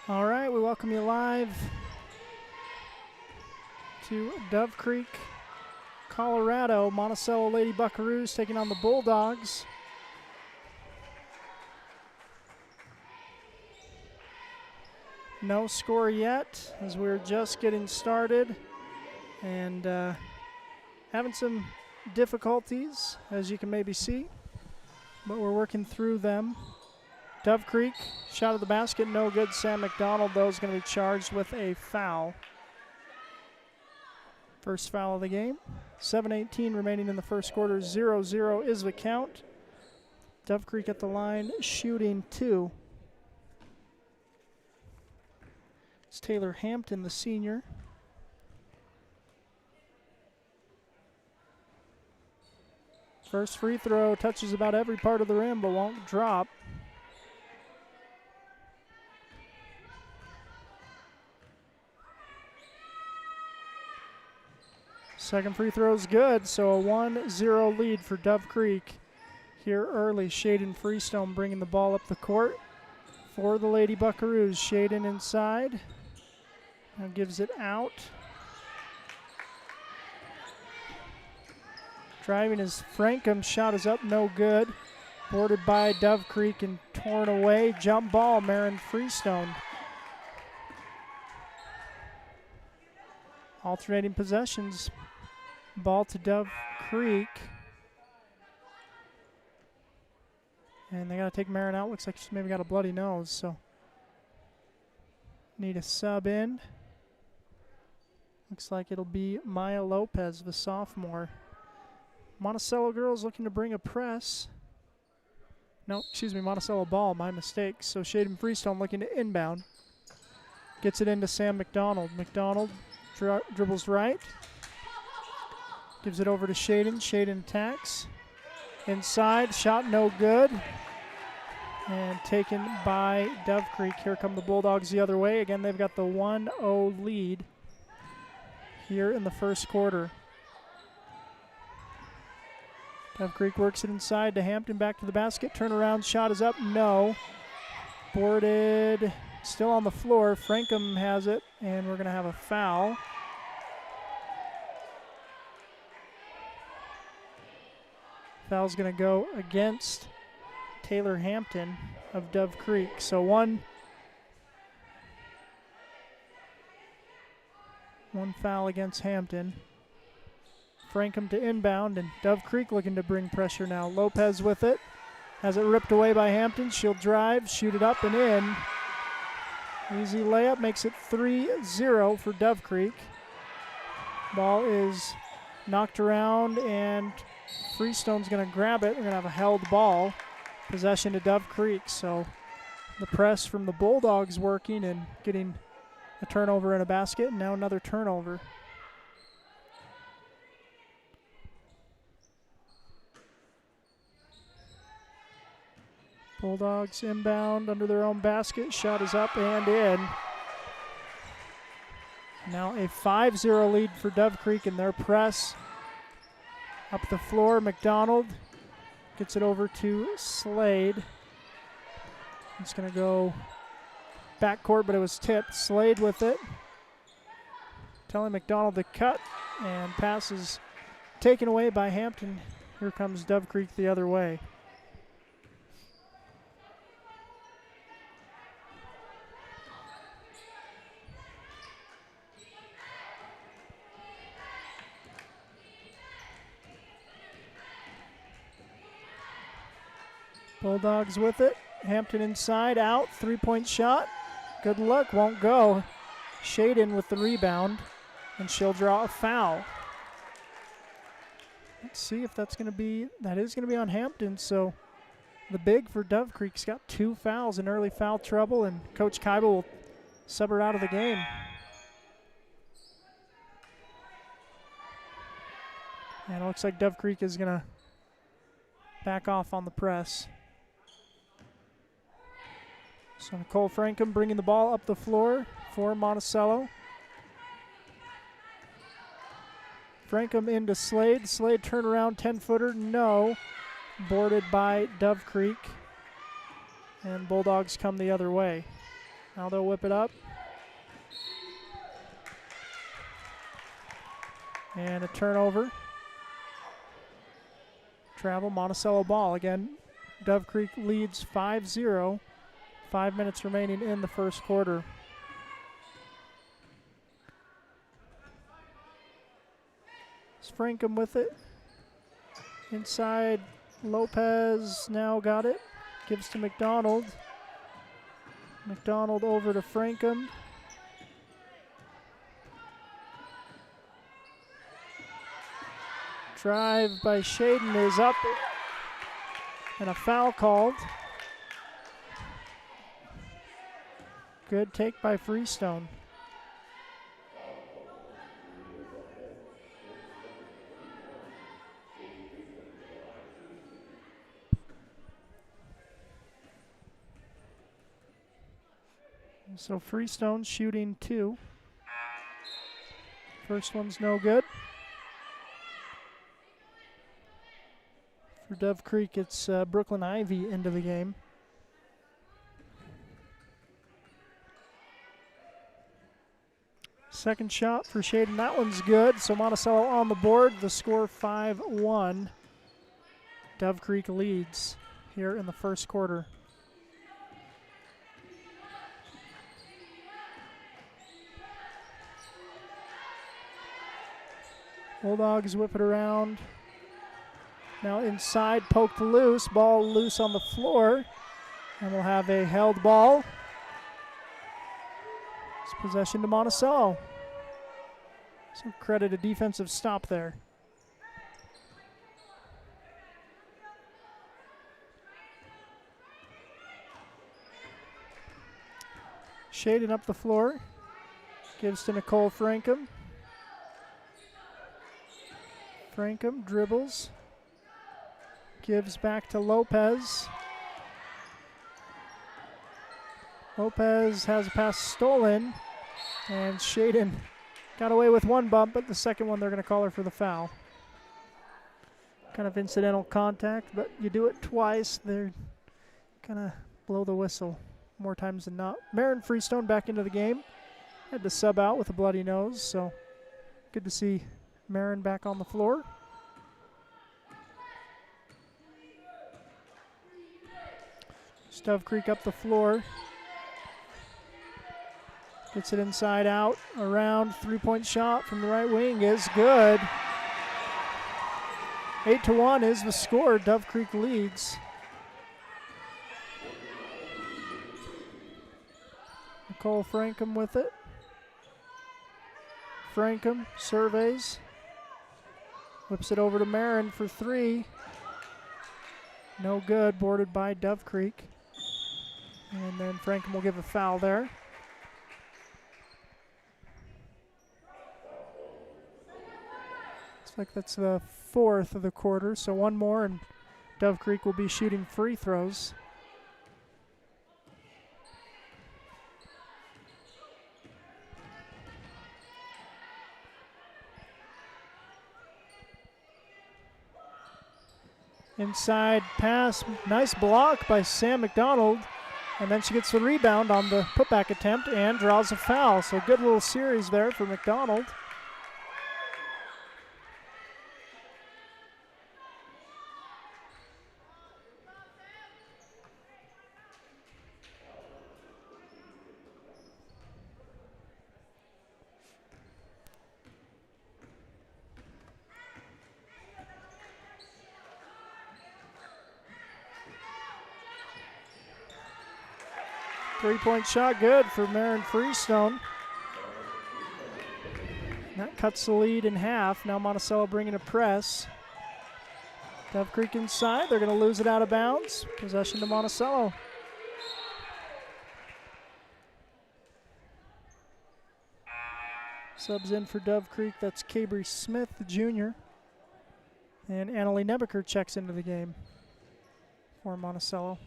All right, we welcome you live to Dove Creek, Colorado. Monticello Lady Buckaroos taking on the Bulldogs. No score yet, as we're just getting started and having some difficulties, as you can maybe see, but we're working through them. Dove Creek, shot at the basket, no good. Sam McDonald, though, is going to be charged with a foul. First foul of the game. 7:18 remaining in the first quarter. 0-0 is the count. Dove Creek at the line, shooting 2. It's Taylor Hampton, the senior. First free throw touches about every part of the rim, but won't drop. Second free throw is good, so a 1-0 lead for Dove Creek here early. Shaden Freestone bringing the ball up the court for the Lady Buckaroos. Shaden inside. Now gives it out. Driving is Frankham. Shot is up, no good. Boarded by Dove Creek and torn away. Jump ball, Marin Freestone. Alternating possessions. Ball to Dove Creek. And they got to take Marin out. Looks like she's maybe got a bloody nose, so need a sub in. Looks like it'll be Maya Lopez, the sophomore. Monticello girls looking to bring a press. No, excuse me, Monticello ball, my mistake. So Shaden Freestone looking to inbound. Gets it into Sam McDonald. McDonald dribbles right. Gives it over to Shaden. Shaden attacks. Inside, shot no good. And taken by Dove Creek. Here come the Bulldogs the other way. Again, they've got the 1-0 lead here in the first quarter. Dove Creek works it inside to Hampton, back to the basket. Turnaround shot is up, no. Boarded, still on the floor. Frankham has it, and we're going to have a foul. Foul's going to go against Taylor Hampton of Dove Creek. So one foul against Hampton. Frankham to inbound, and Dove Creek looking to bring pressure now. Lopez with it. Has it ripped away by Hampton. She'll drive, shoot it up and in. Easy layup, makes it 3-0 for Dove Creek. Ball is knocked around, and Freestone's going to grab it. We're going to have a held ball. Possession to Dove Creek. So the press from the Bulldogs working and getting a turnover and a basket, and now another turnover. Bulldogs inbound under their own basket. Shot is up and in. Now a 5-0 lead for Dove Creek in their press. Up the floor, McDonald gets it over to Slade. It's going to go backcourt, but it was tipped. Slade with it. Telling McDonald to cut, and pass is taken away by Hampton. Here comes Dove Creek the other way. Bulldogs with it. Hampton inside, out, three-point shot. Good luck, won't go. Shaden with the rebound, and she'll draw a foul. Let's see if that's going to be, that is going to be on Hampton. So the big for Dove Creek's got 2 fouls in early foul trouble, and Coach Kaiba will sub her out of the game. And it looks like Dove Creek is going to back off on the press. So Nicole Frankham bringing the ball up the floor for Monticello. Frankham into Slade. Slade turnaround 10-footer, no. Boarded by Dove Creek. And Bulldogs come the other way. Now they'll whip it up. And a turnover. Travel, Monticello ball. Again, Dove Creek leads 5-0. 5 minutes remaining in the first quarter. Frankham with it. Inside, Lopez now got it. Gives to McDonald. McDonald over to Frankham. Drive by Shaden is up. And a foul called. Good take by Freestone. So Freestone shooting 2. First one's no good. For Dove Creek, it's Brooklyn Ivy into the game. Second shot for Shaden, that one's good. So Monticello on the board, the score 5-1. Dove Creek leads here in the first quarter. Bulldogs whip it around. Now inside, poked loose, ball loose on the floor. And we'll have a held ball. It's possession to Monticello. So credit a defensive stop there. Shading up the floor. Gives to Nicole Frankham. Frankham dribbles. Gives back to Lopez. Lopez has a pass stolen. And Shaden got away with one bump, but the second one they're going to call her for the foul. Kind of incidental contact, but you do it twice, they're going to blow the whistle more times than not. Marin Freestone back into the game. Had to sub out with a bloody nose, so good to see Marin back on the floor. Dove Creek up the floor. Gets it inside out, around, 3-point shot from the right wing is good. 8-1 is the score. Dove Creek leads. Nicole Frankham with it. Frankham surveys. Whips it over to Marin for 3. No good, boarded by Dove Creek. And then Frankham will give a foul there. Looks like that's the 4th of the quarter, so one more and Dove Creek will be shooting free throws. Inside pass, nice block by Sam McDonald. And then she gets the rebound on the putback attempt and draws a foul. So good little series there for McDonald. Three-point shot good for Marin Freestone. That cuts the lead in half. Now Monticello bringing a press. Dove Creek inside. They're going to lose it out of bounds. Possession to Monticello. Subs in for Dove Creek. That's Cabry Smith, the junior. And Annalie Nebeker checks into the game for Monticello.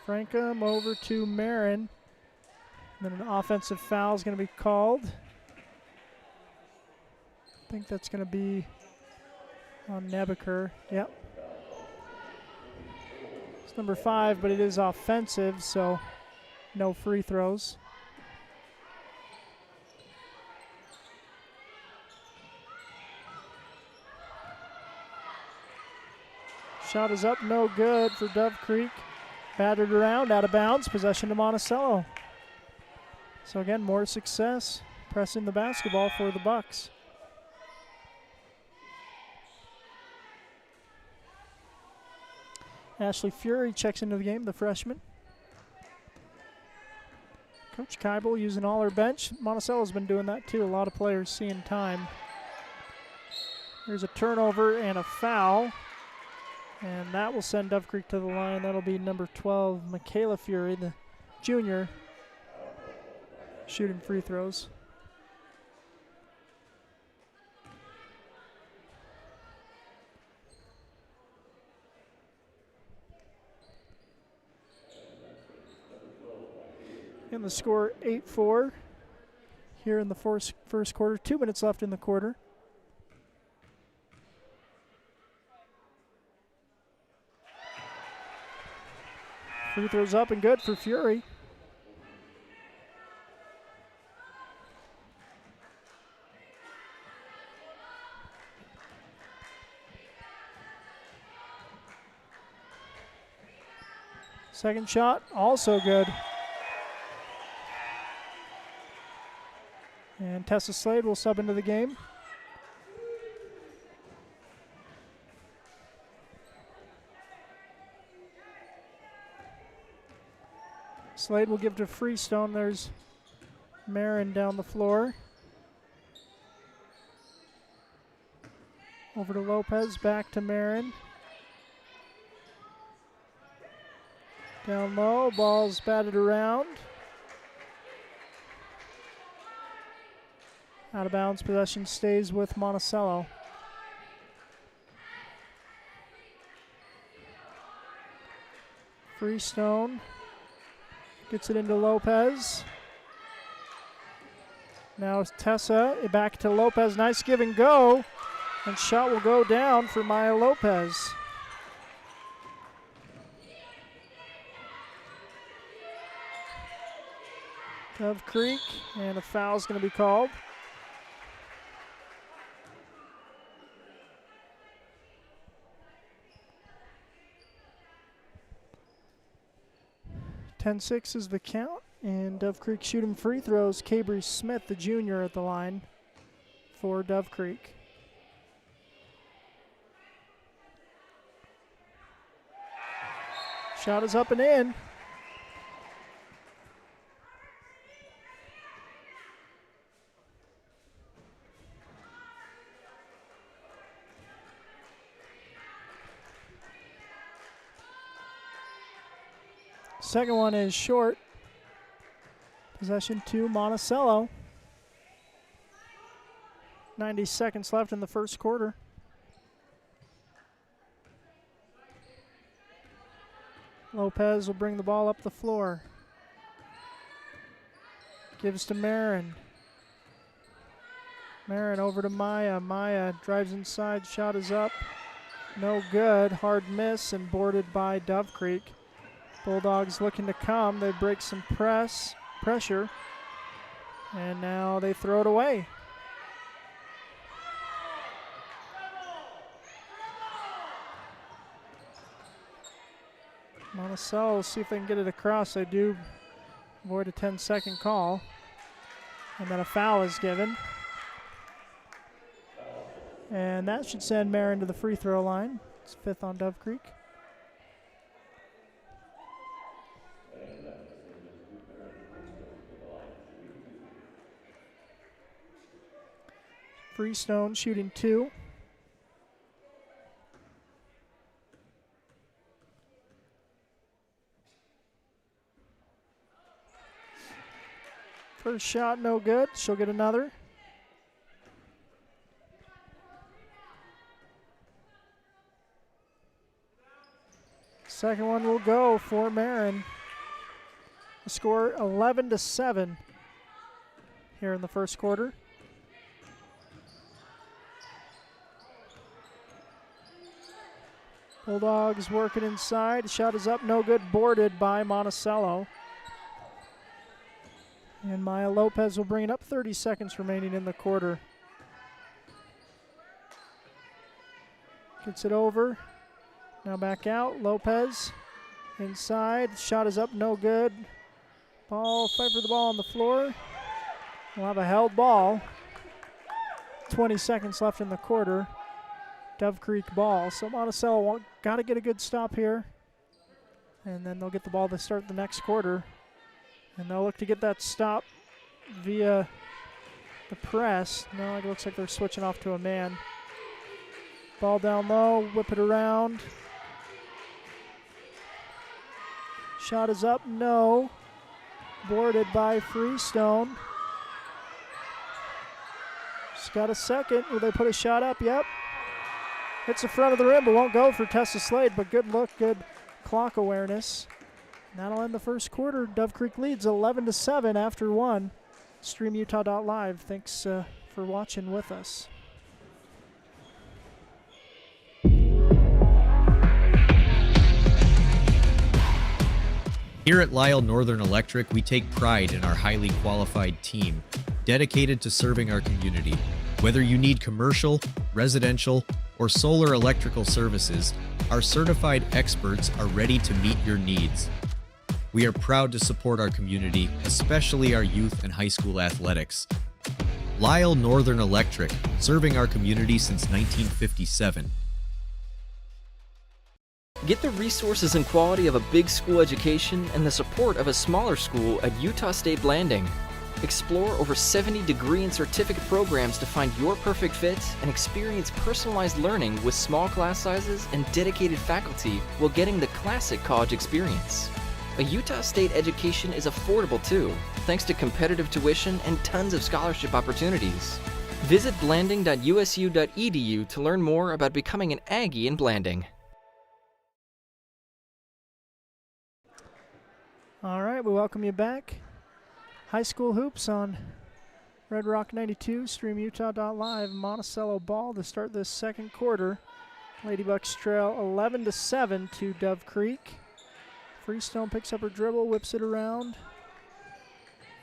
Frankham over to Marin. And then an offensive foul is going to be called. I think that's going to be on Nebaker. Yep. It's number 5, but it is offensive, so no free throws. Shot is up, no good for Dove Creek. Battered around, out of bounds, possession to Monticello. So again, more success pressing the basketball for the Bucks. Ashley Fury checks into the game, the freshman. Coach Keibel using all her bench. Monticello's been doing that too. A lot of players seeing time. There's a turnover and a foul. And that will send Dove Creek to the line. That'll be number 12, Michaela Fury, the junior, shooting free throws. And the score 8-4 here in the first quarter. 2 minutes left in the quarter. Free throws up and good for Fury. Second shot, also good. And Tessa Slade will sub into the game. Slade will give to Freestone. There's Marin down the floor. Over to Lopez, back to Marin. Down low, ball's batted around. Out of bounds, possession stays with Monticello. Freestone gets it into Lopez. Now it's Tessa, back to Lopez. Nice give and go. And shot will go down for Maya Lopez. Dove Creek, and a foul is going to be called. (10-6) is the count, and Dove Creek shooting free throws. Cabry Smith, the junior, at the line for Dove Creek. Shot is up and in. Second one is short. Possession to Monticello. 90 seconds left in the first quarter. Lopez will bring the ball up the floor. Gives to Marin. Marin over to Maya. Maya drives inside. Shot is up. No good. Hard miss and boarded by Dove Creek. Bulldogs looking to come. They break some pressure. And now they throw it away. Monticello will see if they can get it across. They do avoid a 10-second call. And then a foul is given. And that should send Marin to the free throw line. It's fifth on Dove Creek. Freestone shooting 2. First shot, no good. She'll get another. Second one will go for Marin. The score 11-7 here in the first quarter. Bulldogs working inside. Shot is up, no good. Boarded by Monticello. And Maya Lopez will bring it up. 30 seconds remaining in the quarter. Gets it over. Now back out. Lopez inside. Shot is up, no good. Fight for the ball on the floor. We'll have a held ball. 20 seconds left in the quarter. Dove Creek ball. So Monticello got to get a good stop here. And then they'll get the ball to start the next quarter. And they'll look to get that stop via the press. No, it looks like they're switching off to a man. Ball down low, whip it around. Shot is up, no. Boarded by Freestone. Just got a second. Will they put a shot up? Yep. Hits the front of the rim, but won't go for Tessa Slade, but good look, good clock awareness. And that'll end the first quarter. Dove Creek leads 11-7 after one. StreamUtah.live. Thanks for watching with us. Here at Lisle Northern Electric, we take pride in our highly qualified team, dedicated to serving our community. Whether you need commercial, residential, or solar electrical services, our certified experts are ready to meet your needs. We are proud to support our community, especially our youth and high school athletics. Lisle Northern Electric, serving our community since 1957. Get the resources and quality of a big school education and the support of a smaller school at Utah State Blanding. Explore over 70 degree and certificate programs to find your perfect fit and experience personalized learning with small class sizes and dedicated faculty while getting the classic college experience. A Utah State education is affordable too, thanks to competitive tuition and tons of scholarship opportunities. Visit blanding.usu.edu to learn more about becoming an Aggie in Blanding. All right, we welcome you back. High school hoops on Red Rock 92, StreamUtah.live. Monticello ball to start this second quarter. Ladybucks trail 11-7 to Dove Creek. Freestone picks up her dribble, whips it around.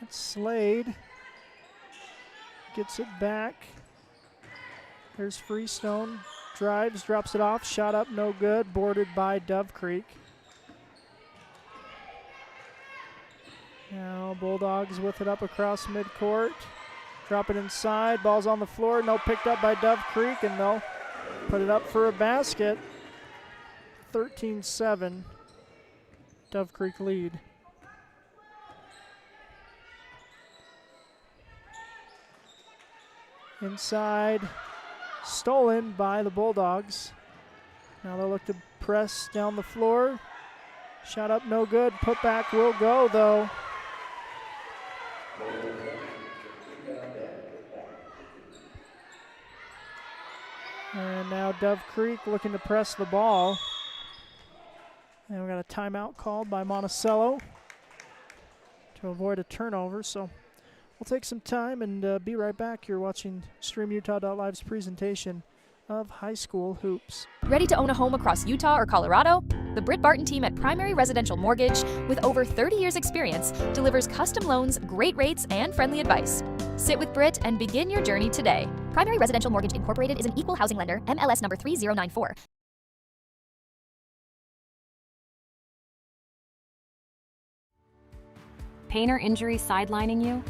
That's Slade. Gets it back. There's Freestone. Drives, drops it off. Shot up, no good. Boarded by Dove Creek. Now Bulldogs with it up across midcourt. Drop it inside. Ball's on the floor. No, picked up by Dove Creek, and they'll put it up for a basket. 13-7. Dove Creek lead. Inside. Stolen by the Bulldogs. Now they'll look to press down the floor. Shot up, no good. Put back will go, though. And now Dove Creek looking to press the ball. And we got a timeout called by Monticello to avoid a turnover. So we'll take some time and be right back. You're watching StreamUtah.live's presentation of high school hoops. Ready to own a home across Utah or Colorado? The Britt Barton team at Primary Residential Mortgage, with over 30 years experience, delivers custom loans, great rates, and friendly advice. Sit with Britt and begin your journey today. Primary Residential Mortgage Incorporated is an equal housing lender, MLS number 3094. Pain or injury sidelining you?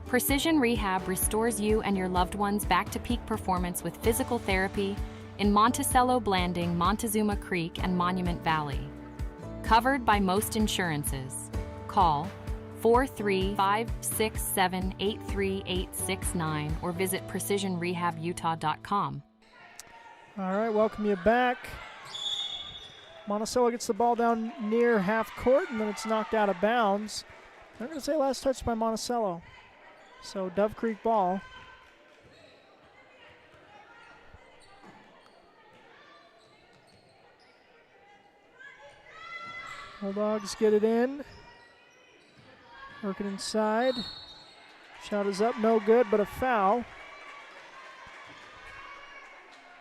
Precision Rehab restores you and your loved ones back to peak performance with physical therapy in Monticello, Blanding, Montezuma Creek, and Monument Valley. Covered by most insurances. Call 43567838869 or visit precisionrehabutah.com. All right, welcome you back. Monticello gets the ball down near half court, and then it's knocked out of bounds. I'm going to say last touch by Monticello. So Dove Creek ball. Bulldogs get it in. Working inside. Shot is up, no good, but a foul.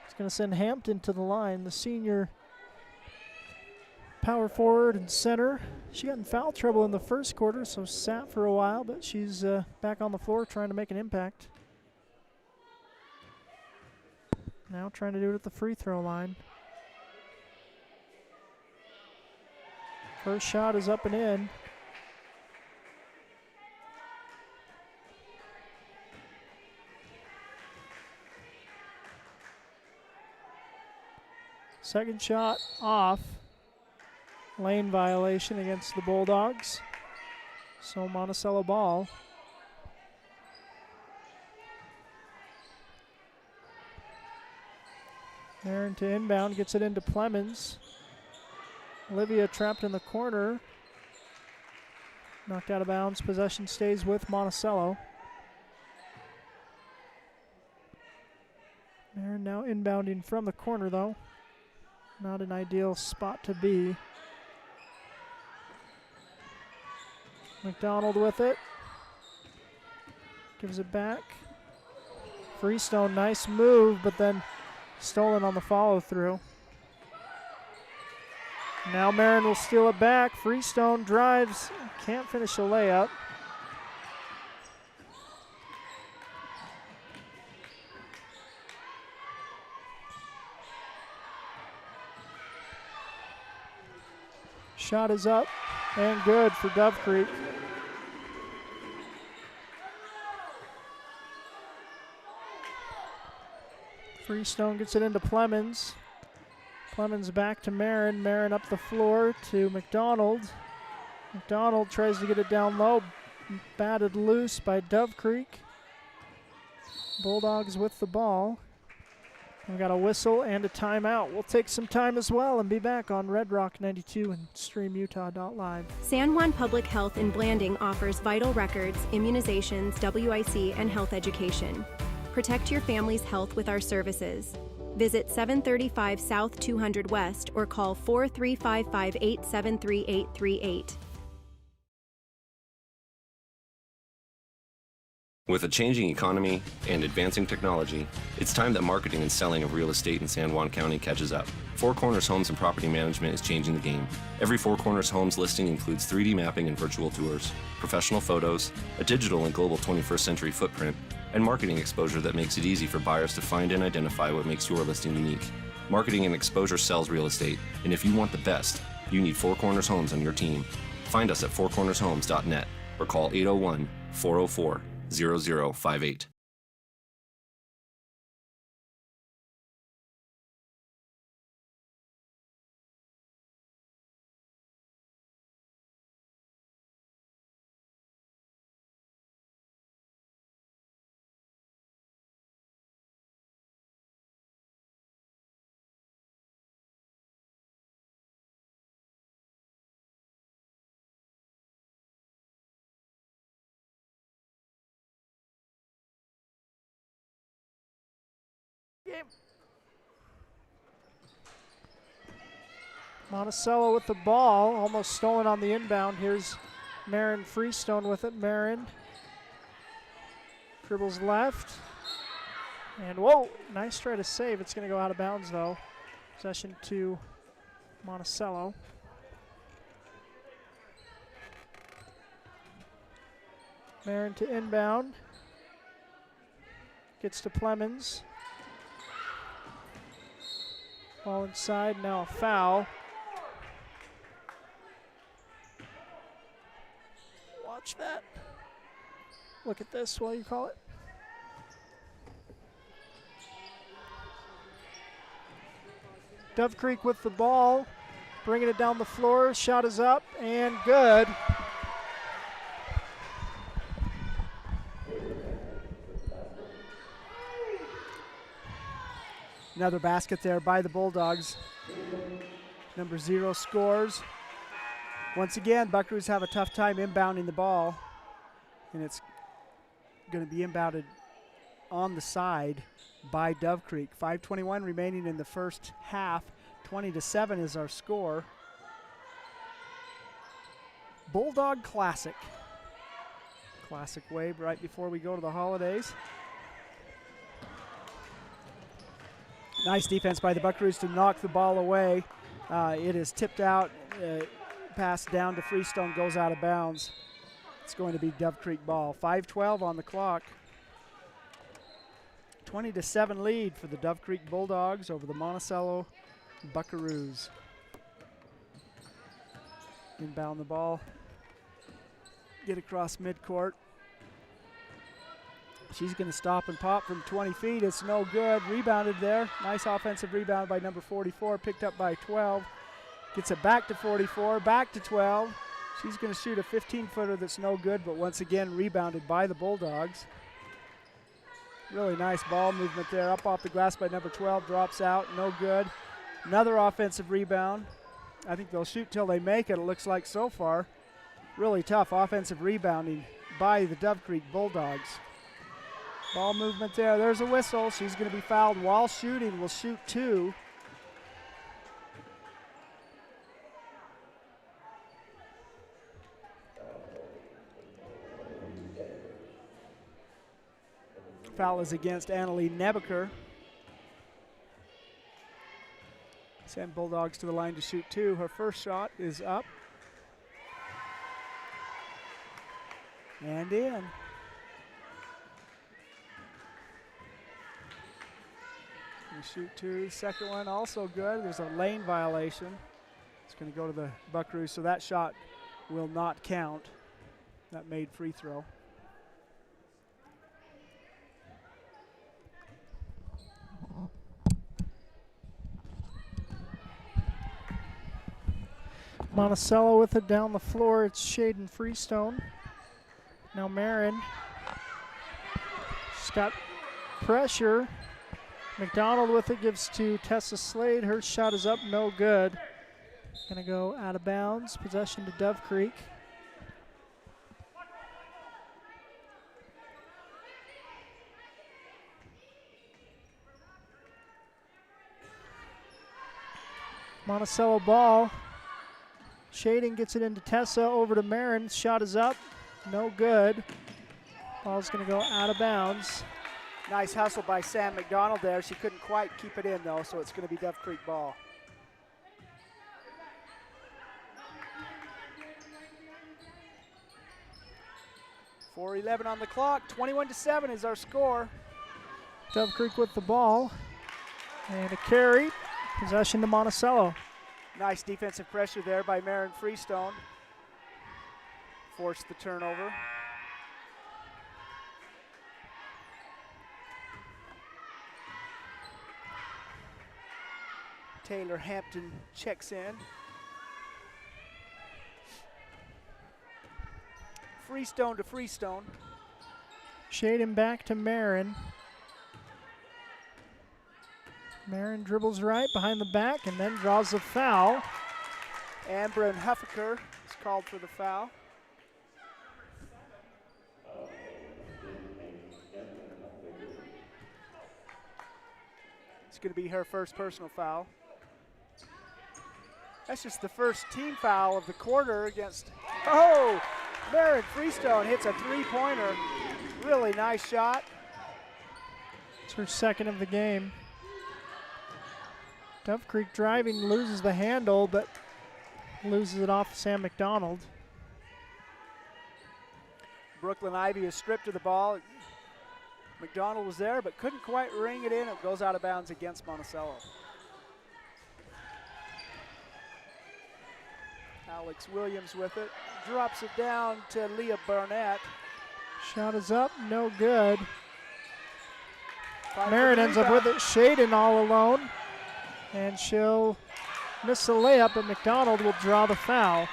It's going to send Hampton to the line. The senior power forward and center. She got in foul trouble in the first quarter, so sat for a while, but she's back on the floor trying to make an impact. Now trying to do it at the free throw line. First shot is up and in. Second shot off. Lane violation against the Bulldogs. So Monticello ball. Aaron to inbound, gets it into Plemons. Olivia trapped in the corner. Knocked out of bounds. Possession stays with Monticello. Aaron now inbounding from the corner though. Not an ideal spot to be. McDonald with it. Gives it back. Freestone, nice move, but then stolen on the follow through. Now Marin will steal it back. Freestone drives, can't finish a layup. Shot is up and good for Dove Creek. Freestone gets it into Plemons. Plemons back to Marin. Marin up the floor to McDonald. McDonald tries to get it down low. Batted loose by Dove Creek. Bulldogs with the ball. We've got a whistle and a timeout. We'll take some time as well and be back on Red Rock 92 and streamutah.live. San Juan Public Health in Blanding offers vital records, immunizations, WIC, and health education. Protect your family's health with our services. Visit 735 South 200 West or call 43558733838. With a changing economy and advancing technology, it's time that marketing and selling of real estate in San Juan County catches up. Four Corners Homes and Property Management is changing the game. Every Four Corners Homes listing includes 3D mapping and virtual tours, professional photos, a digital and global 21st century footprint, and marketing exposure that makes it easy for buyers to find and identify what makes your listing unique. Marketing and exposure sells real estate, and if you want the best, you need Four Corners Homes on your team. Find us at fourcornershomes.net or call 801-404-0058. Monticello with the ball, almost stolen on the inbound. Here's Marin Freestone with it. Marin dribbles left. And whoa, nice try to save. It's going to go out of bounds though. Possession to Monticello. Marin to inbound. Gets to Plemons. Ball inside, now a foul. Watch that. Look at this while you call it. Dove Creek with the ball, bringing it down the floor. Shot is up and good. Another basket there by the Bulldogs. Number 0 scores. Once again, Buckaroos have a tough time inbounding the ball, and it's going to be inbounded on the side by Dove Creek. 5:21 remaining in the first half. 20-7 is our score. Bulldog Classic. Classic way right before we go to the holidays. Nice defense by the Buckaroos to knock the ball away. It is tipped out, passed down to Freestone, goes out of bounds. It's going to be Dove Creek ball. 5:12 on the clock. 20-7 lead for the Dove Creek Bulldogs over the Monticello Buckaroos. Inbound the ball. Get across midcourt. She's going to stop and pop from 20 feet. It's no good. Rebounded there. Nice offensive rebound by number 44. Picked up by 12. Gets it back to 44. Back to 12. She's going to shoot a 15-footer that's no good, but once again rebounded by the Bulldogs. Really nice ball movement there. Up off the glass by number 12. Drops out. No good. Another offensive rebound. I think they'll shoot till they make it looks like so far. Really tough offensive rebounding by the Dove Creek Bulldogs. Ball movement there. There's a whistle. She's going to be fouled while shooting. Will shoot 2. Foul is against Annalie Nebeker. Send Bulldogs to the line to shoot 2. Her first shot is up. And in. We shoot 2. Second one also good. There's a lane violation. It's going to go to the Buckaroos, so that shot will not count. That made free throw. Monticello with it down the floor. It's Shaden Freestone. Now Marin. She's got pressure. McDonald with it, gives to Tessa Slade. Her shot is up, no good. Gonna go out of bounds. Possession to Dove Creek. Monticello ball. Shaden gets it into Tessa, over to Marin. Shot is up, no good. Ball's gonna go out of bounds. Nice hustle by Sam McDonald there. She couldn't quite keep it in though, so it's gonna be Dove Creek ball. .4:11 on the clock, 21-7 is our score. Dove Creek with the ball. And a carry, possession to Monticello. Nice defensive pressure there by Marin Freestone. Forced the turnover. Taylor Hampton checks in. Freestone to Freestone. Shaden back to Marin. Marin dribbles right behind the back and then draws the foul. Amber Huffaker is called for the foul. It's going to be her first personal foul. That's just the first team foul of the quarter against, oh, Marin Freestone hits a three-pointer. Really nice shot. It's her second of the game. Dove Creek driving, loses the handle, but loses it off Sam McDonald. Brooklyn Ivy is stripped of the ball. McDonald was there, but couldn't quite ring it in. It goes out of bounds against Monticello. Alex Williams with it. Drops it down to Leah Barnett. Shot is up, no good. Marin ends up with it. Shaden all alone. And she'll miss the layup, but McDonald will draw the foul.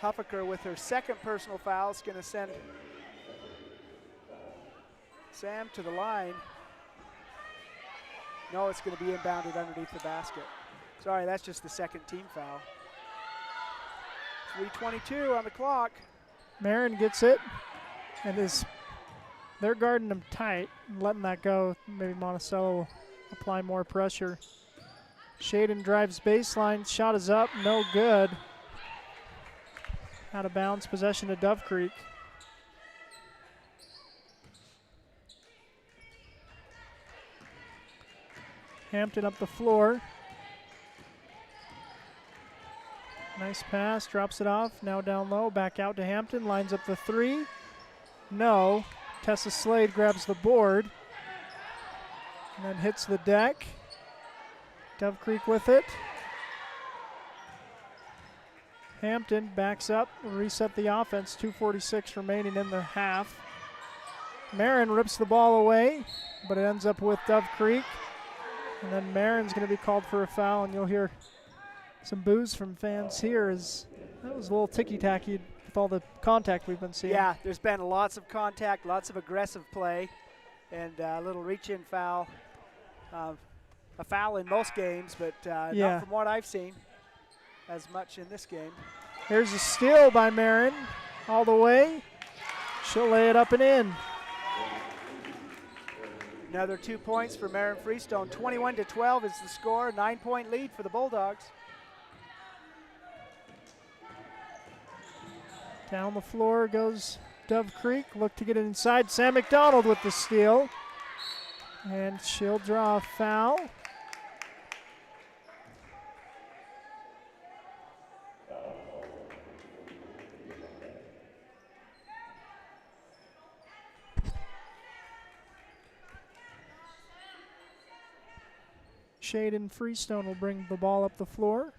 Huffaker with her second personal foul is going to send Sam to the line. No, it's going to be inbounded underneath the basket. Sorry, that's just the second team foul. 3:22 on the clock. Marin gets it, and they're guarding them tight, letting that go. Maybe Monticello will apply more pressure. Shaden drives baseline, shot is up, no good. Out of bounds, possession to Dove Creek. Hampton up the floor. Nice pass, drops it off. Now down low, back out to Hampton. Lines up the three. No. Tessa Slade grabs the board. And then hits the deck. Dove Creek with it. Hampton backs up, reset the offense. 2:46 remaining in the half. Marin rips the ball away, but it ends up with Dove Creek. And then Marin's going to be called for a foul, and you'll hear some boos from fans here as that was a little ticky-tacky with all the contact we've been seeing. Yeah, there's been lots of contact, lots of aggressive play, and a little reach-in foul. A foul in most games, but not from what I've seen as much in this game. Here's a steal by Marin all the way. She'll lay it up and in. Another 2 points for Marin Freestone. 21-12 is the score. 9-point lead for the Bulldogs. Down the floor goes Dove Creek. Look to get it inside. Sam McDonald with the steal. And she'll draw a foul. Shaden Freestone will bring the ball up the floor.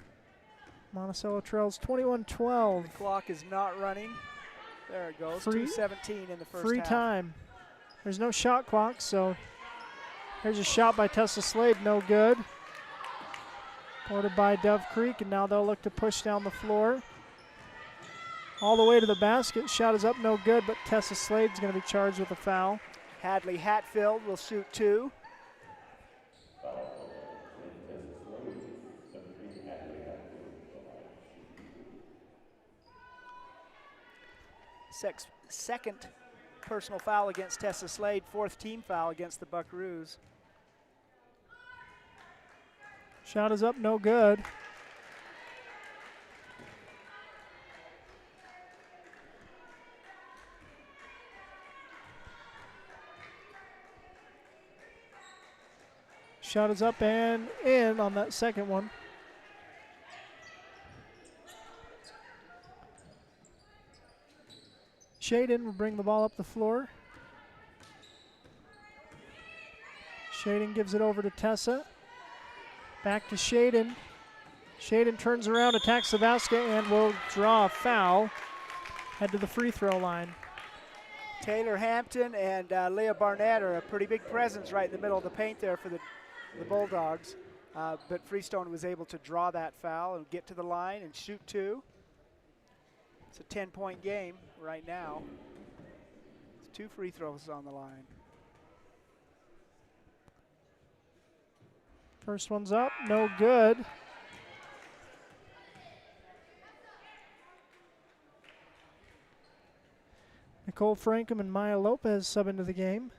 Monticello trails 21-12. The clock is not running. There it goes. 2:17 in the first free half. time. There's no shot clock, so here's a shot by Tessa Slade, no good. Boarded by Dove Creek, and now they'll look to push down the floor. All the way to the basket. Shot is up, no good, but Tessa Slade's going to be charged with a foul. Hadley Hatfield will shoot two. Second personal foul against Tessa Slade, fourth team foul against the Buckaroos. Shot is up, no good. Shot is up and in on that second one. Shaden will bring the ball up the floor. Shaden gives it over to Tessa. Back to Shaden. Shaden turns around, attacks the basket, and will draw a foul. Head to the free throw line. Taylor Hampton and Leah Barnett are a pretty big presence right in the middle of the paint there for the Bulldogs. But Freestone was able to draw that foul and get to the line and shoot two. It's a 10-point game right now. It's 2 free throws on the line. First one's up, no good. Nicole Frankham and Maya Lopez sub into the game.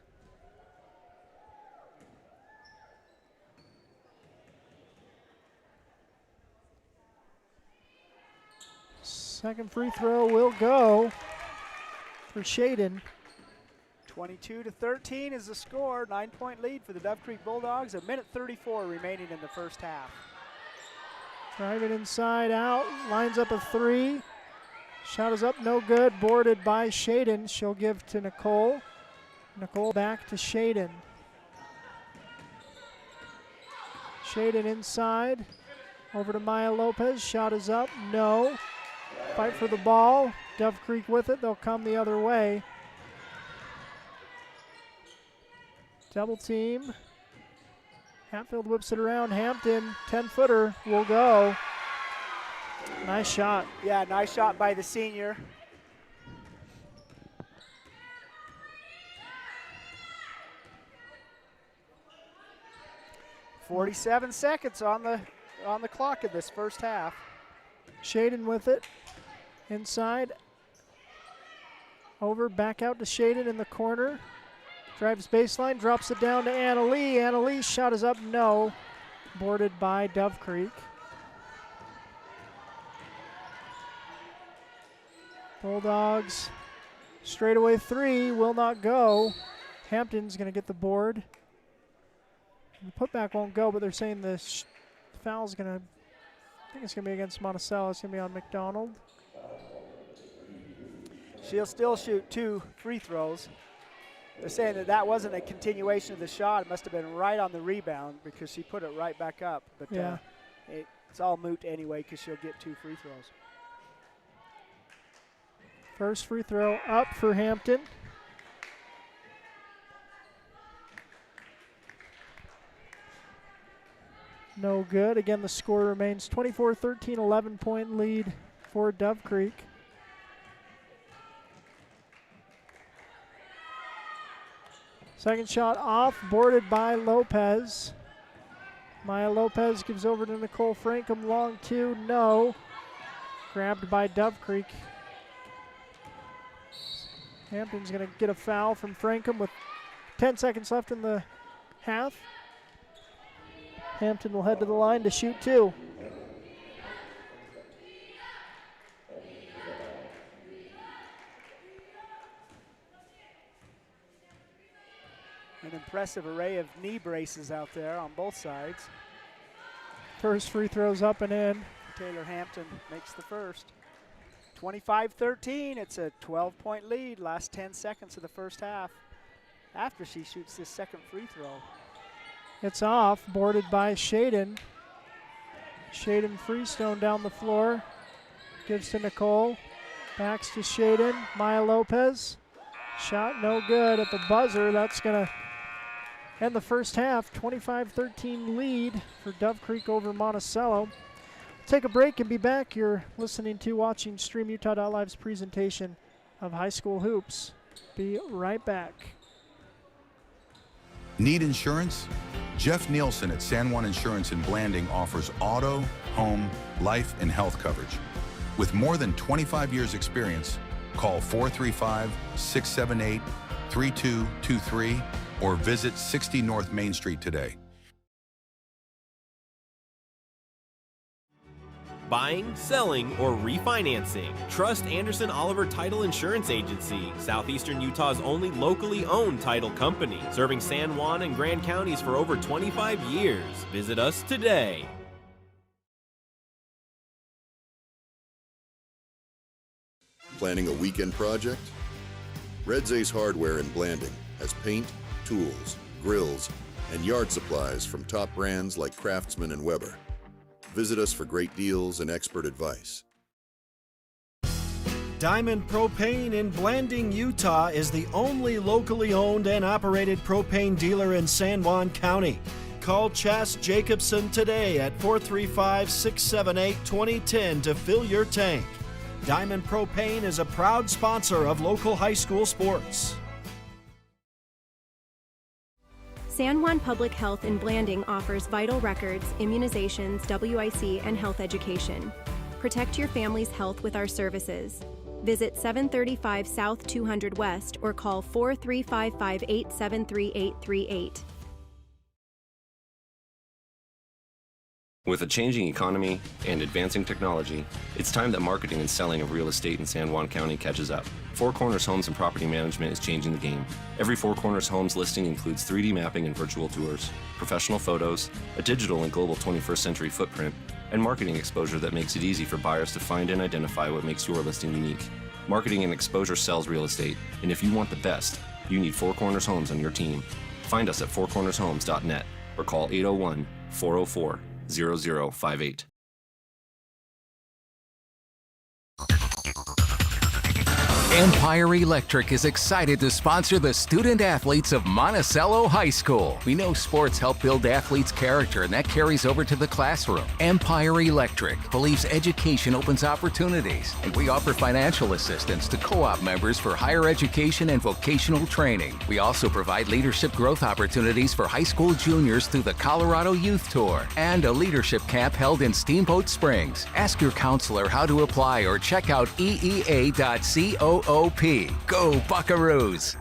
Second free throw will go for Shaden. 22-13 is the score. 9-point lead for the Dove Creek Bulldogs. 1:34 remaining in the first half. Drive it inside out. Lines up a three. Shot is up, no good. Boarded by Shaden. She'll give to Nicole. Nicole back to Shaden. Shaden inside. Over to Maya Lopez. Shot is up, no. Fight for the ball. Dove Creek with it. They'll come the other way. Double team. Hatfield whips it around. Hampton, 10-footer, will go. Nice shot. Yeah, nice shot by the senior. .47 seconds on the clock in this first half. Shaden with it. Inside. Over, back out to Shaden in the corner. Drives baseline, drops it down to Anna Lee. Anna Lee's shot is up, no. Boarded by Dove Creek. Bulldogs, straightaway three, will not go. Hampton's going to get the board. The putback won't go, but they're saying the foul's going to, I think it's going to be against Monticello. It's going to be on McDonald. She'll still shoot 2 free throws. They're saying that wasn't a continuation of the shot. It must have been right on the rebound because she put it right back up. But yeah. It's all moot anyway because she'll get 2 free throws. First free throw up for Hampton. No good. Again, the score remains 24-13, 11-point lead for Dove Creek. Second shot off, boarded by Lopez. Maya Lopez gives over to Nicole Frankham. Long 2, no. Grabbed by Dove Creek. Hampton's going to get a foul from Frankham with 10 seconds left in the half. Hampton will head to the line to shoot 2. An impressive array of knee braces out there on both sides. First free throw's up and in. Taylor Hampton makes the first. 25-13, it's a 12-point lead, last 10 seconds of the first half after she shoots this second free throw. It's off, boarded by Shaden. Shaden Freestone down the floor. Gives to Nicole. Backs to Shaden. Maya Lopez. Shot no good at the buzzer. That's going to end the first half. 25-13 lead for Dove Creek over Monticello. Take a break and be back. You're listening to, watching StreamUtah.Live's presentation of high school hoops. Be right back. Need insurance? Jeff Nielsen at San Juan Insurance in Blanding offers auto, home, life, and health coverage. With more than 25 years experience, call 435-678-3223 or visit 60 North Main Street today. Buying, selling, or refinancing. Trust Anderson Oliver Title Insurance Agency, Southeastern Utah's only locally owned title company, serving San Juan and Grand Counties for over 25 years. Visit us today. Planning a weekend project? Red Zay's Hardware in Blanding has paint, tools, grills, and yard supplies from top brands like Craftsman and Weber. Visit us for great deals and expert advice. Diamond Propane in Blanding, Utah is the only locally owned and operated propane dealer in San Juan County. Call Chas Jacobson today at 435-678-2010 to fill your tank. Diamond Propane is a proud sponsor of local high school sports. San Juan Public Health in Blanding offers vital records, immunizations, WIC, and health education. Protect your family's health with our services. Visit 735 South 200 West or call 43558733838. With a changing economy and advancing technology, it's time that marketing and selling of real estate in San Juan County catches up. Four Corners Homes and Property Management is changing the game. Every Four Corners Homes listing includes 3D mapping and virtual tours, professional photos, a digital and global 21st century footprint, and marketing exposure that makes it easy for buyers to find and identify what makes your listing unique. Marketing and exposure sells real estate, and if you want the best, you need Four Corners Homes on your team. Find us at fourcornershomes.net or call 801-404-0058. Empire Electric is excited to sponsor the student athletes of Monticello High School. We know sports help build athletes' character, and that carries over to the classroom. Empire Electric believes education opens opportunities, and we offer financial assistance to co-op members for higher education and vocational training. We also provide leadership growth opportunities for high school juniors through the Colorado Youth Tour and a leadership camp held in Steamboat Springs. Ask your counselor how to apply or check out eea.co. Go Buckaroos!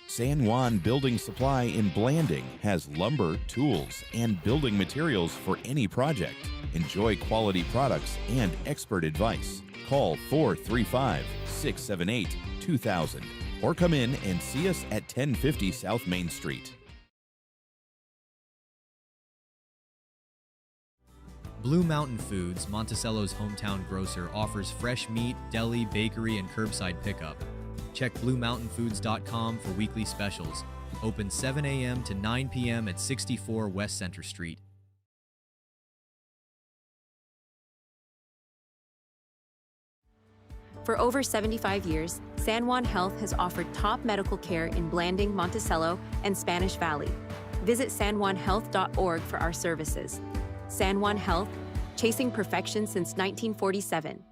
San Juan Building Supply in Blanding has lumber, tools, and building materials for any project. Enjoy quality products and expert advice. Call 435-678-2000 or come in and see us at 1050 South Main Street. Blue Mountain Foods, Monticello's hometown grocer, offers fresh meat, deli, bakery, and curbside pickup. Check BlueMountainFoods.com for weekly specials. Open 7 a.m. to 9 p.m. at 64 West Center Street. For over 75 years, San Juan Health has offered top medical care in Blanding, Monticello, and Spanish Valley. Visit sanjuanhealth.org for our services. San Juan Health, chasing perfection since 1947.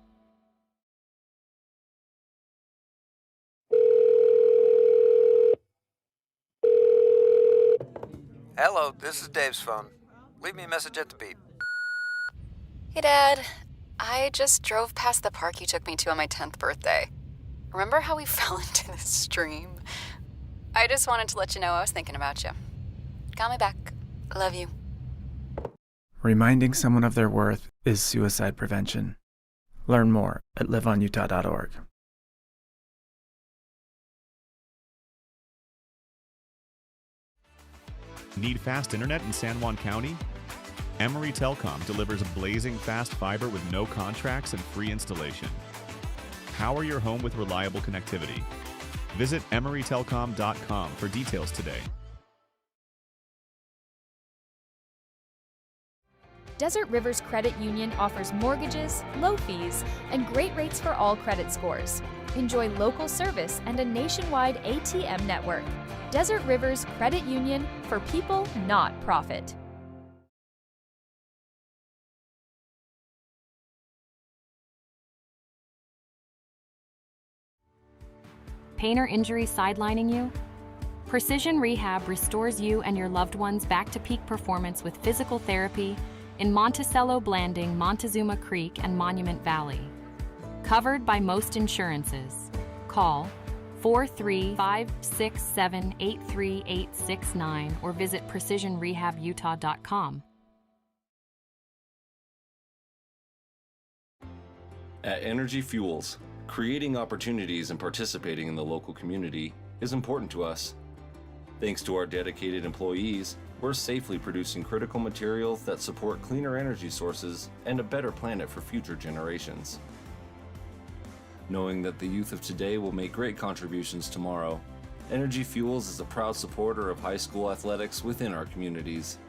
Hello, this is Dave's phone. Leave me a message at the beep. Hey, Dad. I just drove past the park you took me to on my 10th birthday. Remember how we fell into the stream? I just wanted to let you know I was thinking about you. Got my back. Love you. Reminding someone of their worth is suicide prevention. Learn more at liveonutah.org. Need fast internet in San Juan County? Emory Telecom delivers blazing fast fiber with no contracts and free installation. Power your home with reliable connectivity. Visit emorytelecom.com for details today. Desert Rivers Credit Union offers mortgages, low fees, and great rates for all credit scores. Enjoy local service and a nationwide ATM network. Desert Rivers Credit Union, for people, not profit. Pain or injury sidelining you? Precision Rehab restores you and your loved ones back to peak performance with physical therapy in Monticello, Blanding, Montezuma Creek, and Monument Valley. Covered by most insurances. Call 435-678-3869 or visit precisionrehabutah.com. At Energy Fuels, creating opportunities and participating in the local community is important to us. Thanks to our dedicated employees, we're safely producing critical materials that support cleaner energy sources and a better planet for future generations. Knowing that the youth of today will make great contributions tomorrow, Energy Fuels is a proud supporter of high school athletics within our communities.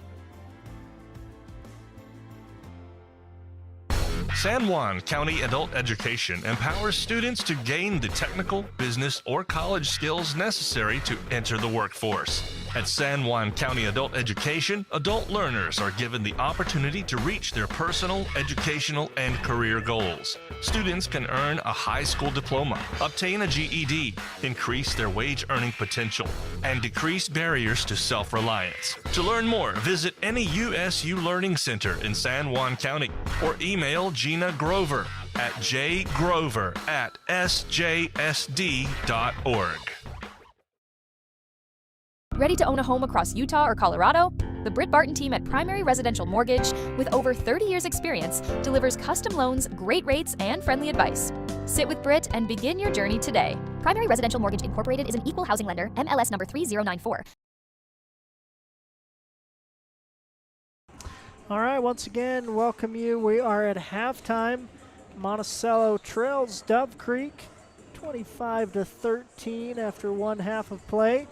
San Juan County Adult Education empowers students to gain the technical, business, or college skills necessary to enter the workforce. At San Juan County Adult Education, adult learners are given the opportunity to reach their personal, educational, and career goals. Students can earn a high school diploma, obtain a GED, increase their wage earning potential, and decrease barriers to self-reliance. To learn more, visit any USU Learning Center in San Juan County or email Gina Grover at jgrover@sjsd.org. Ready to own a home across Utah or Colorado? The Britt Barton team at Primary Residential Mortgage, with over 30 years experience, delivers custom loans, great rates, and friendly advice. Sit with Britt and begin your journey today. Primary Residential Mortgage Incorporated is an equal housing lender, MLS number 3094. All right, once again, welcome you. We are at halftime. Monticello trails Dove Creek 25-13 after one half of play.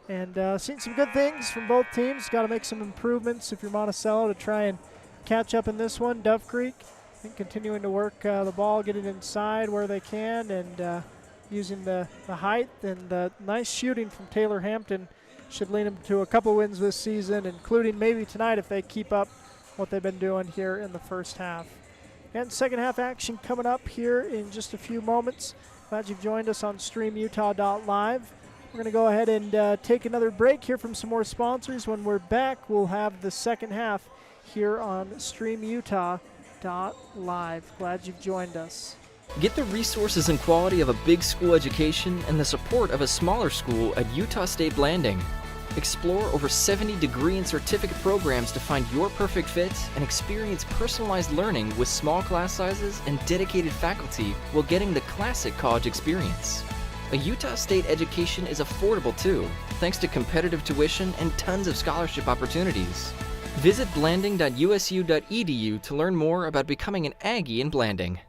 And seen some good things from both teams. Got to make some improvements if you're Monticello to try and catch up in this one. Dove Creek, I think, continuing to work the ball, get it inside where they can, and using the height and the nice shooting from Taylor Hampton should lead them to a couple wins this season, including maybe tonight if they keep up what they've been doing here in the first half. And second half action coming up here in just a few moments. Glad you've joined us on streamutah.live. We're going to go ahead and take another break here from some more sponsors. When we're back, we'll have the second half here on streamutah.live. Glad you've joined us. Get the resources and quality of a big school education and the support of a smaller school at Utah State Blanding. Explore over 70 degree and certificate programs to find your perfect fit and experience personalized learning with small class sizes and dedicated faculty while getting the classic college experience. A Utah State education is affordable too, thanks to competitive tuition and tons of scholarship opportunities. Visit blanding.usu.edu to learn more about becoming an Aggie in Blanding.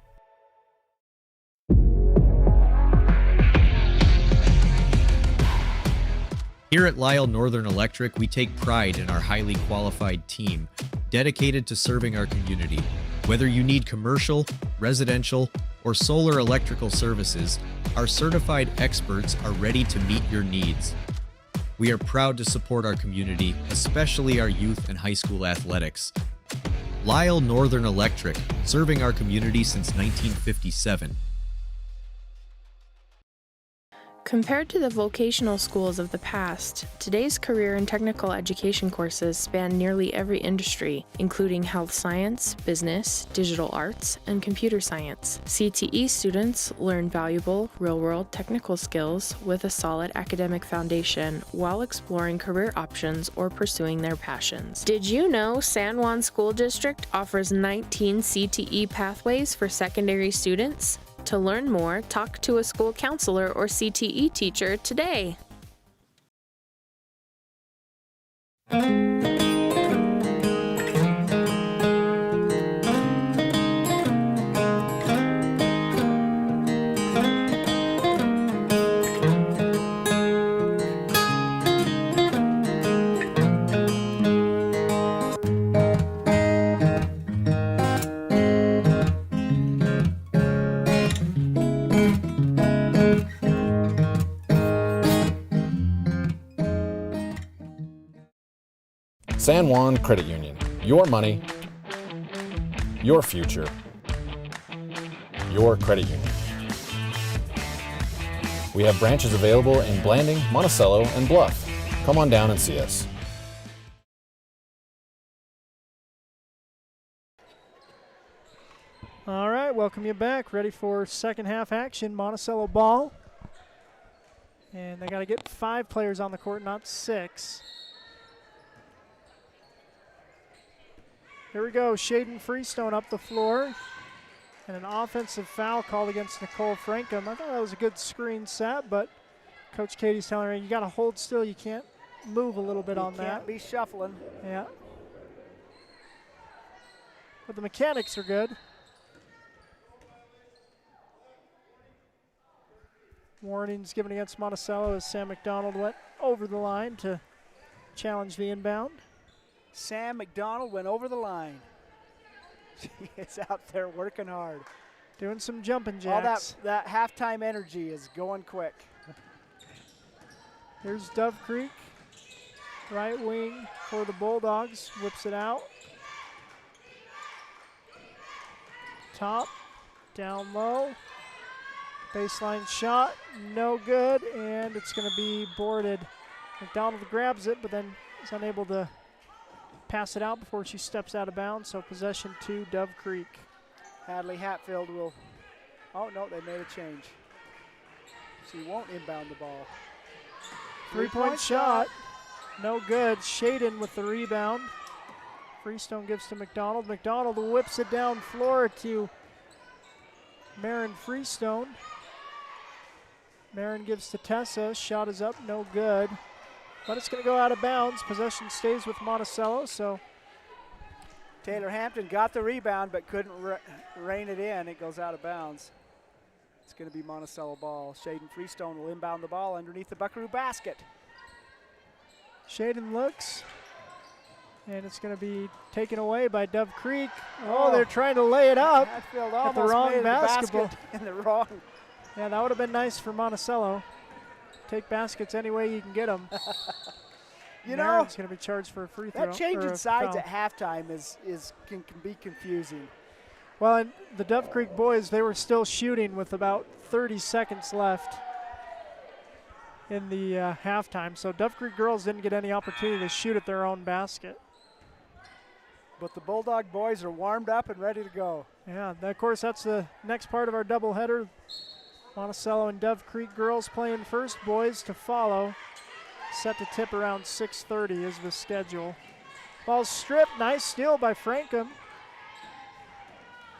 Here at Lyle Northern Electric, we take pride in our highly qualified team, dedicated to serving our community. Whether you need commercial, residential, or solar electrical services, our certified experts are ready to meet your needs. We are proud to support our community, especially our youth and high school athletics. Lyle Northern Electric, serving our community since 1957. Compared to the vocational schools of the past, today's career and technical education courses span nearly every industry, including health science, business, digital arts, and computer science. CTE students learn valuable, real-world technical skills with a solid academic foundation while exploring career options or pursuing their passions. Did you know San Juan School District offers 19 CTE pathways for secondary students? To learn more, talk to a school counselor or CTE teacher today. San Juan Credit Union. Your money, your future, your credit union. We have branches available in Blanding, Monticello, and Bluff. Come on down and see us. All right, welcome you back. Ready for second half action. Monticello ball. And they got to get 5 players on the court, not 6. Here we go, Shaden Freestone up the floor. And an offensive foul called against Nicole Frankham. I thought that was a good screen set, but Coach Katie's telling her, you got to hold still. You can't move a little bit on that. You can't be shuffling. Yeah. But the mechanics are good. Warnings given against Monticello as Sam McDonald went over the line to challenge the inbound. Sam McDonald went over the line. She is out there working hard. Doing some jumping jacks. All that halftime energy is going quick. Here's Dove Creek. Right wing for the Bulldogs. Whips it out. Top. Down low. Baseline shot. No good. And it's going to be boarded. McDonald grabs it, but then is unable to pass it out before she steps out of bounds, so possession to Dove Creek. Hadley Hatfield will, oh no, they made a change. She won't inbound the ball. Three-point shot, no good. Shaden with the rebound. Freestone gives to McDonald. McDonald whips it down floor to Marin Freestone. Marin gives to Tessa, shot is up, no good. But it's going to go out of bounds. Possession stays with Monticello, so. Taylor Hampton got the rebound but couldn't rein it in. It goes out of bounds. It's going to be Monticello ball. Shaden Freestone will inbound the ball underneath the Buckaroo basket. Shaden looks, and it's going to be taken away by Dove Creek. Oh, they're trying to lay it up Hatfield at the almost wrong made basketball. The basket in the wrong. Yeah, that would have been nice for Monticello. Take baskets any way you can get them. You know, Marin's going to be charged for a free throw. That change in sides foul. at halftime can be confusing. Well, and the Dove Creek boys, they were still shooting with about 30 seconds left in the halftime. So Dove Creek girls didn't get any opportunity to shoot at their own basket. But the Bulldog boys are warmed up and ready to go. Yeah, of course, that's the next part of our doubleheader. Monticello and Dove Creek girls playing first, boys to follow. Set to tip around 6:30 is the schedule. Ball stripped, nice steal by Frankham.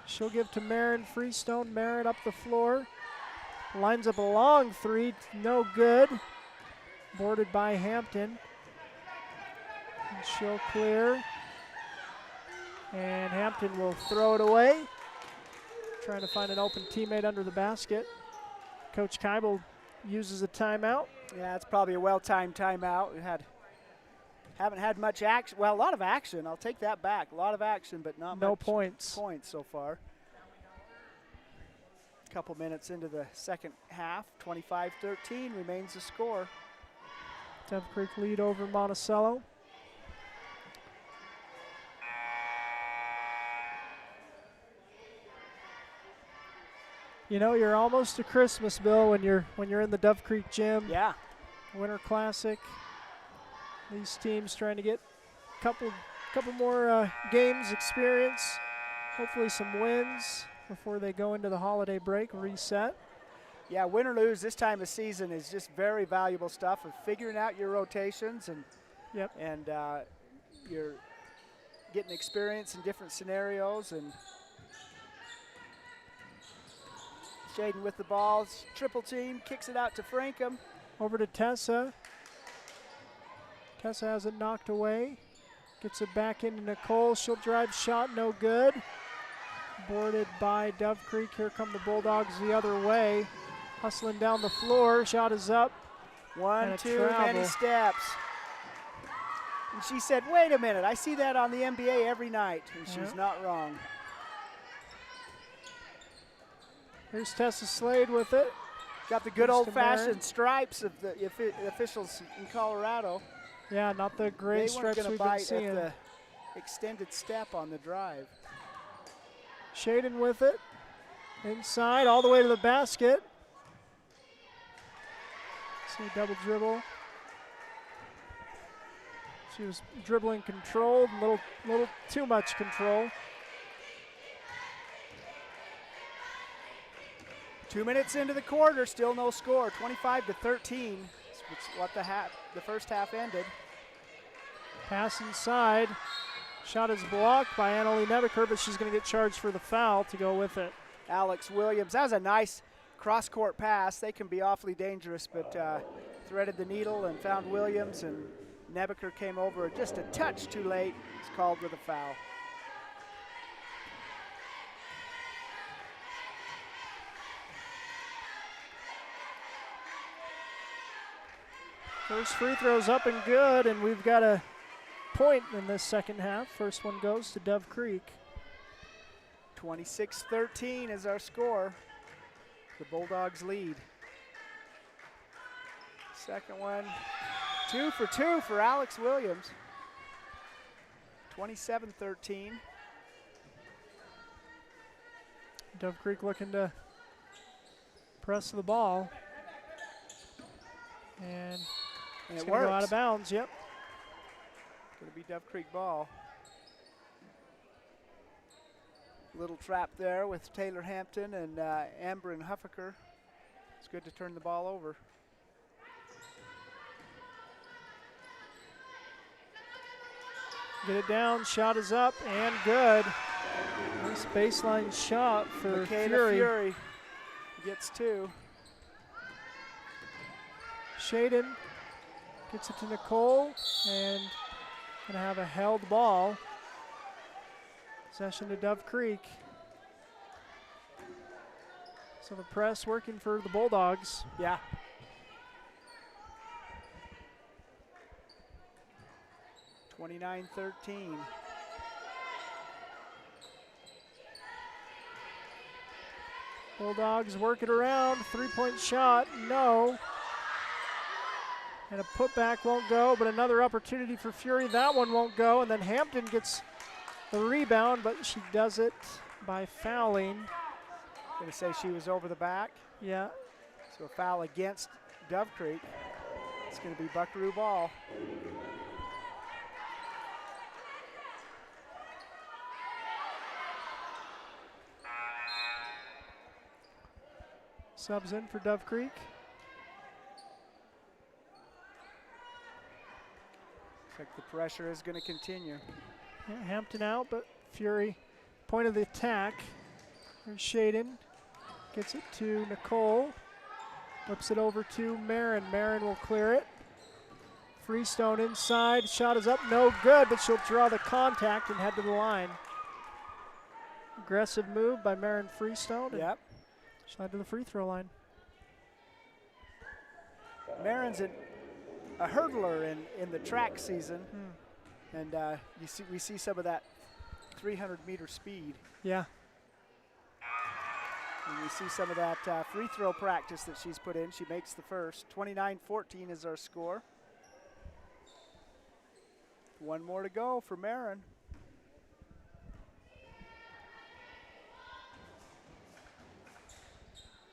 She'll give to Marin Freestone. Marin up the floor. Lines up a long three, no good. Boarded by Hampton. And she'll clear. And Hampton will throw it away. Trying to find an open teammate under the basket. Coach Keibel uses a timeout. Yeah, it's probably a well-timed timeout. We haven't had much action. Well, a lot of action. I'll take that back. A lot of action, but not no much points so far. A couple minutes into the second half. 25-13 remains the score. Dove Creek lead over Monticello. You know, you're almost to Christmas, Bill, when you're in the Dove Creek gym. Yeah. Winter Classic. These teams trying to get a couple more games experience. Hopefully some wins before they go into the holiday break, reset. Yeah, win or lose this time of season is just very valuable stuff of figuring out your rotations and you're getting experience in different scenarios. And Shaden with the ball, triple team, kicks it out to Frankham. Over to Tessa. Tessa has it knocked away. Gets it back into Nicole. She'll drive, shot, no good. Boarded by Dove Creek. Here come the Bulldogs the other way. Hustling down the floor. Shot is up. One too many steps. And she said, wait a minute, I see that on the NBA every night. And she's not wrong. Here's Tessa Slade with it. Got the good old-fashioned stripes of the officials in Colorado. Yeah, not the gray stripes we've been seeing. At the extended step on the drive. Shaden with it. Inside, all the way to the basket. See a double dribble. She was dribbling controlled, little too much control. 2 minutes into the quarter, still no score. 25-13. It's what the first half ended. Pass inside. Shot is blocked by Annalie Nebeker, but she's going to get charged for the foul to go with it. Alex Williams. That was a nice cross-court pass. They can be awfully dangerous, but threaded the needle and found Williams, and Nebeker came over just a touch too late. It's called with a foul. First free throw's up and good, and we've got a point in this second half. First one goes to Dove Creek. 26-13 is our score. The Bulldogs lead. Second one, 2 for 2 for Alex Williams. 27-13. Dove Creek looking to press the ball. And it's going to go out of bounds, yep. Going to be Dove Creek ball. Little trap there with Taylor Hampton and Amber and Huffaker. It's good to turn the ball over. Get it down, shot is up and good. Nice baseline shot for Fury. Gets 2. Shaden gets it to Nicole and gonna have a held ball. Possession to Dove Creek. So the press working for the Bulldogs. Yeah. (29-13). Bulldogs work it around. 3-point shot, no. And a putback won't go, but another opportunity for Fury. That one won't go, and then Hampton gets the rebound, but she does it by fouling. Going to say she was over the back. Yeah. So a foul against Dove Creek. It's going to be Buckaroo ball. Subs in for Dove Creek. Looks like the pressure is going to continue. Yeah, Hampton out, but Fury, point of the attack. There's Shaden. Gets it to Nicole. Whips it over to Marin. Marin will clear it. Freestone inside. Shot is up, no good, but she'll draw the contact and head to the line. Aggressive move by Marin Freestone. Yep. She'll head to the free throw line. Marin's a hurdler in the track season, and we see some of that 300-meter speed. Yeah. And we see some of that free throw practice that she's put in. She makes the first. 29-14 is our score. One more to go for Marin.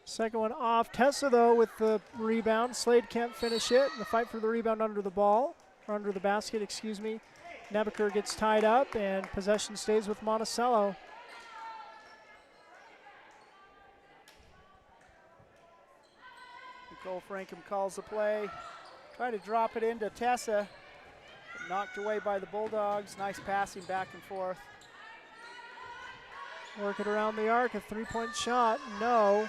Second one off. Tessa, though, with the rebound. Slade can't finish it. The fight for the rebound under the ball, or under the basket, excuse me. Nebeker gets tied up, and possession stays with Monticello. Nicole Frankham calls the play. Try to drop it into Tessa. Knocked away by the Bulldogs. Nice passing back and forth. Work it around the arc. A three-point shot. No.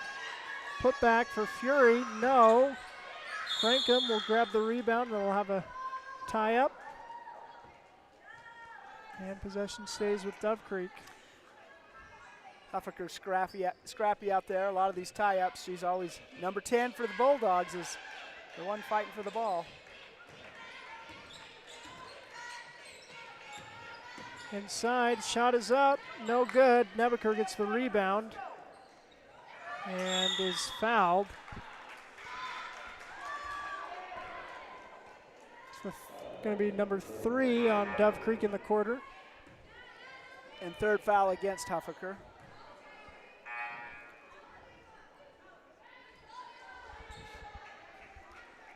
Put back for Fury. No. Frankham will grab the rebound, and we'll have a tie-up. And possession stays with Dove Creek. Huffaker scrappy out there. A lot of these tie-ups. She's always number 10 for the Bulldogs is the one fighting for the ball. Inside, shot is up, no good. Nebeker gets the rebound and is fouled. It's going to be number 3 on Dove Creek in the quarter. And third foul against Huffaker.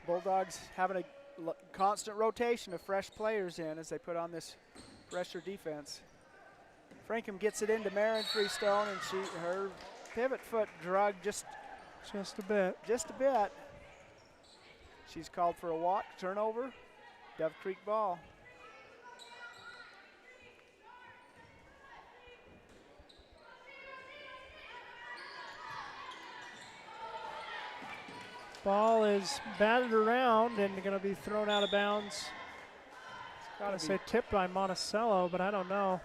Bulldogs having a constant rotation of fresh players in as they put on this pressure defense. Frankham gets it into Marin Freestone, and her pivot foot drug just a bit. Just a bit. She's called for a walk, turnover, Dove Creek ball. Ball is batted around and going to be thrown out of bounds. Gotta say tipped by Monticello, but I don't know.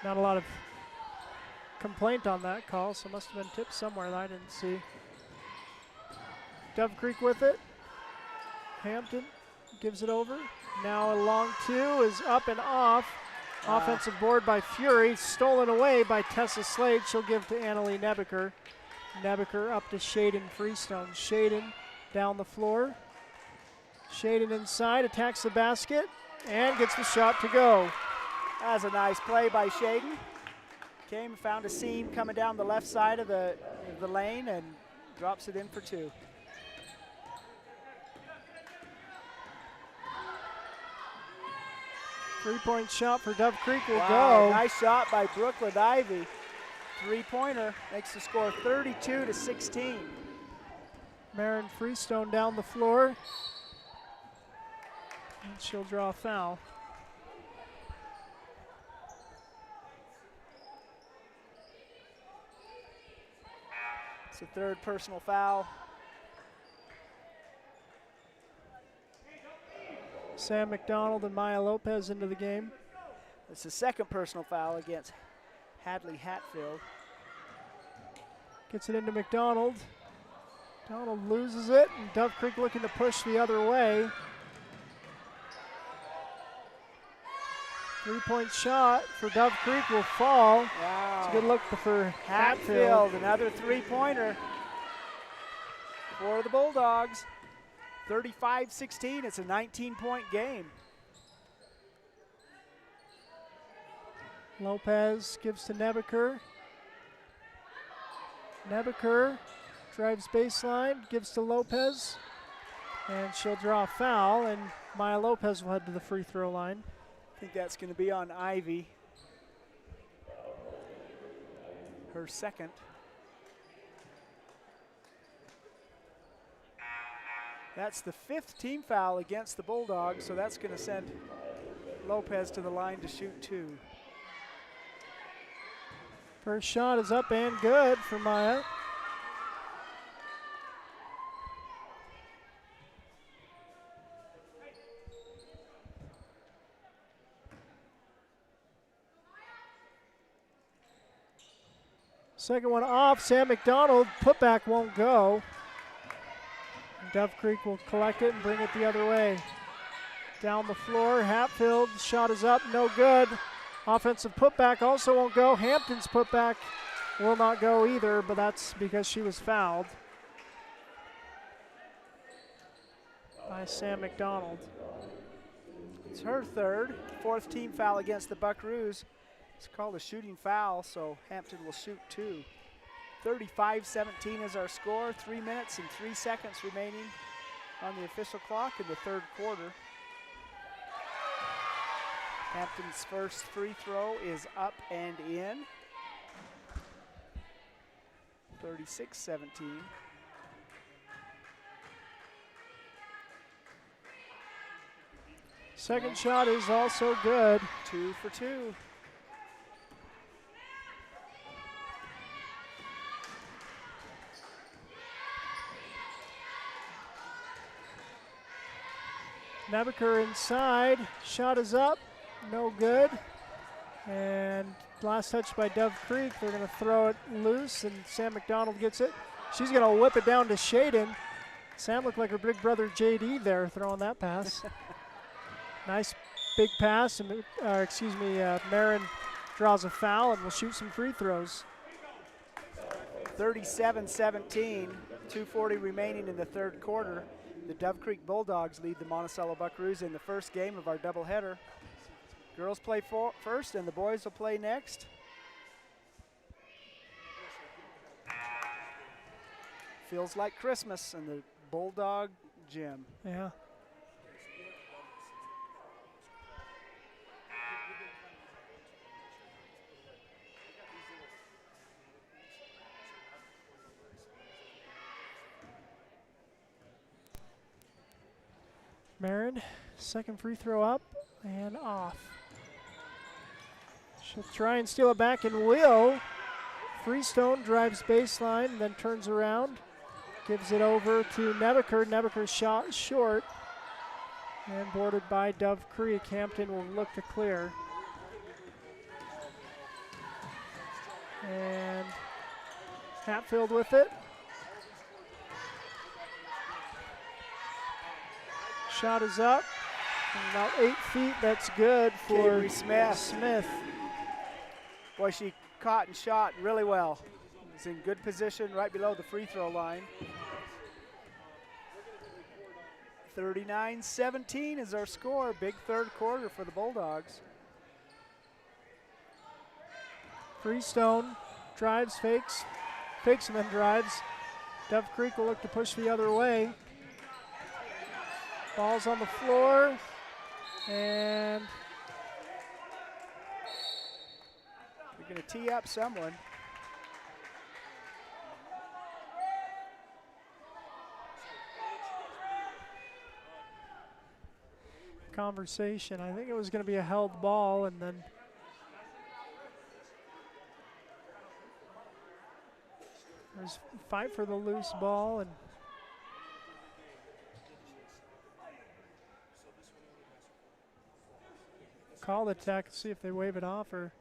Not a lot of complaint on that call, so must have been tipped somewhere that I didn't see. Dove Creek with it. Hampton gives it over. Now a long 2 is up and off. Offensive board by Fury, stolen away by Tessa Slade. She'll give to Annalie Nebeker. Nebeker up to Shaden Freestone. Shaden down the floor. Shaden inside, attacks the basket, and gets the shot to go. That's a nice play by Shaden. Came and found a seam coming down the left side of the lane and drops it in for 2. Three-point shot for Dove Creek will go. Nice shot by Brooklyn Ivy. Three-pointer makes the score 32-16. Marin Freestone down the floor. And she'll draw a foul. It's the third personal foul. Sam McDonald and Maya Lopez into the game. It's the second personal foul against Hadley Hatfield. Gets it into McDonald. McDonald loses it, and Dove Creek looking to push the other way. Three-point shot for Dove Creek will fall. Wow. It's a good look for Hatfield. Another three-pointer for the Bulldogs. 35-16, it's a 19-point game. Lopez gives to Nebeker. Nebeker drives baseline, gives to Lopez, and she'll draw a foul, and Maya Lopez will head to the free throw line. I think that's going to be on Ivy. Her second. That's the 5th team foul against the Bulldogs, so that's going to send Lopez to the line to shoot 2. First shot is up and good for Maya. Second one off, Sam McDonald, putback won't go. Dove Creek will collect it and bring it the other way. Down the floor, Hatfield, shot is up, no good. Offensive putback also won't go. Hampton's putback will not go either, but that's because she was fouled by Sam McDonald. It's her third, fourth team foul against the Buckaroos. It's called a shooting foul, so Hampton will shoot 2. 35-17 is our score. 3 minutes and 3 seconds remaining on the official clock in the third quarter. Hampton's first free throw is up and in. 36-17. Second shot is also good. 2 for 2. Nebeker inside, shot is up, no good. And last touch by Dove Creek, they're gonna throw it loose and Sam McDonald gets it. She's gonna whip it down to Shaden. Sam looked like her big brother JD there throwing that pass. Nice big pass, and Marin draws a foul and will shoot some free throws. 37-17, 2:40 remaining in the third quarter. The Dove Creek Bulldogs lead the Monticello Buckaroos in the first game of our doubleheader. Girls play first and the boys will play next. Feels like Christmas in the Bulldog gym. Yeah. Marin, second free throw up and off. She'll try and steal it back and will. Freestone drives baseline, then turns around, gives it over to Nebeker. Nebeker's shot short and boarded by Dove Creek. Hampton will look to clear. And Hatfield with it. Shot is up, about 8 feet. That's good for Smith. Boy, she caught and shot really well. It's in good position right below the free throw line. 39-17 is our score. Big third quarter for the Bulldogs. Freestone drives, fakes and then drives. Dove Creek will look to push the other way. Ball's on the floor, and we're going to tee up someone. Conversation. I think it was going to be a held ball, and then there's a fight for the loose ball, and call the tech, see if they wave it off or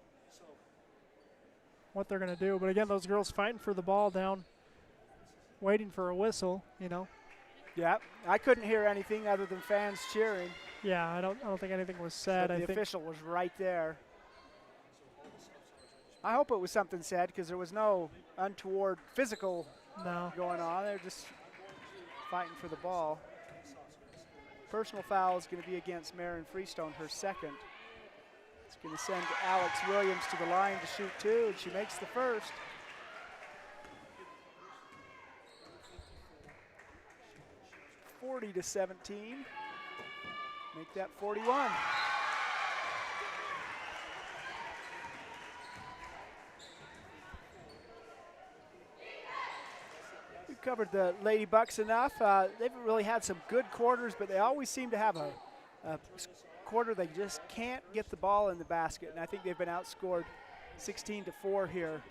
what they're going to do. But again, those girls fighting for the ball down, waiting for a whistle, you know. Yeah, I couldn't hear anything other than fans cheering. Yeah, I don't think anything was said. So the official was right there. I hope it was something said because there was no untoward physical going on. They're just fighting for the ball. Personal foul is going to be against Marin Freestone, her second. It's going to send Alex Williams to the line to shoot 2, and she makes the first. (40-17). Make that 41. We've covered the Lady Bucks enough. They've really had some good quarters, but they always seem to have a quarter they just can't get the ball in the basket, and I think they've been outscored 16-4 here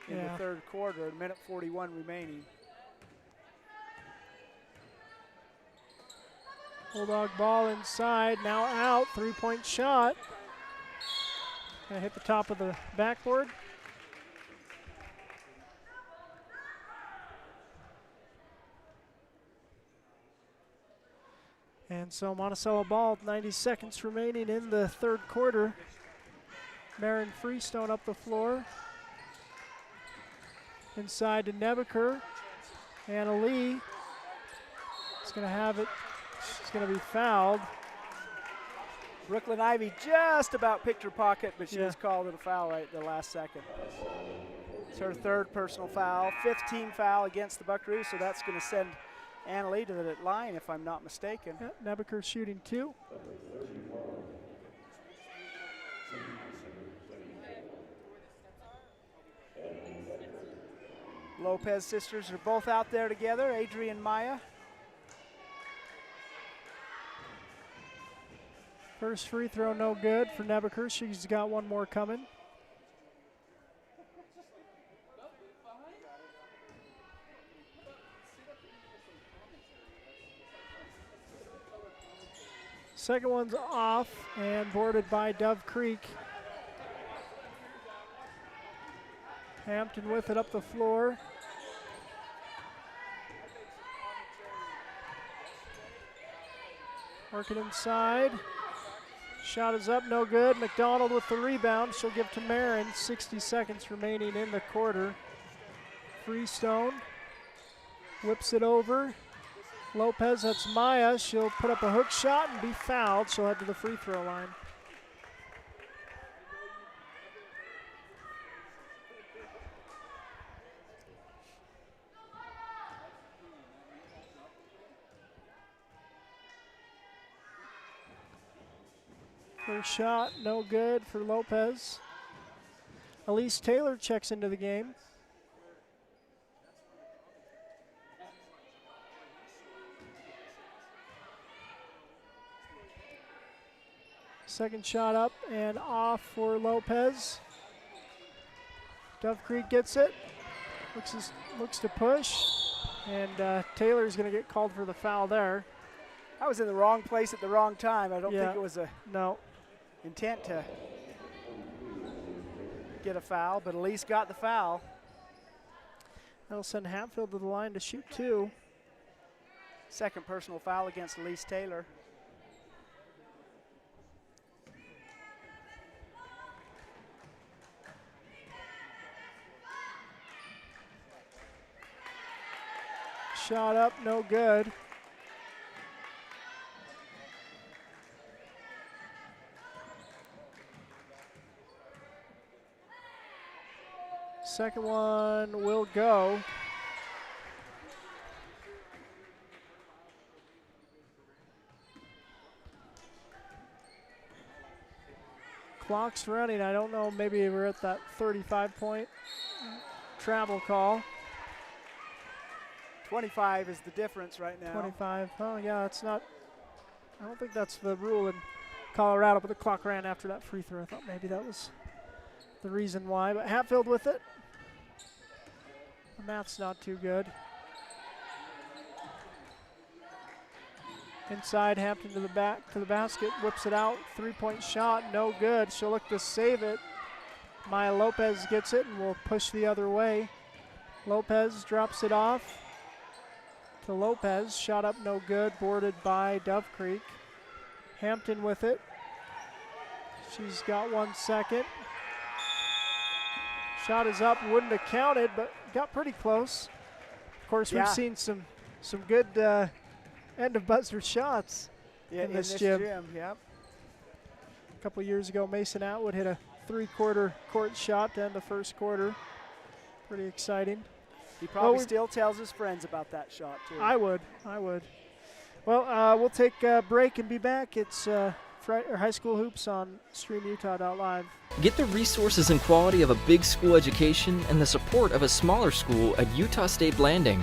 in the third quarter, a minute 41 remaining. Bulldog ball inside, now out, 3-point shot. Gonna hit the top of the backboard. And so Monticello ball, 90 seconds remaining in the third quarter. Marin Freestone up the floor. Inside to Nebaker. Anna Lee is going to have it. She's going to be fouled. Brooklyn Ivy just about picked her pocket, but she was called a foul right at the last second. It's her third personal foul, 5th team foul against the Buckaroo, so that's going to send Anna Lee to the line if I'm not mistaken. Yeah, Nebaker shooting 2. Lopez sisters are both out there together, Adrian and Maya. First free throw no good for Nebaker. She's got one more coming. Second one's off and boarded by Dove Creek. Hampton with it up the floor. Working inside. Shot is up, no good. McDonald with the rebound. She'll give to Marin. 60 seconds remaining in the quarter. Freestone whips it over. Lopez, that's Maya. She'll put up a hook shot and be fouled. She'll head to the free throw line. First shot, no good for Lopez. Elise Taylor checks into the game. Second shot up and off for Lopez. Dove Creek gets it. Looks to push. And Taylor's going to get called for the foul there. I was in the wrong place at the wrong time. I don't think it was a intent to get a foul, but Elise got the foul. That'll send Hatfield to the line to shoot 2. Second personal foul against Elise Taylor. Shot up, no good. Second one will go. Clock's running. I don't know, maybe we're at that 35-point travel call. 25 is the difference right now. 25. Oh, yeah, it's not. I don't think that's the rule in Colorado, but the clock ran after that free throw. I thought maybe that was the reason why. But Hatfield with it. The math's not too good. Inside, Hampton to the back, to the basket, whips it out. 3-point shot, no good. She'll look to save it. Maya Lopez gets it and will push the other way. Lopez drops it off to Lopez. Shot up, no good. Boarded by Dove Creek. Hampton with it. She's got 1 second. Shot is up, wouldn't have counted, but got pretty close. Of course, we've seen some good end of buzzer shots in this gym. Yep. A couple years ago, Mason Atwood hit a 3-quarter court shot to end the first quarter. Pretty exciting. He probably still tells his friends about that shot, too. I would. Well, we'll take a break and be back. It's High School Hoops on StreamUtah.live. Get the resources and quality of a big school education and the support of a smaller school at Utah State Blanding.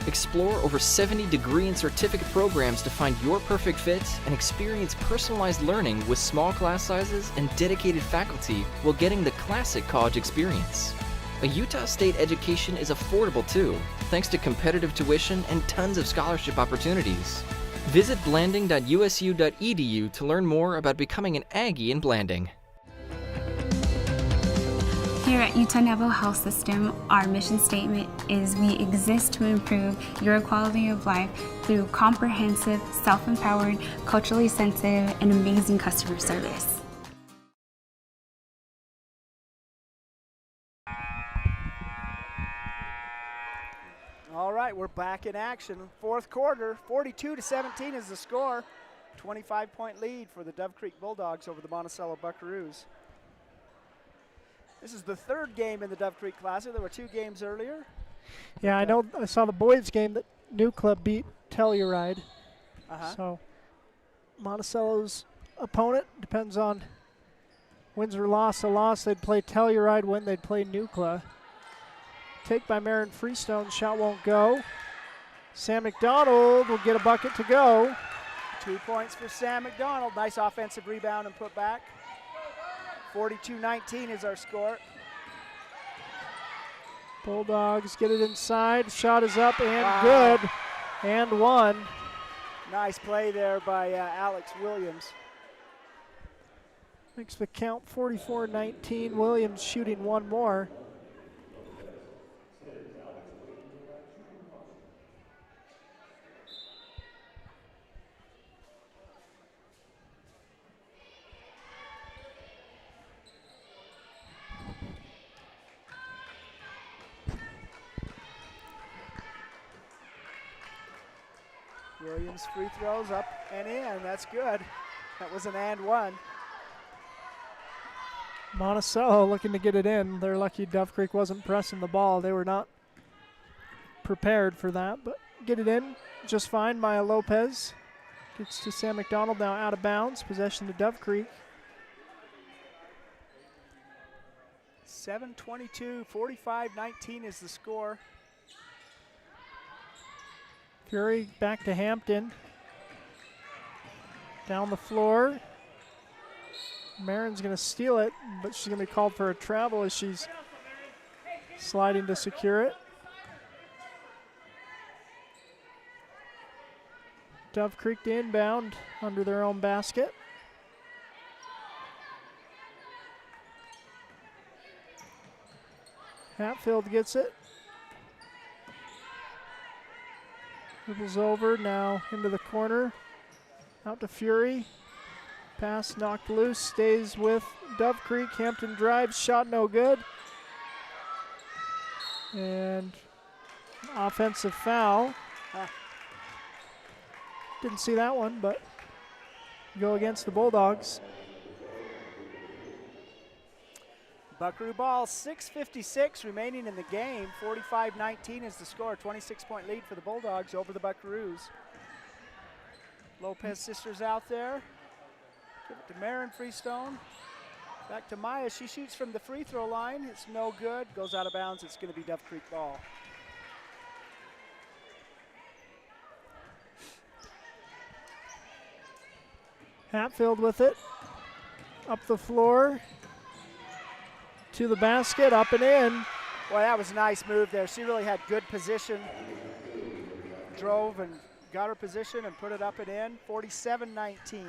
Explore over 70 degree and certificate programs to find your perfect fit and experience personalized learning with small class sizes and dedicated faculty while getting the classic college experience. A Utah State education is affordable too, thanks to competitive tuition and tons of scholarship opportunities. Visit blanding.usu.edu to learn more about becoming an Aggie in Blanding. Here at Utah Naval Health System, our mission statement is we exist to improve your quality of life through comprehensive, self-empowered, culturally sensitive, and amazing customer service. All right, we're back in action. Fourth quarter, 42-17 is the score. 25-point lead for the Dove Creek Bulldogs over the Monticello Buckaroos. This is the third game in the Dove Creek Classic. There were 2 games earlier. Yeah, I know. I saw the boys' game that New Club beat Telluride. So Monticello's opponent depends on wins or loss. A loss, they'd play Telluride. Win, they'd play Nucla. Take by Marin Freestone. Shot won't go. Sam McDonald will get a bucket to go. 2 points for Sam McDonald. Nice offensive rebound and put back. 42-19 is our score. Bulldogs get it inside. Shot is up and good. And one. Nice play there by Alex Williams. Makes the count 44-19. Williams shooting one more. Williams free throws up and in. That's good. That was an and one. Monticello looking to get it in. They're lucky Dove Creek wasn't pressing the ball. They were not prepared for that, but get it in just fine. Maya Lopez gets to Sam McDonald, now out of bounds. Possession to Dove Creek. 7:22, 45-19 is the score. Fury back to Hampton. Down the floor. Marin's going to steal it, but she's going to be called for a travel as she's sliding to secure it. Dove Creek to inbound under their own basket. Hatfield gets it. Dribbles over, now into the corner. Out to Fury. Pass knocked loose, stays with Dove Creek. Hampton drives, shot no good. And offensive foul. Didn't see that one, but go against the Bulldogs. Buckaroo ball, 6:56 remaining in the game. 45-19 is the score. 26-point lead for the Bulldogs over the Buckaroos. Lopez sisters out there. Give it to Marin Freestone. Back to Maya. She shoots from the free throw line. It's no good. Goes out of bounds. It's going to be Dove Creek ball. Hatfield with it. Up the floor. To the basket, up and in. Boy, that was a nice move there. She really had good position. Drove and got her position and put it up and in. 47-19.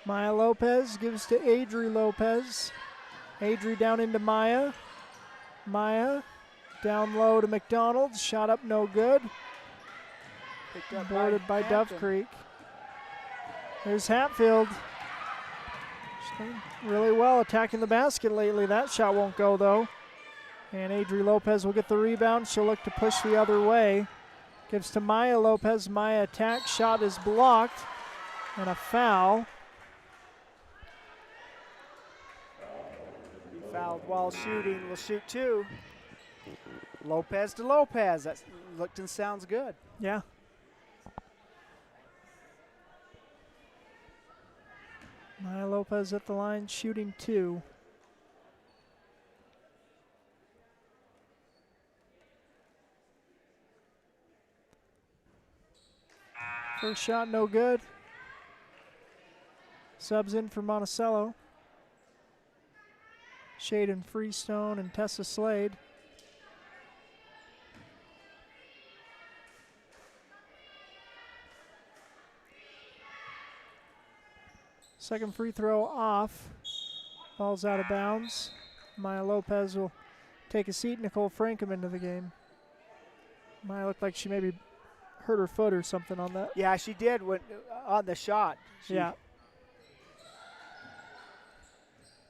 Maya Lopez gives to Adri Lopez. Adri down into Maya. Maya down low to McDonald. Shot up no good. Picked up boarded by Dove Creek. There's Hatfield. Really well attacking the basket lately. That shot won't go though. And Adri Lopez will get the rebound. She'll look to push the other way. Gives to Maya Lopez. Maya attacks. Shot is blocked. And a foul. He fouled while shooting. Will shoot two. Lopez to Lopez. That looked and sounds good. Yeah. Maya Lopez at the line, shooting two. First shot, no good. Subs in for Monticello. Shaden Freestone and Tessa Slade. Second free throw off. Ball's out of bounds. Maya Lopez will take a seat. Nicole Frankham into the game. Maya looked like she maybe hurt her foot or something on that. Yeah, she did when on the shot. Yeah.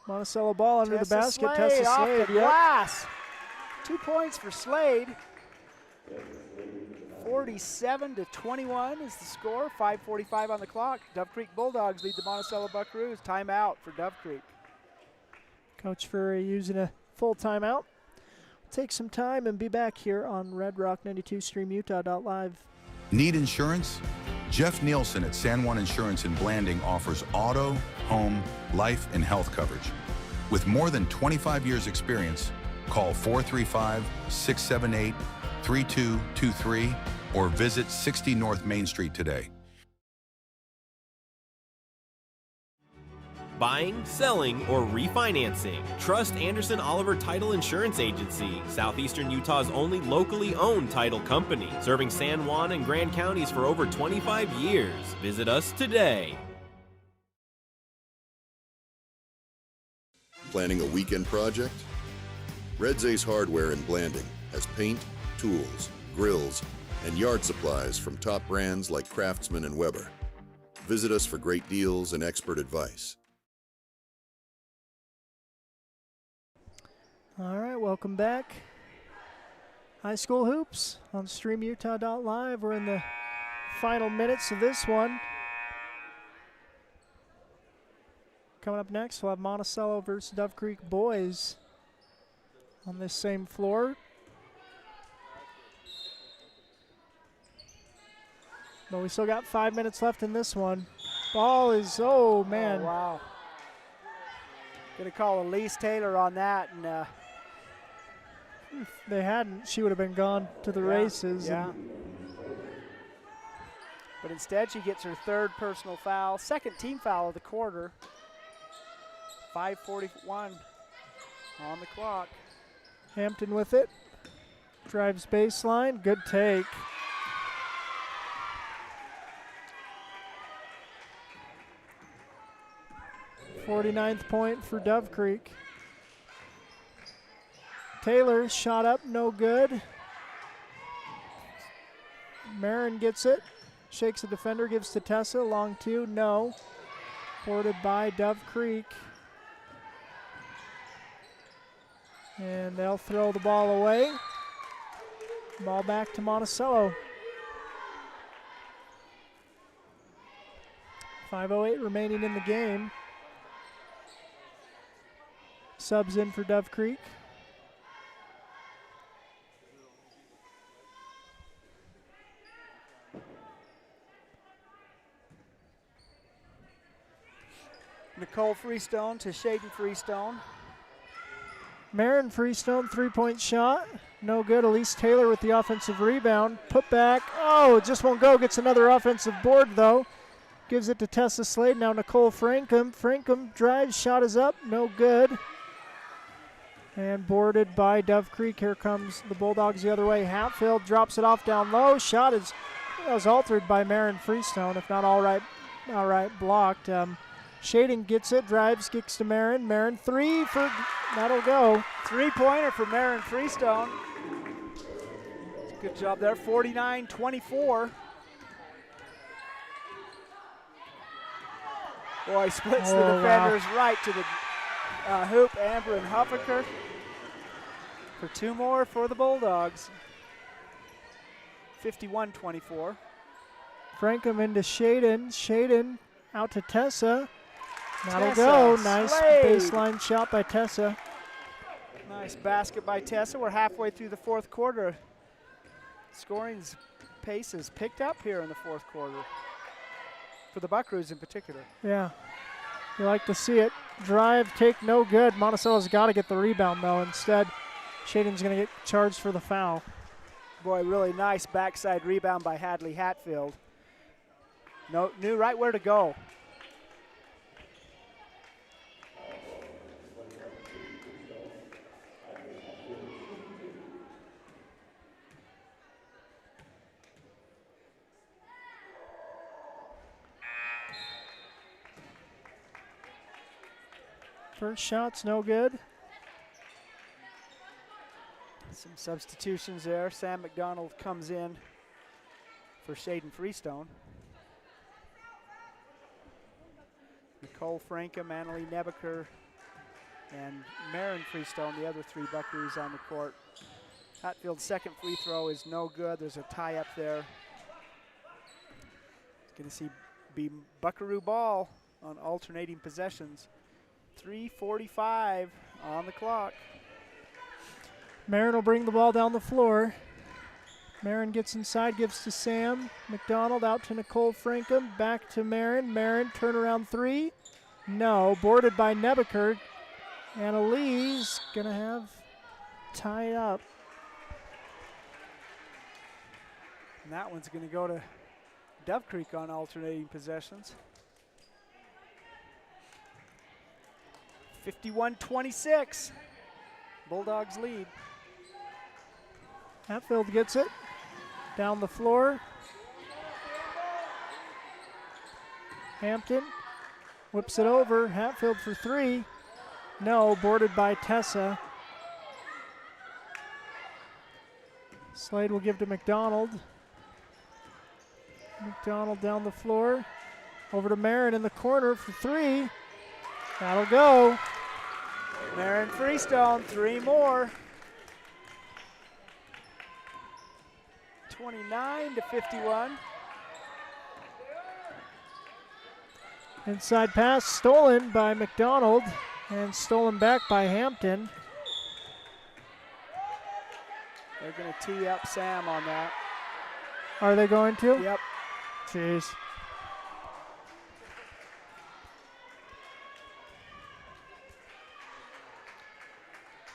Monticello ball under the basket. Slade Tessa off Slade. the glass. 2 points for Slade. 47-21 is the score. 5:45 on the clock. Dove Creek Bulldogs lead the Monticello Buckaroos. Timeout for Dove Creek. Coach Furry using a full timeout. Take some time and be back here on Red Rock 92 StreamUtah.live. Need insurance? Jeff Nielsen at San Juan Insurance in Blanding offers auto, home, life, and health coverage. With more than 25 years experience, call 435-678-3223 or visit 60 North Main Street today. Buying, selling, or refinancing. Trust Anderson Oliver Title Insurance Agency, Southeastern Utah's only locally owned title company, serving San Juan and Grand counties for over 25 years. Visit us today. Planning a weekend project? Red Zay's Hardware in Blanding has paint, tools, grills, and yard supplies from top brands like Craftsman and Weber. Visit us for great deals and expert advice. All right, welcome back. High school hoops on StreamUtah.live. We're in the final minutes of this one. Coming up next, we'll have Monticello versus Dove Creek boys on this same floor. But we still got 5 minutes left in this one. Ball is, oh man. Oh, wow. Gonna call Elise Taylor on that, and if they hadn't, she would have been gone to the races. Yeah. But instead, she gets her third personal foul, second team foul of the quarter. 5:41 on the clock. Hampton with it. Drives baseline. Good take. .49th point for Dove Creek. Taylor shot up, no good. Marin gets it. Shakes the defender, gives to Tessa. Long two, no. Boarded by Dove Creek. And they'll throw the ball away. Ball back to Monticello. 5:08 remaining in the game. Subs in for Dove Creek. Nicole Freestone to Shaden Freestone. Marin Freestone, three-point shot. No good. Elise Taylor with the offensive rebound. Put back. Oh, it just won't go. Gets another offensive board, though. Gives it to Tessa Slade. Now Nicole Frankham. Frankham drives. Shot is up. No good. And boarded by Dove Creek. Here comes the Bulldogs the other way. Hatfield drops it off down low. Shot was altered by Marin Freestone, if not all right blocked. Shading gets it, drives, kicks to Marin. Marin three for, that'll go. Three-pointer for Marin Freestone. Good job there, 49-24. Boy, splits the defenders right to the hoop. Amber and Huffaker for two more for the Bulldogs. 51-24. Frankham into Shaden. Shaden out to Tessa. That'll Tessa go. Nice Slade. baseline shot by Tessa. Nice basket by Tessa. We're halfway through the fourth quarter. Scoring's pace is picked up here in the fourth quarter, for the Buckaroos in particular. Yeah, you like to see it. Drive, take, no good. Monticello's got to get the rebound, though. Instead, Shaden's going to get charged for the foul. Boy, really nice backside rebound by Hadley Hatfield. Knew right where to go. First shot's no good. Some substitutions there. Sam McDonald comes in for Shaden Freestone. Nicole Frankham, Annalie Nebeker, and Marin Freestone, the other three Buckaroos on the court. Hatfield's second free throw is no good. There's a tie up there. Going to be Buckaroo ball on alternating possessions. 3:45 on the clock. Marin will bring the ball down the floor. Marin gets inside, gives to Sam. McDonald out to Nicole Frankham, back to Marin. Marin, turnaround three. No, boarded by Nebeker. Annalie's gonna have tie up. And that one's gonna go to Dove Creek on alternating possessions. 51-26, Bulldogs lead. Hatfield gets it down the floor. Hampton whips it over. Hatfield for three. No, boarded by Tessa. Slade will give to McDonald. McDonald down the floor. Over to Marin in the corner for three. That'll go. Marin Freestone, three more. 29-51. Inside pass stolen by McDonald and stolen back by Hampton. They're going to tee up Sam on that. Are they going to? Yep. Jeez.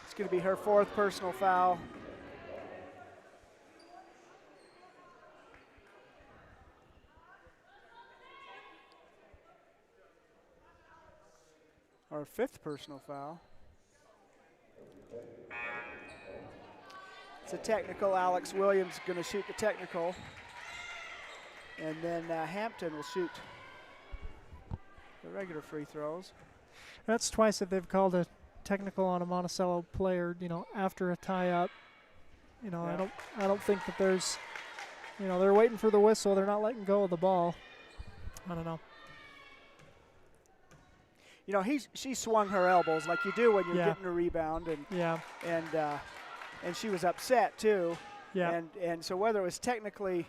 It's going to be her fourth personal foul. Our fifth personal foul. It's a technical. Alex Williams going to shoot the technical. And then Hampton will shoot the regular free throws. That's twice that they've called a technical on a Monticello player, after a tie-up. Yeah. I don't think that there's, they're waiting for the whistle. They're not letting go of the ball. I don't know. She swung her elbows like you do when you're Yeah. getting a rebound, and Yeah. and she was upset too. Yeah. And so whether it was technically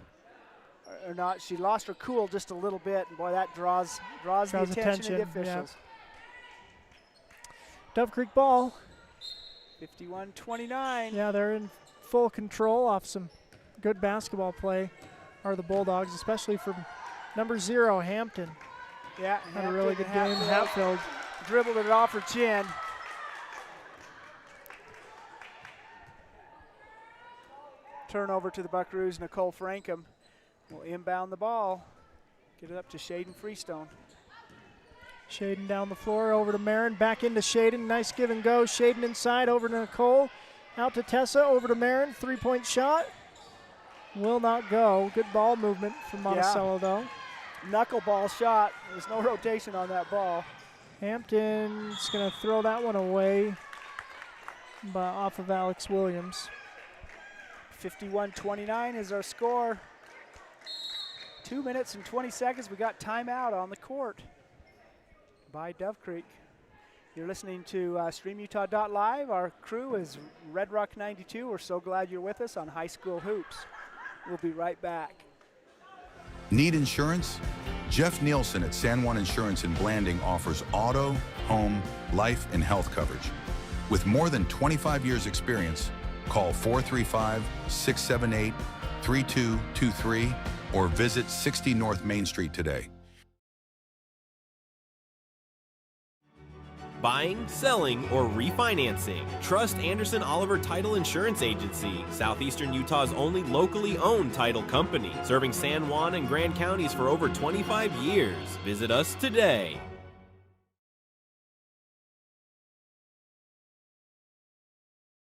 or not, she lost her cool just a little bit, and boy, that draws the attention of the officials. Yeah. Dove Creek ball. 51-29. Yeah, they're in full control off some good basketball play, are the Bulldogs, especially from number 0, Hampton. Yeah, had a really good game. Hatfield dribbled it off her chin. Turnover to the Buckaroos. Nicole Frankham will inbound the ball. Get it up to Shaden Freestone. Shaden down the floor, over to Marin, back into Shaden. Nice give and go. Shaden inside, over to Nicole. Out to Tessa, over to Marin. Three-point shot. Will not go. Good ball movement from Monticello, though. Knuckleball shot. There's no rotation on that ball. Hampton's going to throw that one away off of Alex Williams. 51-29 is our score. 2 minutes and 20 seconds. We got timeout on the court by Dove Creek. You're listening to StreamUtah.live. Our crew is Red Rock 92. We're so glad you're with us on High School Hoops. We'll be right back. Need insurance? Jeff Nielsen at San Juan Insurance in Blanding offers auto, home, life, and health coverage. With more than 25 years experience, call 435-678-3223 or visit 60 North Main Street today. Buying, selling, or refinancing. Trust Anderson Oliver Title Insurance Agency, Southeastern Utah's only locally owned title company, serving San Juan and Grand counties for over 25 years. Visit us today.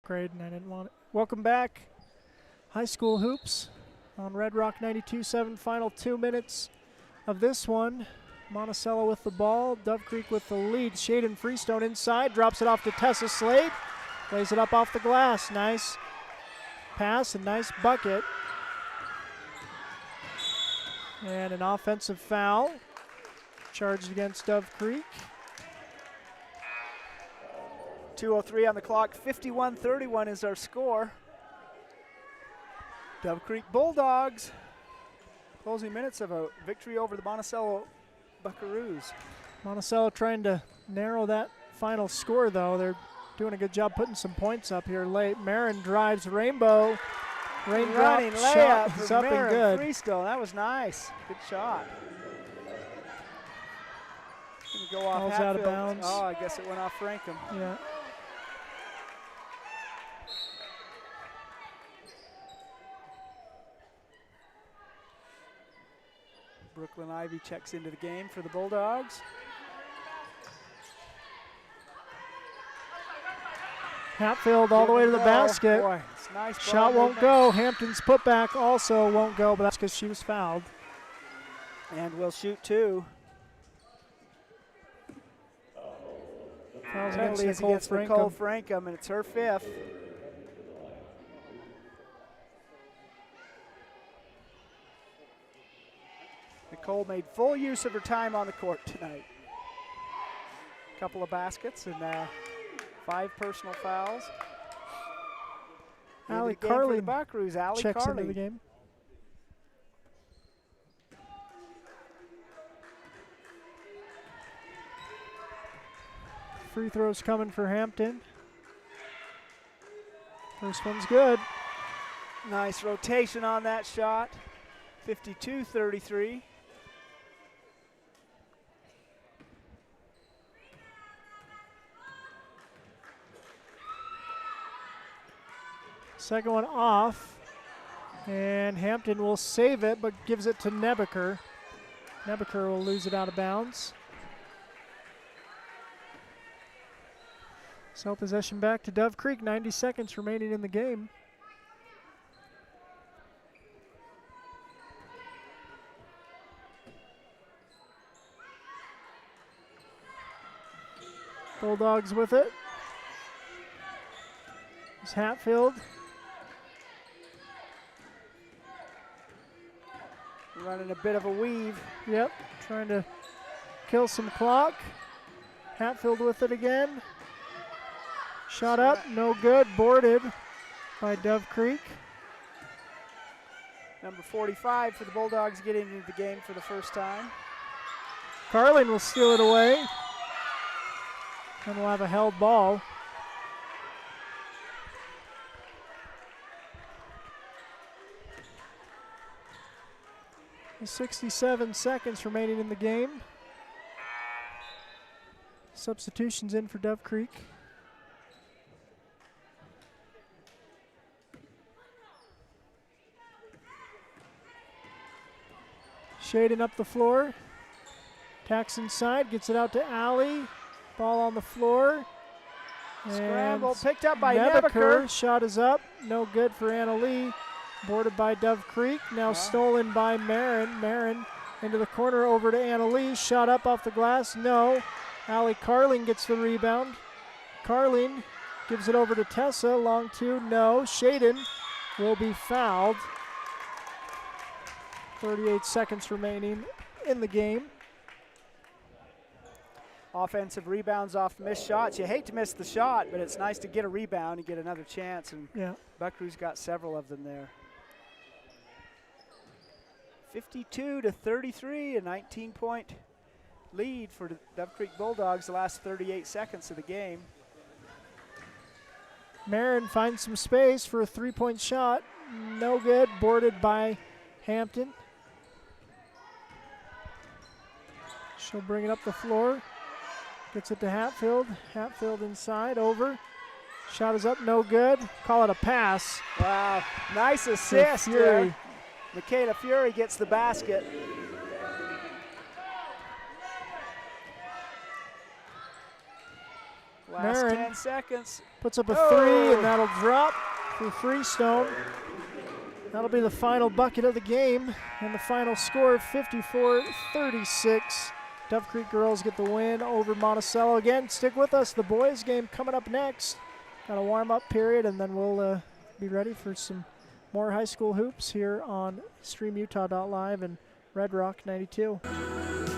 Great, and I didn't want it. Welcome back. High School Hoops on Red Rock 92.7. Final 2 minutes of this one. Monticello with the ball. Dove Creek with the lead. Shaden Freestone inside. Drops it off to Tessa Slade. Plays it up off the glass. Nice pass and nice bucket. And an offensive foul charged against Dove Creek. 2:03 on the clock. 51-31 is our score. Dove Creek Bulldogs. Closing minutes of a victory over the Monticello Buckaroos. Monticello trying to narrow that final score, though. They're doing a good job putting some points up here late. Marin drives Rainbow. Raindrop Running shot layup is for up and Marin good. Freestone. That was nice. Good shot. Gonna go off Ball's out of Hatfield. bounds. Oh, I guess it went off Frankham. Yeah. Brooklyn Ivy checks into the game for the Bulldogs. Hatfield all the way to the basket. Boy, it's nice. Shot ball won't movement. go. Hampton's putback also won't go, but that's because she was fouled. And we'll shoot two. Fouls Penalty is against Nicole Frankham, and it's her fifth. Nicole made full use of her time on the court tonight. Couple of baskets and 5 personal fouls. Allie For the Carling Buckaroos. Allie checks Carling. into the game. Free throws coming for Hampton. First one's good. Nice rotation on that shot. 52-33. Second one off. And Hampton will save it, but gives it to Nebeker. Nebeker will lose it out of bounds. So possession back to Dove Creek. 90 seconds remaining in the game. Bulldogs with it. It's Hatfield. Running a bit of a weave. Yep, trying to kill some clock. Hatfield with it again. Shot up, no good, boarded by Dove Creek. Number 45 for the Bulldogs getting into the game for the first time. Carlin will steal it away. And we'll have a held ball. With 67 seconds remaining in the game. Substitutions in for Dove Creek. Shaden up the floor. Tacks inside, gets it out to Allie. Ball on the floor. Scramble, And picked up by Nebeker. Nebeker. Shot is up, no good for Anna Lee. Boarded by Dove Creek, now stolen by Marin. Marin into the corner over to Anna Lee. Shot up off the glass, no. Allie Carling gets the rebound. Carling gives it over to Tessa, long two, no. Shaden will be fouled. 38 seconds remaining in the game. Offensive rebounds off missed shots. You hate to miss the shot, but it's nice to get a rebound and get another chance, and Yeah. Buckaroo's got several of them there. 52-33, a 19-point lead for the Dove Creek Bulldogs the last 38 seconds of the game. Marin finds some space for a three-point shot. No good, boarded by Hampton. She'll bring it up the floor. Gets it to Hatfield. Hatfield inside, over. Shot is up, no good. Call it a pass. Wow, nice assist Fury. there. Michaela Fury gets the basket. Last Marin 10 seconds. puts up a three, and that'll drop for Freestone. That'll be the final bucket of the game, and the final score 54-36. Dove Creek girls get the win over Monticello. Again, stick with us. The boys game coming up next. Got a warm-up period, and then we'll be ready for some more high school hoops here on StreamUtah.live and Red Rock 92.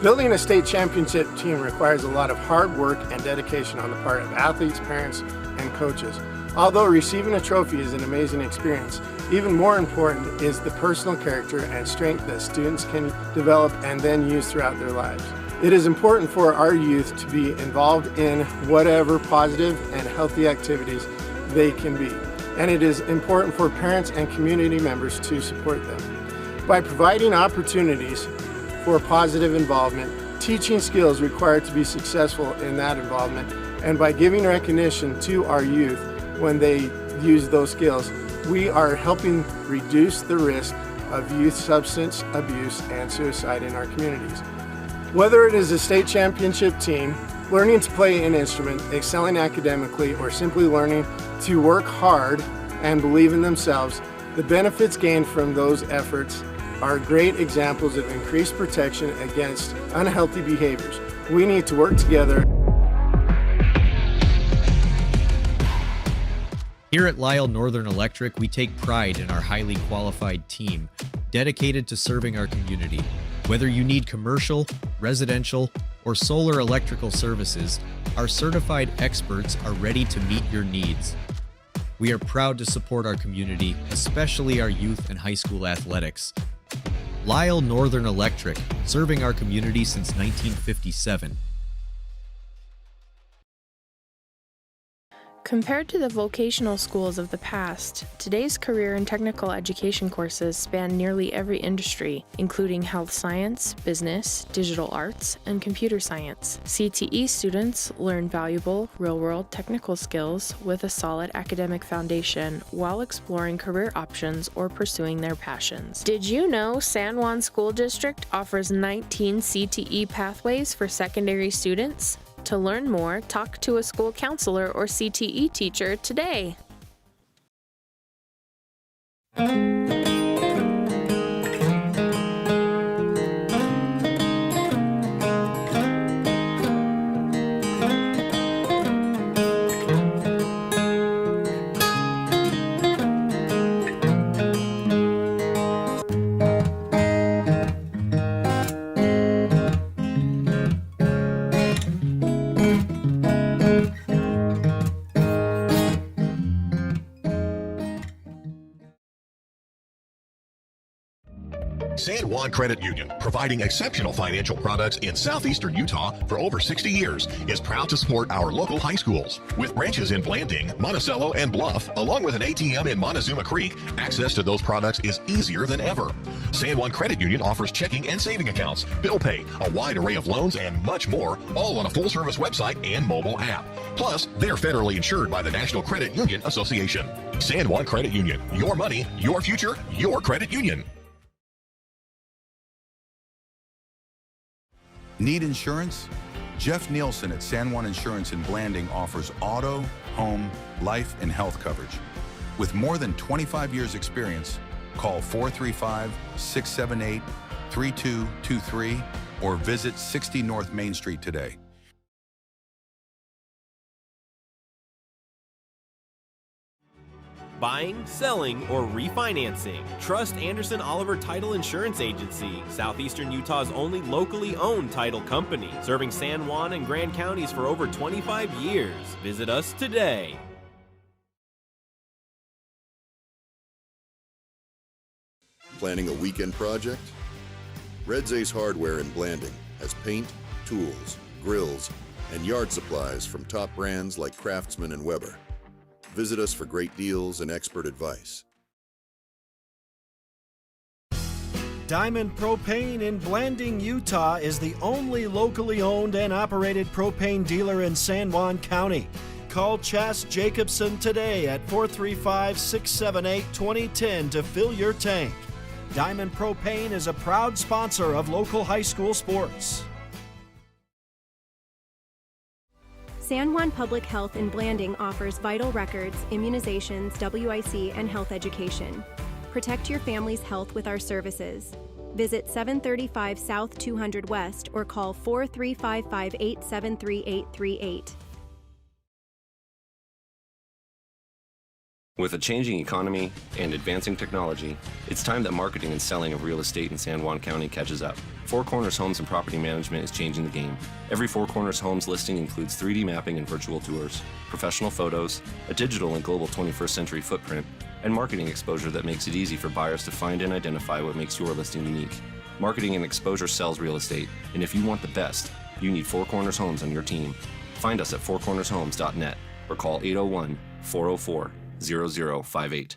Building a state championship team requires a lot of hard work and dedication on the part of athletes, parents, and coaches. Although receiving a trophy is an amazing experience, even more important is the personal character and strength that students can develop and then use throughout their lives. It is important for our youth to be involved in whatever positive and healthy activities they can be, and it is important for parents and community members to support them. By providing opportunities for positive involvement, teaching skills required to be successful in that involvement, and by giving recognition to our youth when they use those skills, we are helping reduce the risk of youth substance abuse and suicide in our communities. Whether it is a state championship team, learning to play an instrument, excelling academically, or simply learning to work hard and believe in themselves, the benefits gained from those efforts are great examples of increased protection against unhealthy behaviors. We need to work together. Here at Lisle Northern Electric, we take pride in our highly qualified team, dedicated to serving our community. Whether you need commercial, residential, or solar electrical services, our certified experts are ready to meet your needs. We are proud to support our community, especially our youth and high school athletics. Lisle Northern Electric, serving our community since 1957. Compared to the vocational schools of the past, today's career and technical education courses span nearly every industry, including health science, business, digital arts, and computer science. CTE students learn valuable, real-world technical skills with a solid academic foundation while exploring career options or pursuing their passions. Did you know San Juan School District offers 19 CTE pathways for secondary students? To learn more, talk to a school counselor or CTE teacher today. San Juan Credit Union, providing exceptional financial products in southeastern Utah for over 60 years, is proud to support our local high schools. With branches in Blanding, Monticello, and Bluff, along with an ATM in Montezuma Creek, access to those products is easier than ever. San Juan Credit Union offers checking and saving accounts, bill pay, a wide array of loans, and much more, all on a full-service website and mobile app. Plus, they're federally insured by the National Credit Union Association. San Juan Credit Union, your money, your future, your credit union. Need insurance? Jeff Nielsen at San Juan Insurance in Blanding offers auto, home, life, and health coverage. With more than 25 years experience, call 435-678-3223 or visit 60 North Main Street today. Buying, selling, or refinancing. Trust Anderson Oliver Title Insurance Agency, Southeastern Utah's only locally owned title company, serving San Juan and Grand counties for over 25 years. Visit us today. Planning a weekend project? Red Zay's Hardware in Blanding has paint, tools, grills, and yard supplies from top brands like Craftsman and Weber. Visit us for great deals and expert advice. Diamond Propane in Blanding, Utah is the only locally owned and operated propane dealer in San Juan County. Call Chas Jacobson today at 435-678-2010 to fill your tank. Diamond Propane is a proud sponsor of local high school sports. San Juan Public Health in Blanding offers vital records, immunizations, WIC, and health education. Protect your family's health with our services. Visit 735 South 200 West or call 43558733838. With a changing economy and advancing technology, it's time that marketing and selling of real estate in San Juan County catches up. Four Corners Homes and Property Management is changing the game. Every Four Corners Homes listing includes 3D mapping and virtual tours, professional photos, a digital and global 21st century footprint, and marketing exposure that makes it easy for buyers to find and identify what makes your listing unique. Marketing and exposure sells real estate, and if you want the best, you need Four Corners Homes on your team. Find us at fourcornershomes.net or call 801-404-0058.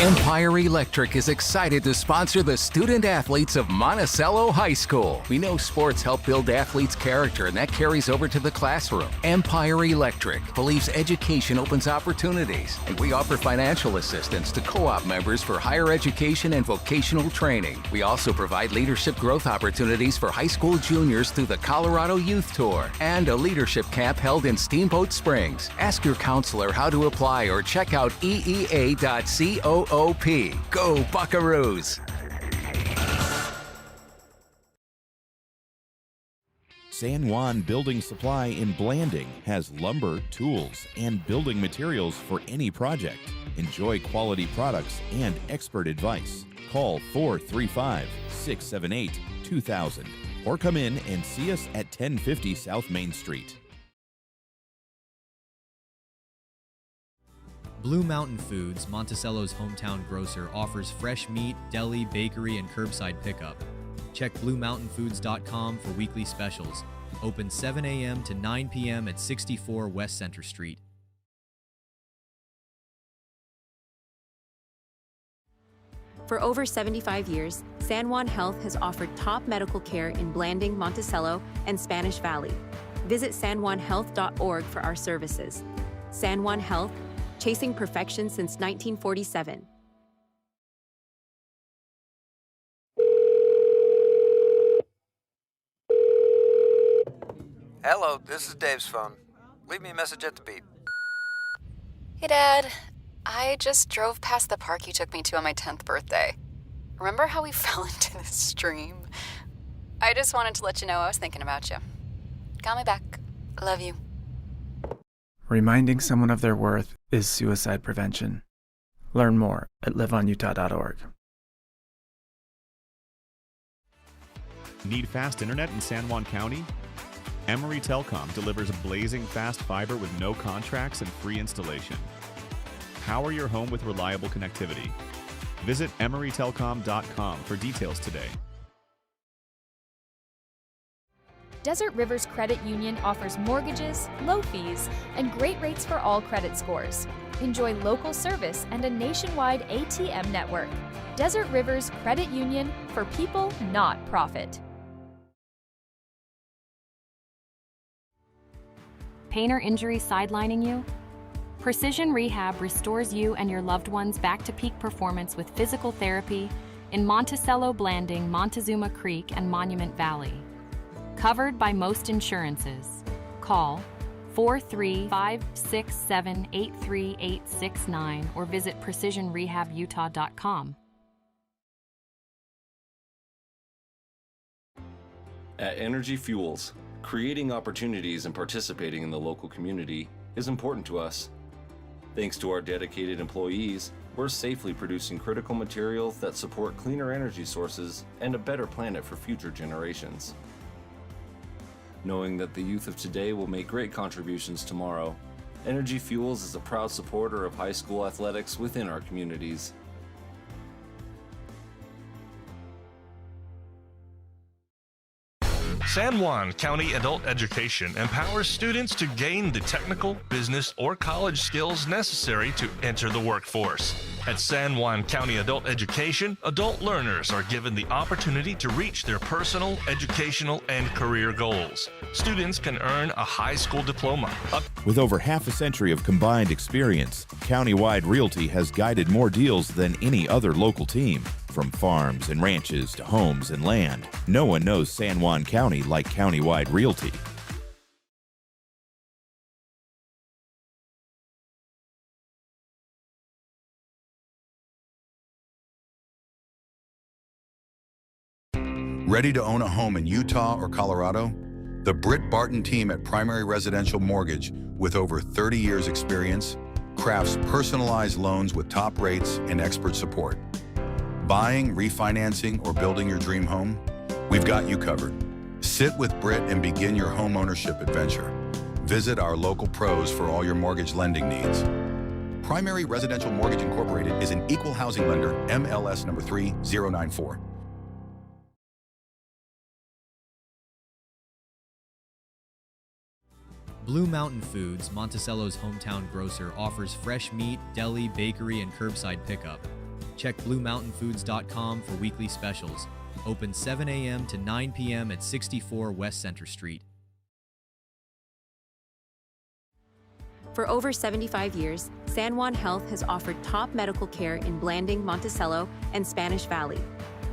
Empire Electric is excited to sponsor the student athletes of Monticello High School. We know sports help build athletes' character, and that carries over to the classroom. Empire Electric believes education opens opportunities, and we offer financial assistance to co-op members for higher education and vocational training. We also provide leadership growth opportunities for high school juniors through the Colorado Youth Tour and a leadership camp held in Steamboat Springs. Ask your counselor how to apply or check out eea.coop. Go Buckaroos! San Juan Building Supply in Blanding has lumber, tools, and building materials for any project. Enjoy quality products and expert advice. Call 435-678-2000 or come in and see us at 1050 South Main Street. Blue Mountain Foods, Monticello's hometown grocer, offers fresh meat, deli, bakery, and curbside pickup. Check BlueMountainFoods.com for weekly specials. Open 7 a.m. to 9 p.m. at 64 West Center Street. For over 75 years, San Juan Health has offered top medical care in Blanding, Monticello, and Spanish Valley. Visit sanjuanhealth.org for our services. San Juan Health, chasing perfection since 1947. Hello, this is Dave's phone. Leave me a message at the beep. Hey, Dad. I just drove past the park you took me to on my 10th birthday. Remember how we fell into the stream? I just wanted to let you know I was thinking about you. Call me back. Love you. Reminding someone of their worth is suicide prevention. Learn more at liveonutah.org. Need fast internet in San Juan County? Emory Telecom delivers blazing fast fiber with no contracts and free installation. Power your home with reliable connectivity. Visit emorytelcom.com for details today. Desert Rivers Credit Union offers mortgages, low fees, and great rates for all credit scores. Enjoy local service and a nationwide ATM network. Desert Rivers Credit Union, for people, not profit. Pain or injury sidelining you? Precision Rehab restores you and your loved ones back to peak performance with physical therapy in Monticello, Blanding, Montezuma Creek, and Monument Valley. Covered by most insurances. Call 435-678-3869 or visit precisionrehabutah.com. At Energy Fuels, creating opportunities and participating in the local community is important to us. Thanks to our dedicated employees, we're safely producing critical materials that support cleaner energy sources and a better planet for future generations. Knowing that the youth of today will make great contributions tomorrow, Energy Fuels is a proud supporter of high school athletics within our communities. San Juan County Adult Education empowers students to gain the technical, business, or college skills necessary to enter the workforce. At San Juan County Adult Education, adult learners are given the opportunity to reach their personal, educational, and career goals. Students can earn a high school diploma. With over half a century of combined experience, Countywide Realty has guided more deals than any other local team. From farms and ranches to homes and land, no one knows San Juan County like Countywide Realty. Ready to own a home in Utah or Colorado? The Britt Barton team at Primary Residential Mortgage, with over 30 years experience, crafts personalized loans with top rates and expert support. Buying, refinancing, or building your dream home? We've got you covered. Sit with Britt and begin your home ownership adventure. Visit our local pros for all your mortgage lending needs. Primary Residential Mortgage Incorporated is an equal housing lender, MLS number 3094. Blue Mountain Foods, Monticello's hometown grocer, offers fresh meat, deli, bakery, and curbside pickup. Check BlueMountainFoods.com for weekly specials. Open 7 a.m. to 9 p.m. at 64 West Center Street. For over 75 years, San Juan Health has offered top medical care in Blanding, Monticello, and Spanish Valley.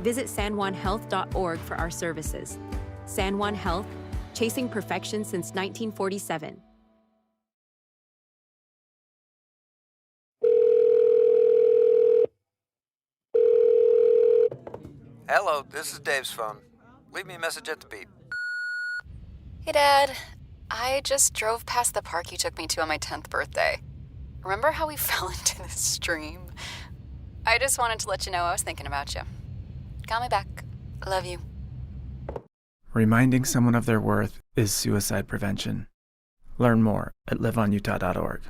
Visit sanjuanhealth.org for our services. San Juan Health, chasing perfection since 1947. Hello, this is Dave's phone. Leave me a message at the beep. Hey, Dad. I just drove past the park you took me to on my 10th birthday. Remember how we fell into the stream? I just wanted to let you know I was thinking about you. Got my back. Love you. Reminding someone of their worth is suicide prevention. Learn more at liveonutah.org.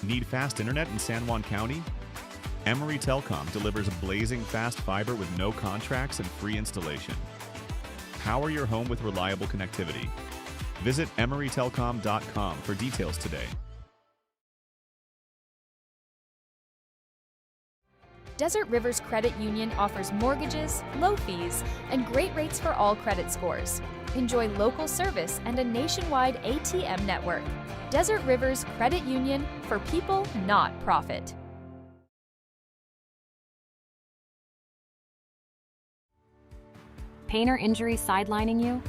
Need fast internet in San Juan County? Emory Telecom delivers blazing fast fiber with no contracts and free installation. Power your home with reliable connectivity. Visit emorytelecom.com for details today. Desert Rivers Credit Union offers mortgages, low fees, and great rates for all credit scores. Enjoy local service and a nationwide ATM network. Desert Rivers Credit Union, for people, not profit. Pain or injury sidelining you?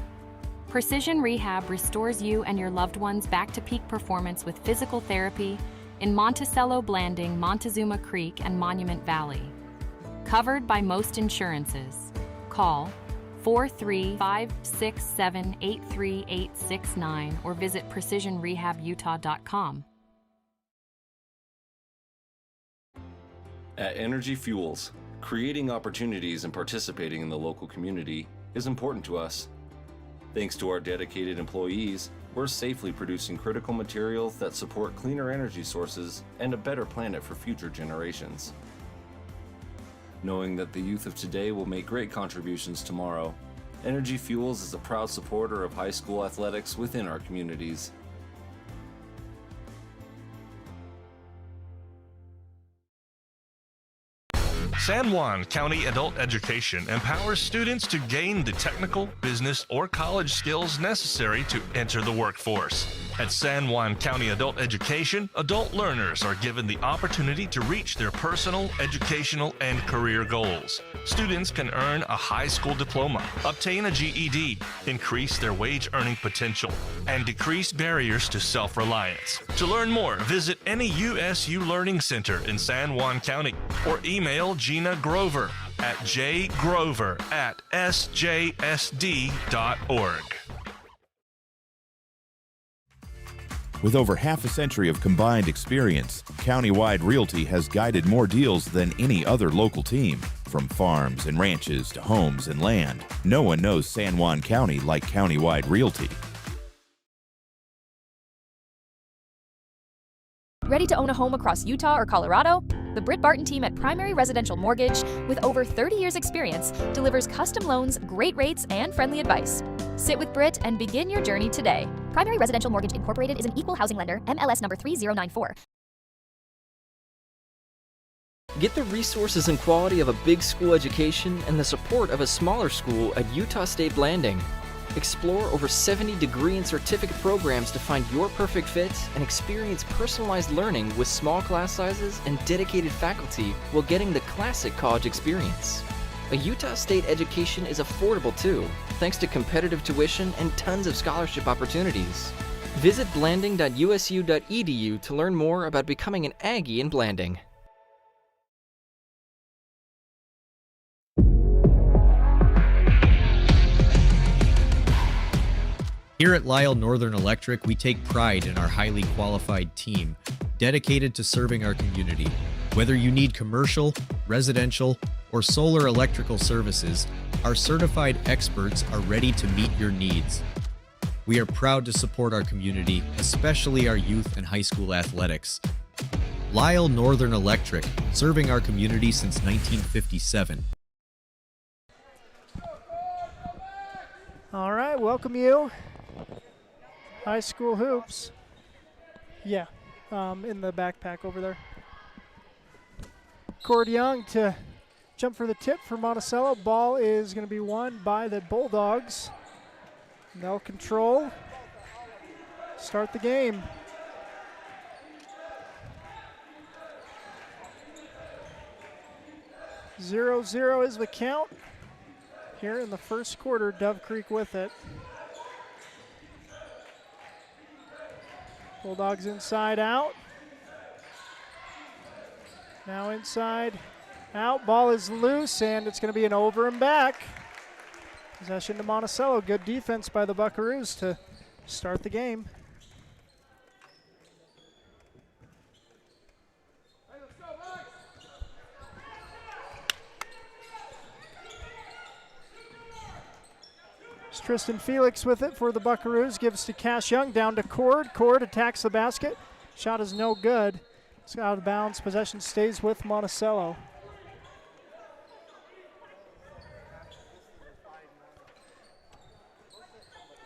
Precision Rehab restores you and your loved ones back to peak performance with physical therapy in Monticello, Blanding, Montezuma Creek, and Monument Valley. Covered by most insurances. Call 435-678-3869 or visit precisionrehabutah.com. At Energy Fuels, creating opportunities and participating in the local community is important to us. Thanks to our dedicated employees, we're safely producing critical materials that support cleaner energy sources and a better planet for future generations. Knowing that the youth of today will make great contributions tomorrow, Energy Fuels is a proud supporter of high school athletics within our communities. San Juan County Adult Education empowers students to gain the technical, business, or college skills necessary to enter the workforce. At San Juan County Adult Education, adult learners are given the opportunity to reach their personal, educational, and career goals. Students can earn a high school diploma, obtain a GED, increase their wage earning potential, and decrease barriers to self-reliance. To learn more, visit any USU Learning Center in San Juan County or email Gina Grover at jgrover@sjsd.org. With over half a century of combined experience, Countywide Realty has guided more deals than any other local team. From farms and ranches to homes and land, no one knows San Juan County like Countywide Realty. Ready to own a home across Utah or Colorado? The Britt Barton team at Primary Residential Mortgage, with over 30 years experience, delivers custom loans, great rates, and friendly advice. Sit with Britt and begin your journey today. Primary Residential Mortgage Incorporated is an equal housing lender, MLS number 3094. Get the resources and quality of a big school education and the support of a smaller school at Utah State Blanding. Explore over 70 degree and certificate programs to find your perfect fit and experience personalized learning with small class sizes and dedicated faculty while getting the classic college experience. A Utah State education is affordable too, thanks to competitive tuition and tons of scholarship opportunities. Visit blanding.usu.edu to learn more about becoming an Aggie in Blanding. Here at Lisle Northern Electric, we take pride in our highly qualified team, dedicated to serving our community. Whether you need commercial, residential, or solar electrical services, our certified experts are ready to meet your needs. We are proud to support our community, especially our youth and high school athletics. Lisle Northern Electric, serving our community since 1957. All right, welcome you. High school hoops. Yeah, in the backpack over there. Cord Young to jump for the tip for Monticello. Ball is going to be won by the Bulldogs. They'll control. Start the game. Zero is the count. Here in the first quarter, Dove Creek with it. Bulldogs inside out. Now inside out. Ball is loose, and it's going to be an over and back. Possession to Monticello. Good defense by the Buckaroos to start the game. Tristan Felix with it for the Buckaroos. Gives to Cash Young, down to Cord. Cord attacks the basket. Shot is no good. It's out of bounds. Possession stays with Monticello.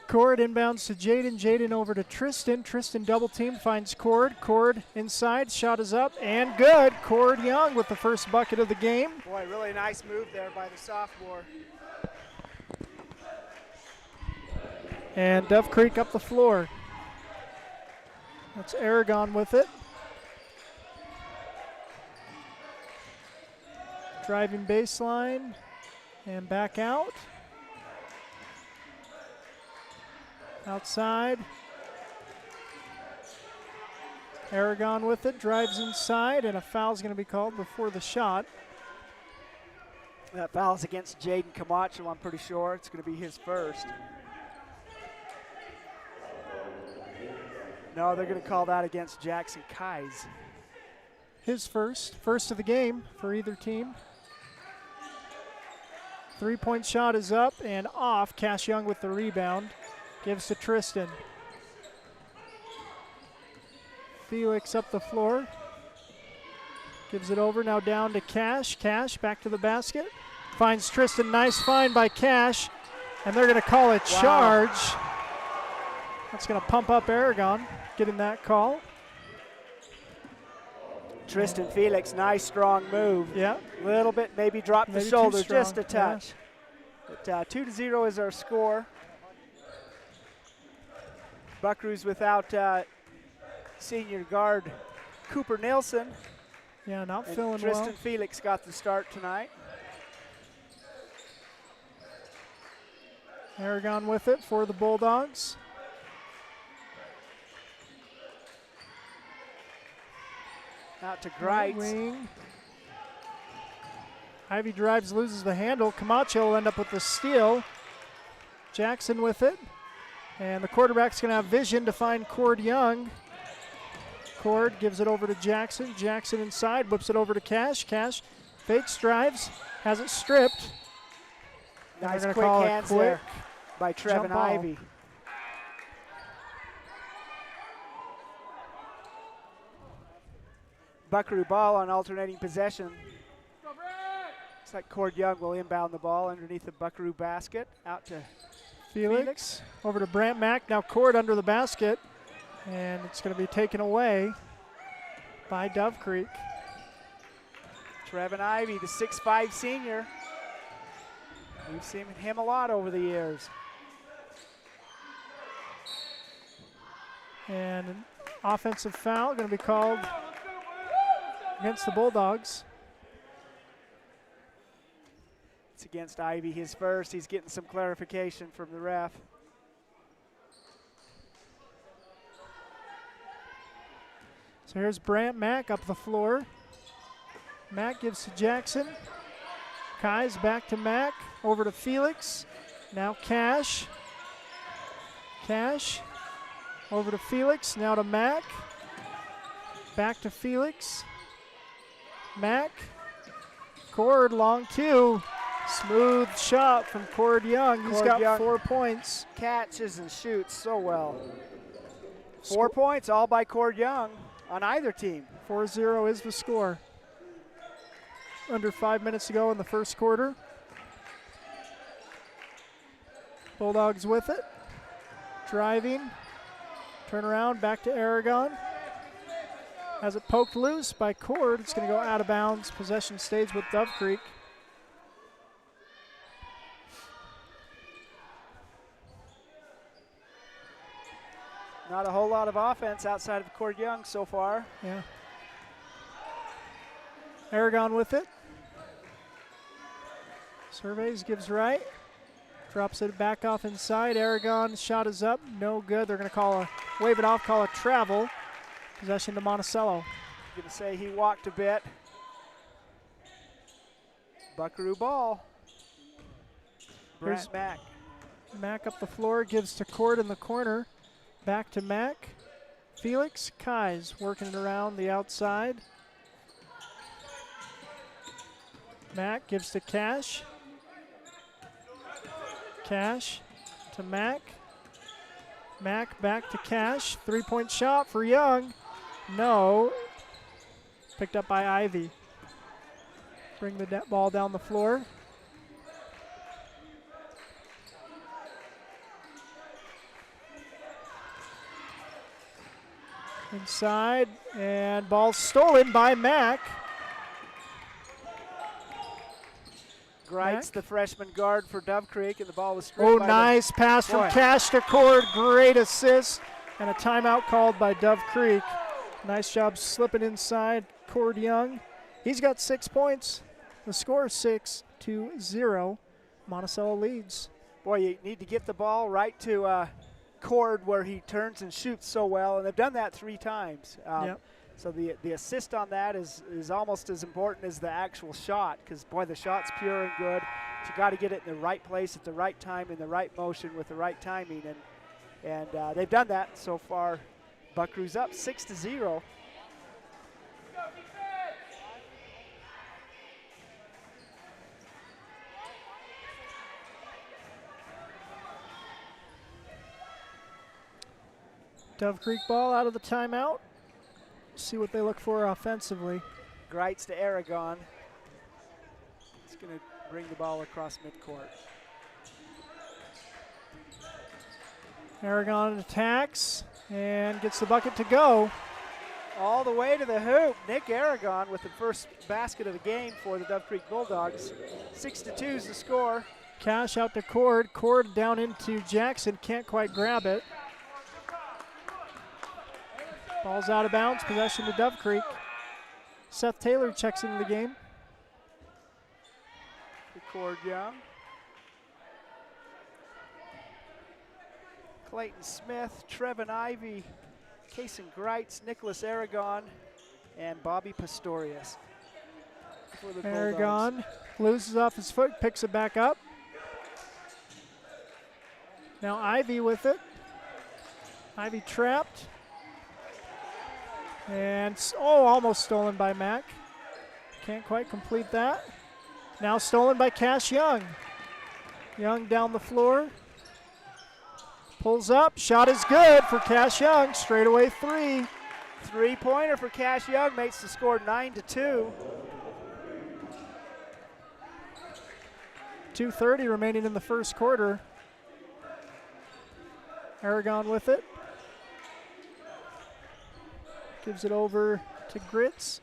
Cord inbounds to Jaden. Jaden over to Tristan. Tristan double team, finds Cord. Cord inside. Shot is up and good. Cord Young with the first bucket of the game. Boy, really nice move there by the sophomore. And Dove Creek up the floor. That's Aragon with it. Driving baseline and back out. Outside. Aragon with it, drives inside, and a foul's going to be called before the shot. That foul's against Jaden Camacho, I'm pretty sure. It's going to be his first. No, they're going to call that against Jackson Kais. His first of the game for either team. 3-point shot is up and off. Cash Young with the rebound. Gives to Tristan. Felix up the floor. Gives it over, now down to Cash. Cash back to the basket. Finds Tristan, nice find by Cash. And they're going to call a charge. That's going to pump up Aragon, getting that call. Tristan Felix, nice strong move. Yeah. A little bit, maybe dropped the shoulder just a touch. Yeah. But 2-0 is our score. Buckaroos without senior guard Cooper Nelson. Yeah, not and feeling Tristan well. Felix got the start tonight. Aragon with it for the Bulldogs. Out to Greitz. Wing. Ivy drives, loses the handle. Camacho will end up with the steal. Jackson with it. And the quarterback's going to have vision to find Cord Young. Cord gives it over to Jackson. Jackson inside, whips it over to Cash. Cash fakes, drives, has it stripped. Nice quick hands there by Trevin Ivy. Buckaroo ball on alternating possession. Looks like Cord Young will inbound the ball underneath the Buckaroo basket. Out to Felix. Over to Brant Mack. Now Cord under the basket. And it's going to be taken away by Dove Creek. Trevin Ivy, the 6'5 senior. We've seen him a lot over the years. And an offensive foul going to be called against the Bulldogs. It's against Ivy, his first. He's getting some clarification from the ref. So here's Brant Mack up the floor. Mack gives to Jackson. Kai's back to Mack. Over to Felix. Now Cash. Cash. Over to Felix. Now to Mack. Back to Felix. Mack. Cord, long two. Smooth shot from Cord Young. He's got Young 4 points. Catches and shoots so well. 4 points, all by Cord Young on either team. 4-0 is the score. Under 5 minutes to go in the first quarter. Bulldogs with it. Driving. Turn around, back to Aragon. Has it poked loose by Cord. It's going to go out of bounds. Possession stays with Dove Creek. Not a whole lot of offense outside of Cord Young so far. Yeah. Aragon with it. Surveys, gives right. Drops it back off inside. Aragon, shot is up. No good. They're going to wave it off, call a travel. Possession to Monticello. Going to say he walked a bit. Buckaroo ball. Brent Mack. Mack up the floor, gives to Cord in the corner. Back to Mack. Felix Kais working it around the outside. Mack gives to Cash. Cash to Mack. Mack back to Cash. 3-point shot for Young. No. Picked up by Ivy. Bring the ball down the floor. Inside, and ball stolen by Mack. Greitz, the freshman guard for Dove Creek, and the ball was stripped by nice pass from Cash to Cord. Great assist, and a timeout called by Dove Creek. Nice job slipping inside Cord Young. He's got 6 points. The score is 6-0. Monticello leads. Boy, you need to get the ball right to Cord where he turns and shoots so well, and they've done that 3 times. Yep. So the assist on that is almost as important as the actual shot, because, boy, the shot's pure and good. But you got to get it in the right place at the right time, in the right motion with the right timing, and they've done that so far. Buckaroo's up 6-0. Dove Creek ball out of the timeout. See what they look for offensively. Greitz to Aragon. It's going to bring the ball across midcourt. Aragon attacks and gets the bucket to go. All the way to the hoop. Nick Aragon with the first basket of the game for the Dove Creek Bulldogs. 6-2 is the score. Cash out to Cord. Cord down into Jackson. Can't quite grab it. Ball's out of bounds. Possession to Dove Creek. Seth Taylor checks into the game. Cord Young. Clayton Smith, Trevin Ivy, Kason Greitz, Nicholas Aragon, and Bobby Pastorius. Aragon loses off his foot, picks it back up. Now Ivy with it. Ivy trapped. And, almost stolen by Mack. Can't quite complete that. Now stolen by Cash Young. Young down the floor. Pulls up, shot is good for Cash Young, straightaway 3. 3-pointer for Cash Young makes the score 9-2. 2:30 remaining in the first quarter. Aragon with it. Gives it over to Gritz.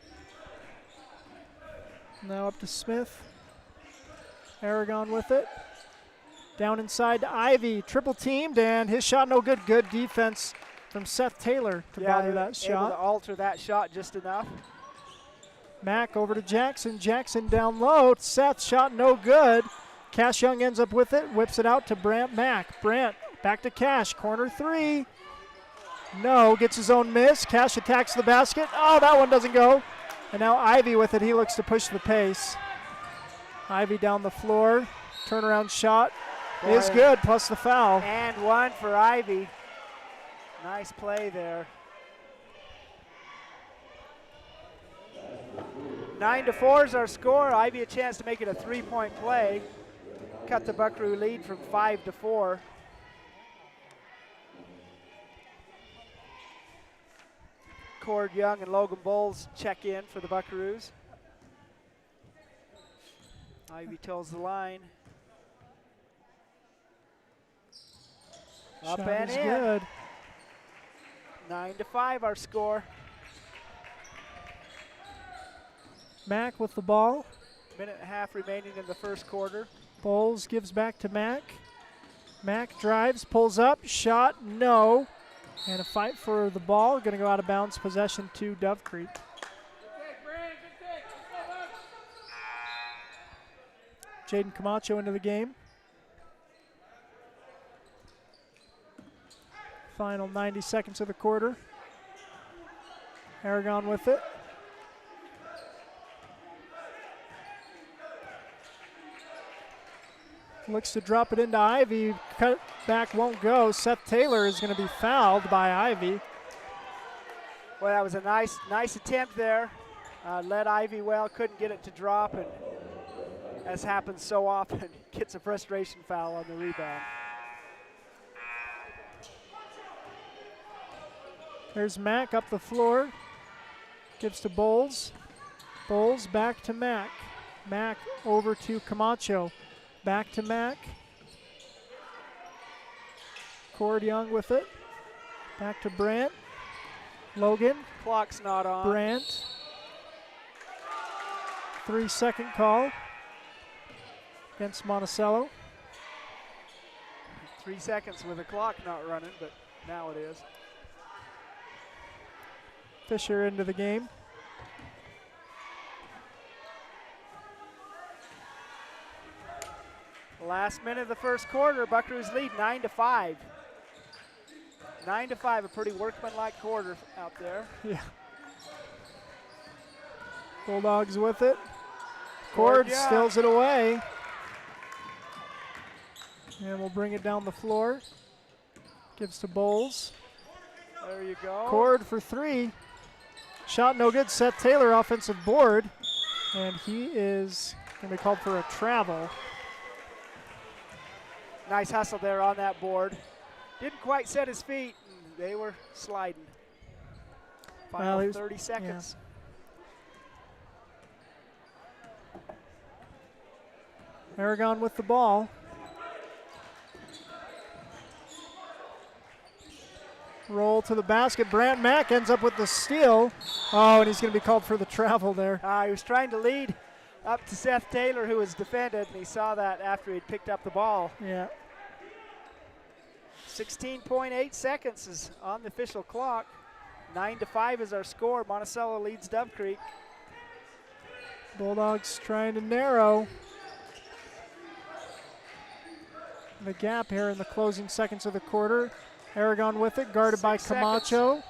Now up to Smith. Aragon with it. Down inside to Ivy. Triple teamed, and his shot no good. Good defense from Seth Taylor to bother that shot. Able to alter that shot just enough. Mack over to Jackson. Jackson down low. Seth shot no good. Cash Young ends up with it. Whips it out to Brant Mack. Brant back to Cash. Corner 3. No, gets his own miss. Cash attacks the basket. Oh, that one doesn't go. And now Ivy with it. He looks to push the pace. Ivy down the floor. Turnaround shot. is good, plus the foul. And one for Ivy. Nice play there. 9-4 is our score. Ivy a chance to make it a 3-point play. Cut the Buckaroo lead from 5-4. Cord Young and Logan Bowles check in for the Buckaroos. Ivy toes the line. Up Shot and is in. good. 9-5 our score. Mack with the ball. Minute and a half remaining in the first quarter. Bowles gives back to Mack. Mack drives, pulls up, shot, no. And a fight for the ball. Going to go out of bounds, possession to Dove Creek. Jaden Camacho into the game. Final 90 seconds of the quarter. Aragon with it. Looks to drop it into Ivy. Cut back won't go. Seth Taylor is going to be fouled by Ivy. Well, that was a nice attempt there. Led Ivy well, couldn't get it to drop, and as happens so often, gets a frustration foul on the rebound. There's Mack up the floor. Gives to Bowles. Bowles back to Mack. Mack over to Camacho. Back to Mack. Cord Young with it. Back to Brandt. Logan. Clock's not on. Brandt. 3-second call against Monticello. 3 seconds with the clock not running, but now it is. Fisher into the game. Last minute of the first quarter, Buckaroos lead 9-5. 9-5, a pretty workmanlike quarter out there. Yeah. Bulldogs with it. Cord steals it away. And we'll bring it down the floor. Gives to Bowles. There you go. Cord for three. Shot no good. Seth Taylor offensive board. And he is going to be called for a travel. Nice hustle there on that board. Didn't quite set his feet. And they were sliding. Final 30 seconds. Yeah. Aragon with the ball. Roll to the basket. Brandt Mack ends up with the steal. Oh, and he's going to be called for the travel there. He was trying to lead up to Seth Taylor, who was defended, and he saw that after he'd picked up the ball. Yeah. 16.8 seconds is on the official clock. 9-5 is our score. Monticello leads Dove Creek. Bulldogs trying to narrow the gap here in the closing seconds of the quarter. Aragon with it, guarded by Camacho.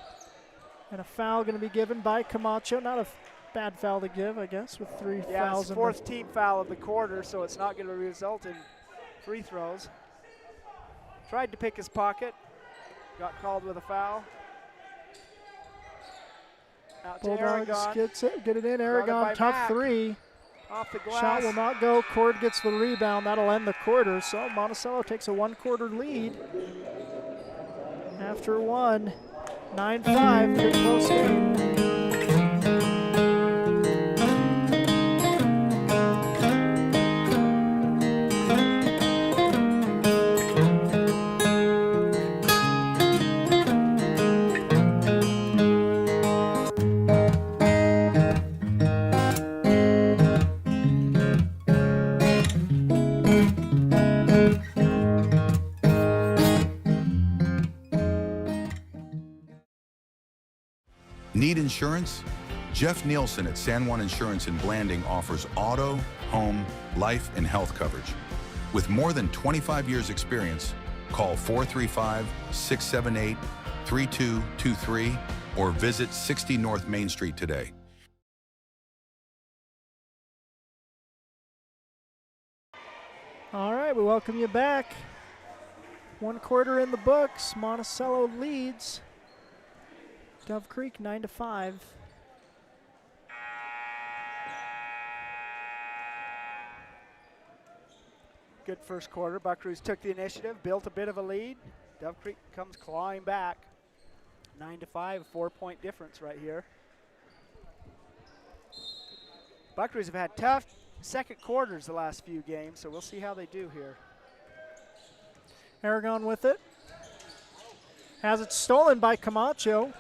And a foul going to be given by Camacho. Not a bad foul to give, I guess, with 3 fouls. Yeah, it's the fourth team foul of the quarter, so it's not going to result in free throws. Tried to pick his pocket. Got called with a foul. Out to Bulldogs Aragon. get it in. Aragon, tough Mack. Three. Off the glass. Shot will not go. Cord gets the rebound. That'll end the quarter. So Monticello takes a 1-quarter lead. After one, 9-5, good close game. Need insurance? Jeff Nielsen at San Juan Insurance in Blanding offers auto, home, life, and health coverage. With more than 25 years experience, call 435-678-3223 or visit 60 North Main Street today. All right, we welcome you back. 1 quarter in the books. Monticello leads Dove Creek 9-5. Good first quarter. Buckaroos took the initiative, built a bit of a lead. Dove Creek comes clawing back. 9-5, 4-point difference right here. Buckaroos have had tough second quarters the last few games, so we'll see how they do here. Aragon with it. Has it stolen by Camacho.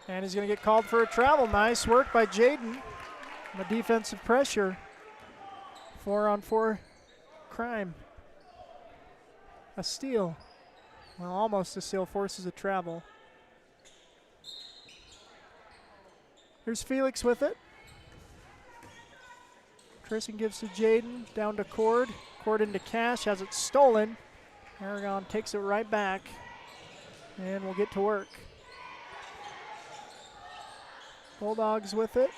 And he's going to get called for a travel. Nice work by Jaden. The defensive pressure. 4-on-4 crime. A steal. Well, almost a steal, forces a travel. Here's Felix with it. Tristan gives to Jaden, down to Cord. Cord into Cash, has it stolen. Aragon takes it right back, and we'll get to work. Bulldogs with it.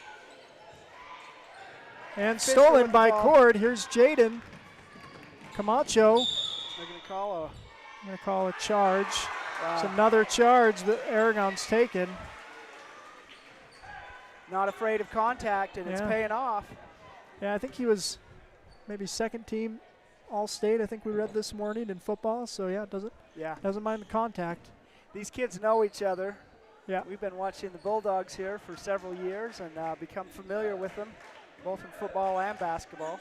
And stolen by Cord. Here's Jaden. Camacho. They're going to call a charge. Wow. It's another charge that Aragon's taken. Not afraid of contact, and it's paying off. Yeah, I think he was maybe second team All-State, I think we read this morning in football. So yeah, doesn't mind the contact. These kids know each other. Yeah. We've been watching the Bulldogs here for several years and become familiar with them, both in football and basketball.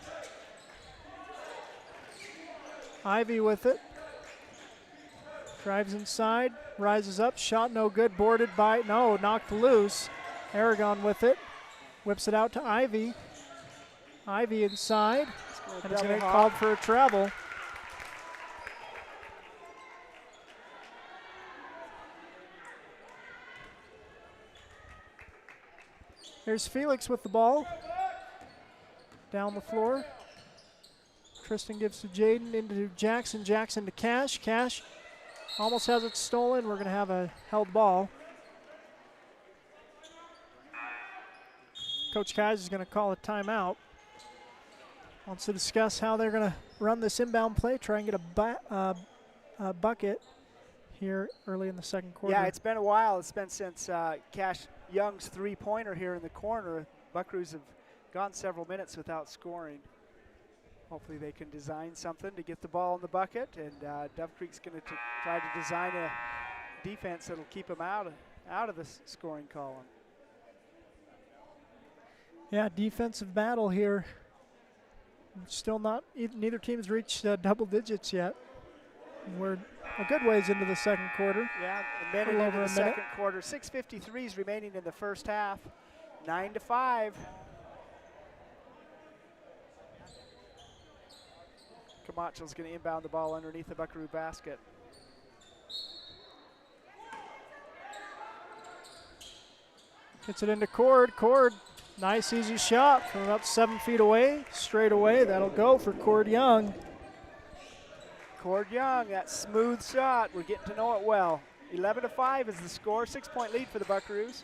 Ivy with it. Drives inside, rises up, shot no good, boarded by, knocked loose. Aragon with it, whips it out to Ivy. Ivy inside, and it's going to get called for a travel. Here's Felix with the ball. Down the floor. Tristan gives to Jaden, into Jackson. Jackson to Cash. Cash almost has it stolen. We're going to have a held ball. Coach Kaiser is going to call a timeout. Wants to discuss how they're going to run this inbound play, try and get a bucket here early in the second quarter. Yeah, it's been a while. It's been since Cash Young's three-pointer here in the corner. Buckaroos have gone several minutes without scoring. Hopefully they can design something to get the ball in the bucket, and Dove Creek's going to try to design a defense that'll keep them out of the scoring column. Yeah, defensive battle here. Still not, neither team's reached double digits yet. We're a good ways into the second quarter. Yeah, a minute into the second quarter. 6:53 remaining in the first half. 9-5. Camacho's going to inbound the ball underneath the Buckaroo basket. Gets it into Cord. Cord, nice easy shot from about 7 feet away. Straight away, that'll go for Cord Young. Cord Young, that smooth shot. We're getting to know it well. 11-5 is the score. 6-point lead for the Buckaroos.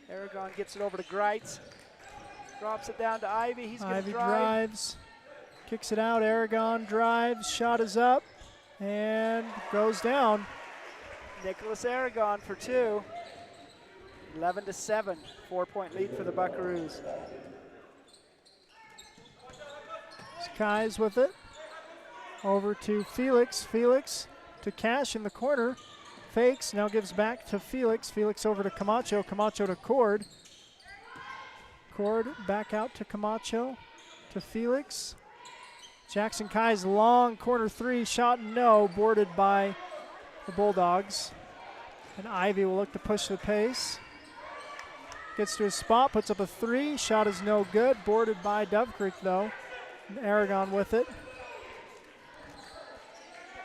Aragon gets it over to Greitz. Drops it down to Ivy. He's going to drive. Drives. Kicks it out. Aragon drives. Shot is up and goes down. Nicholas Aragon for two. 11-7. 4-point lead for the Buckaroos. Kai's with it. Over to Felix. Felix to Cash in the corner. Fakes, now gives back to Felix. Felix over to Camacho. Camacho to Cord. Cord back out to Camacho. To Felix. Jackson Kai's long corner three. Shot no. Boarded by the Bulldogs. And Ivy will look to push the pace. Gets to his spot. Puts up a three. Shot is no good. Boarded by Dove Creek though. And Aragon with it.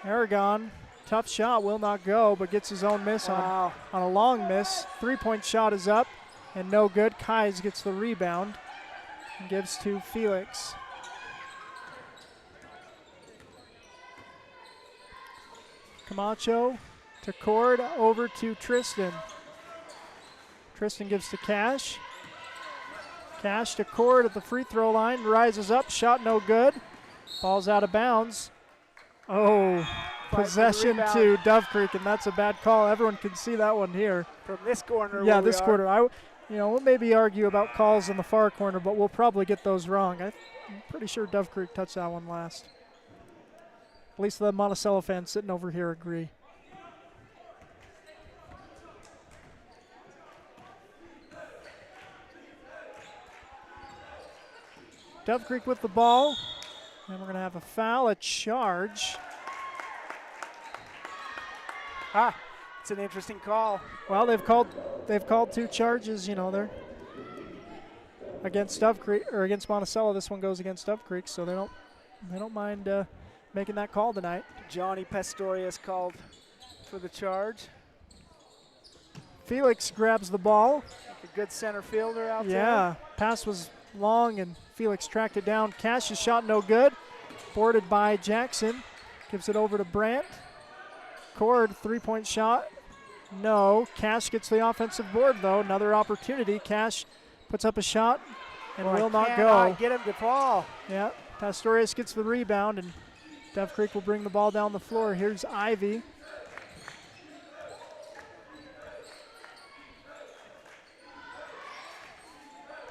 Aragon, tough shot, will not go, but gets his own miss on a long miss. 3-point shot is up and no good. Kais gets the rebound and gives to Felix. Camacho to Cord, over to Tristan. Tristan gives to Cash. Cash to Cord at the free throw line, rises up, shot no good. Ball's out of bounds. Oh, possession to Dove Creek, and that's a bad call. Everyone can see that one here. From this corner. Yeah, this corner. We'll maybe argue about calls in the far corner, but we'll probably get those wrong. I'm pretty sure Dove Creek touched that one last. At least the Monticello fans sitting over here agree. Dove Creek with the ball. And we're going to have a foul, a charge. It's an interesting call. Well, they've called 2 charges. They're against Dove Creek or against Monticello. This one goes against Dove Creek, so they don't mind making that call tonight. Johnny Pastorius called for the charge. Felix grabs the ball. Like a good center fielder out there. Yeah, pass was long and Felix tracked it down. Cash's shot no good. Boarded by Jackson. Gives it over to Brandt. Cord, 3-point shot. No. Cash gets the offensive board, though. Another opportunity. Cash puts up a shot and will not go. Get him to fall. Yeah. Pastorius gets the rebound, and Dove Creek will bring the ball down the floor. Here's Ivy.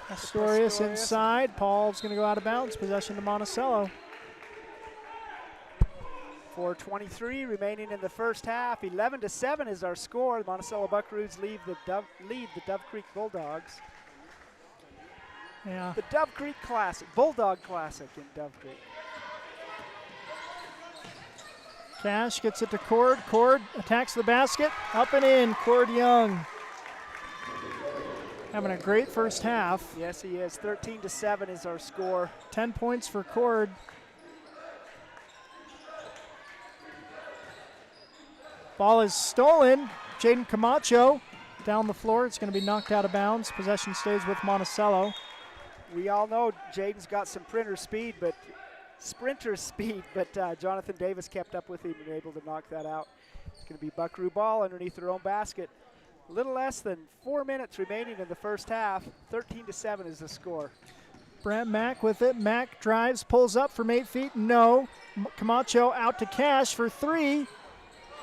Pastorius inside. Paul's going to go out of bounds. Possession to Monticello. 4:23 remaining in the first half. 11-7 is our score. The Monticello Buckaroos lead the Dove Creek Bulldogs. Yeah. The Dove Creek Classic, Bulldog Classic in Dove Creek. Cash gets it to Cord. Cord attacks the basket. Up and in. Cord Young. Having a great first half. Yes, he is. 13-7 is our score. 10 points for Cord. Ball is stolen. Jaden Camacho down the floor. It's going to be knocked out of bounds. Possession stays with Monticello. We all know Jaden's got some sprinter speed, but Jonathan Davis kept up with him and able to knock that out. It's going to be Buckaroo ball underneath their own basket. A little less than 4 minutes remaining in the first half. 13-7 is the score. Brant Mack with it. Mack drives, pulls up from 8 feet. No. Camacho out to Cash for 3.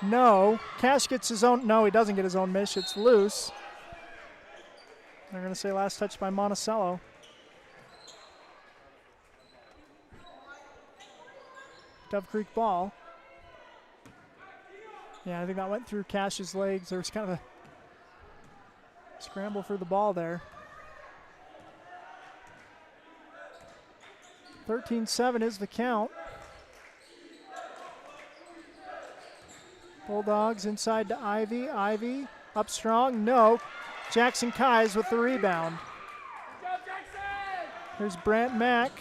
No. Cash gets his own. No, he doesn't get his own miss. It's loose. They're going to say last touch by Monticello. Dove Creek ball. Yeah, I think that went through Cash's legs. There was kind of a scramble for the ball there. 13-7 is the count. Bulldogs inside to Ivy. Ivy up strong. No. Jackson Kies with the rebound. Here's Brant Mack.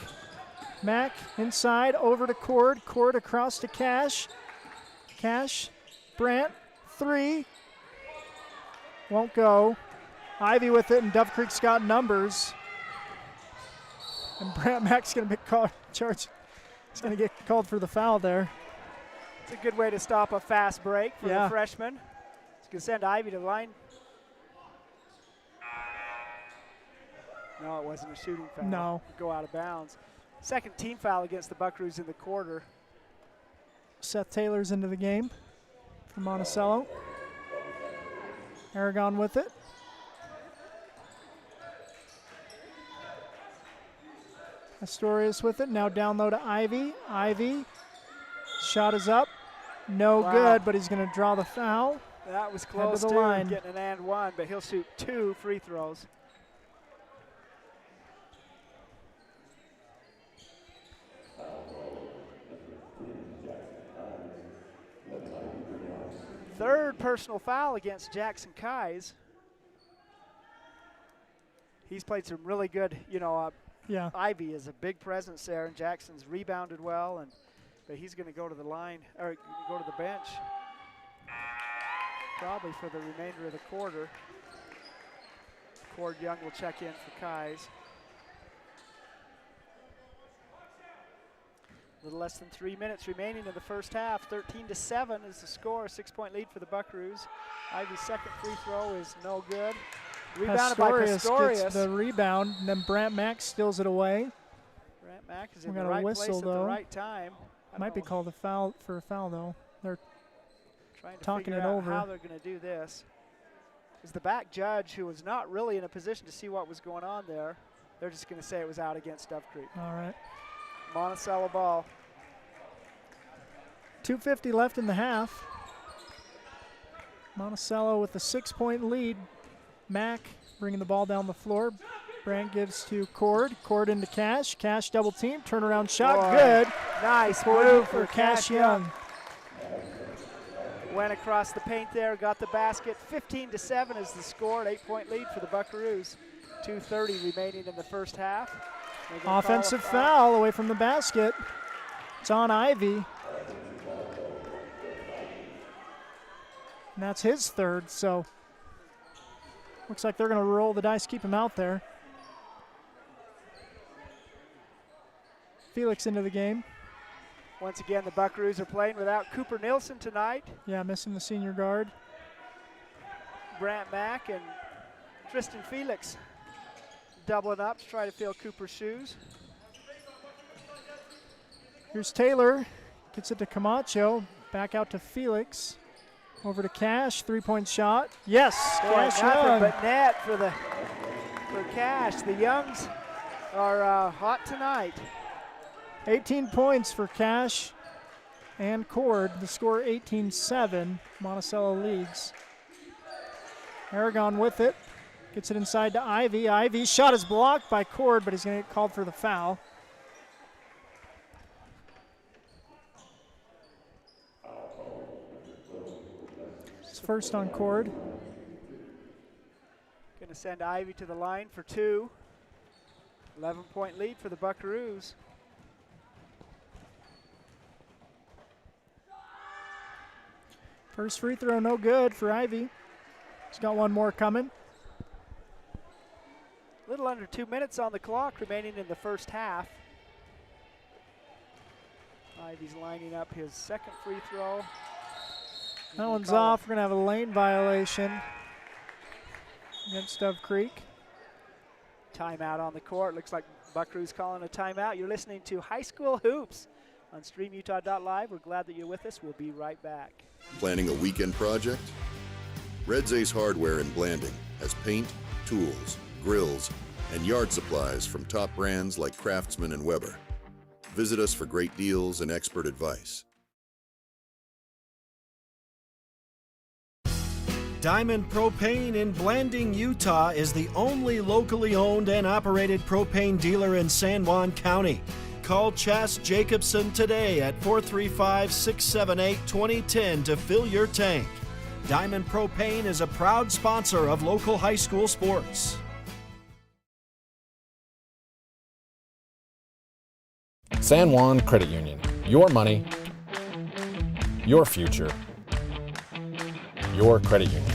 Mack inside over to Cord. Cord across to Cash. Cash. Brant. 3. Won't go. Ivy with it, and Dove Creek's got numbers. And Brant Mack's going to be charged. He's going to get called for the foul there. It's a good way to stop a fast break for the freshman. It's going to send Ivy to the line. No, it wasn't a shooting foul. No. Go out of bounds. Second team foul against the Buckaroos in the quarter. Seth Taylor's into the game for Monticello. Aragon with it. Astorius with it. Now down low to Ivy. Ivy. Shot is up. No good, but he's going to draw the foul. That was close to line. Getting an and one, but he'll shoot 2 free throws. Third personal foul against Jackson Kies. He's played some really good, Ivy is a big presence there, and Jackson's rebounded well, but he's going to go to the line, or go to the bench, probably for the remainder of the quarter. Cord Young will check in for Kies. A little less than 3 minutes remaining in the first half. 13-7 is the score. 6-point lead for the Buckaroos. Ivy's second free throw is no good. Rebounded by Pistorius. Gets the rebound, and then Brant Mack steals it away. Brant Mack is We in got the a right whistle, place at though. the right time. Might be called a foul though. They're trying to talking figure it out over. how they're going to do this. Is the back judge, who was not really in a position to see what was going on there, they're just going to say it was out against Dove Creek. All right. Monticello ball. 2:50 left in the half. Monticello with a 6-point lead. Mack bringing the ball down the floor. Brant gives to Cord. Cord into Cash. Cash double team. Turnaround shot. Boy, good. Nice Cord move for Cash Young. Went across the paint there, got the basket. 15-7 is the score, an 8-point lead for the Buckaroos. 2:30 remaining in the first half. Offensive foul away from the basket. It's on Ivy. And that's his third, so looks like they're going to roll the dice, keep him out there. Felix into the game. Once again, the Buckaroos are playing without Cooper Nilsson tonight. Yeah, missing the senior guard. Brant Mack and Tristan Felix doubling up to try to fill Cooper's shoes. Here's Taylor. Gets it to Camacho. Back out to Felix. Over to Cash. 3-point shot. Yes. Boy, Cash nothing Young. but net for Cash. The Youngs are hot tonight. 18 points for Cash and Cord. The score 18-7. Monticello leads. Aragon with it. Gets it inside to Ivy. Ivy's shot is blocked by Cord, but he's going to get called for the foul. It's first on Cord. Going to send Ivy to the line for two. 11-point lead for the Buckaroos. First free throw, no good for Ivy. He's got one more coming. A little under 2 minutes on the clock remaining in the first half. Ivy's lining up his second free throw. That one's off. We're going to have a lane violation against Dove Creek. Timeout on the court. Looks like Buckaroos calling a timeout. You're listening to High School Hoops on StreamUtah.live. We're glad that you're with us. We'll be right back. Planning a weekend project? Red's Ace Hardware in Blanding has paint, tools, grills, and yard supplies from top brands like Craftsman and Weber. Visit us for great deals and expert advice. Diamond Propane in Blanding, Utah is the only locally owned and operated propane dealer in San Juan County. Call Chas Jacobson today at 435-678-2010 to fill your tank. Diamond Propane is a proud sponsor of local high school sports. San Juan Credit Union. Your money, your future, your credit union.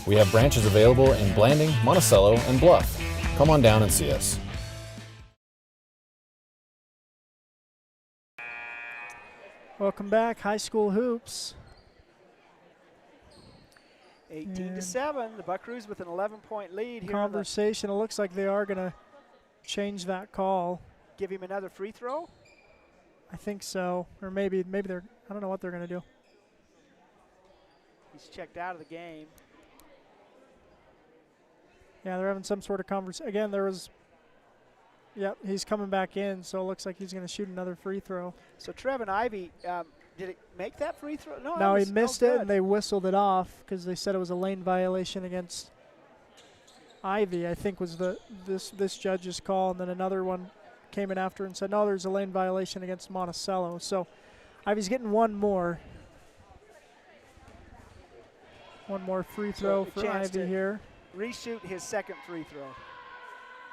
We have branches available in Blanding, Monticello, and Bluff. Come on down and see us. Welcome back, High School Hoops. 18-7. The Buckaroos with an 11-point lead here. Conversation. It looks like they are going to change that call. Give him another free throw? I think so. Or maybe they're, I don't know what they're going to do. He's checked out of the game. Yeah, they're having some sort of conversation. Again, there was, yep, he's coming back in, so it looks like he's going to shoot another free throw. So Trevin Ivy, did it make that free throw? No, he missed it, and they whistled it off because they said it was a lane violation against Ivy, I think was this judge's call, and then another one came in after and said, no, there's a lane violation against Monticello. So Ivy's getting one more. One more free throw for Ivy here. Reshoot his second free throw.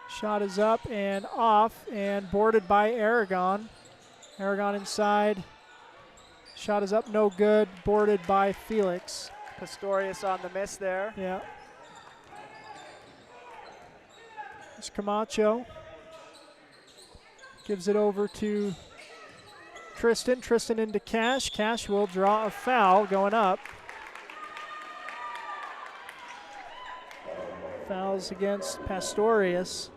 Shot is up and off and boarded by Aragon. Aragon inside. Shot is up, no good. Boarded by Felix. Pistorius on the miss there. Yeah. It's Camacho. Gives it over to Tristan. Tristan into Cash. Cash will draw a foul going up. Fouls against Pastorius.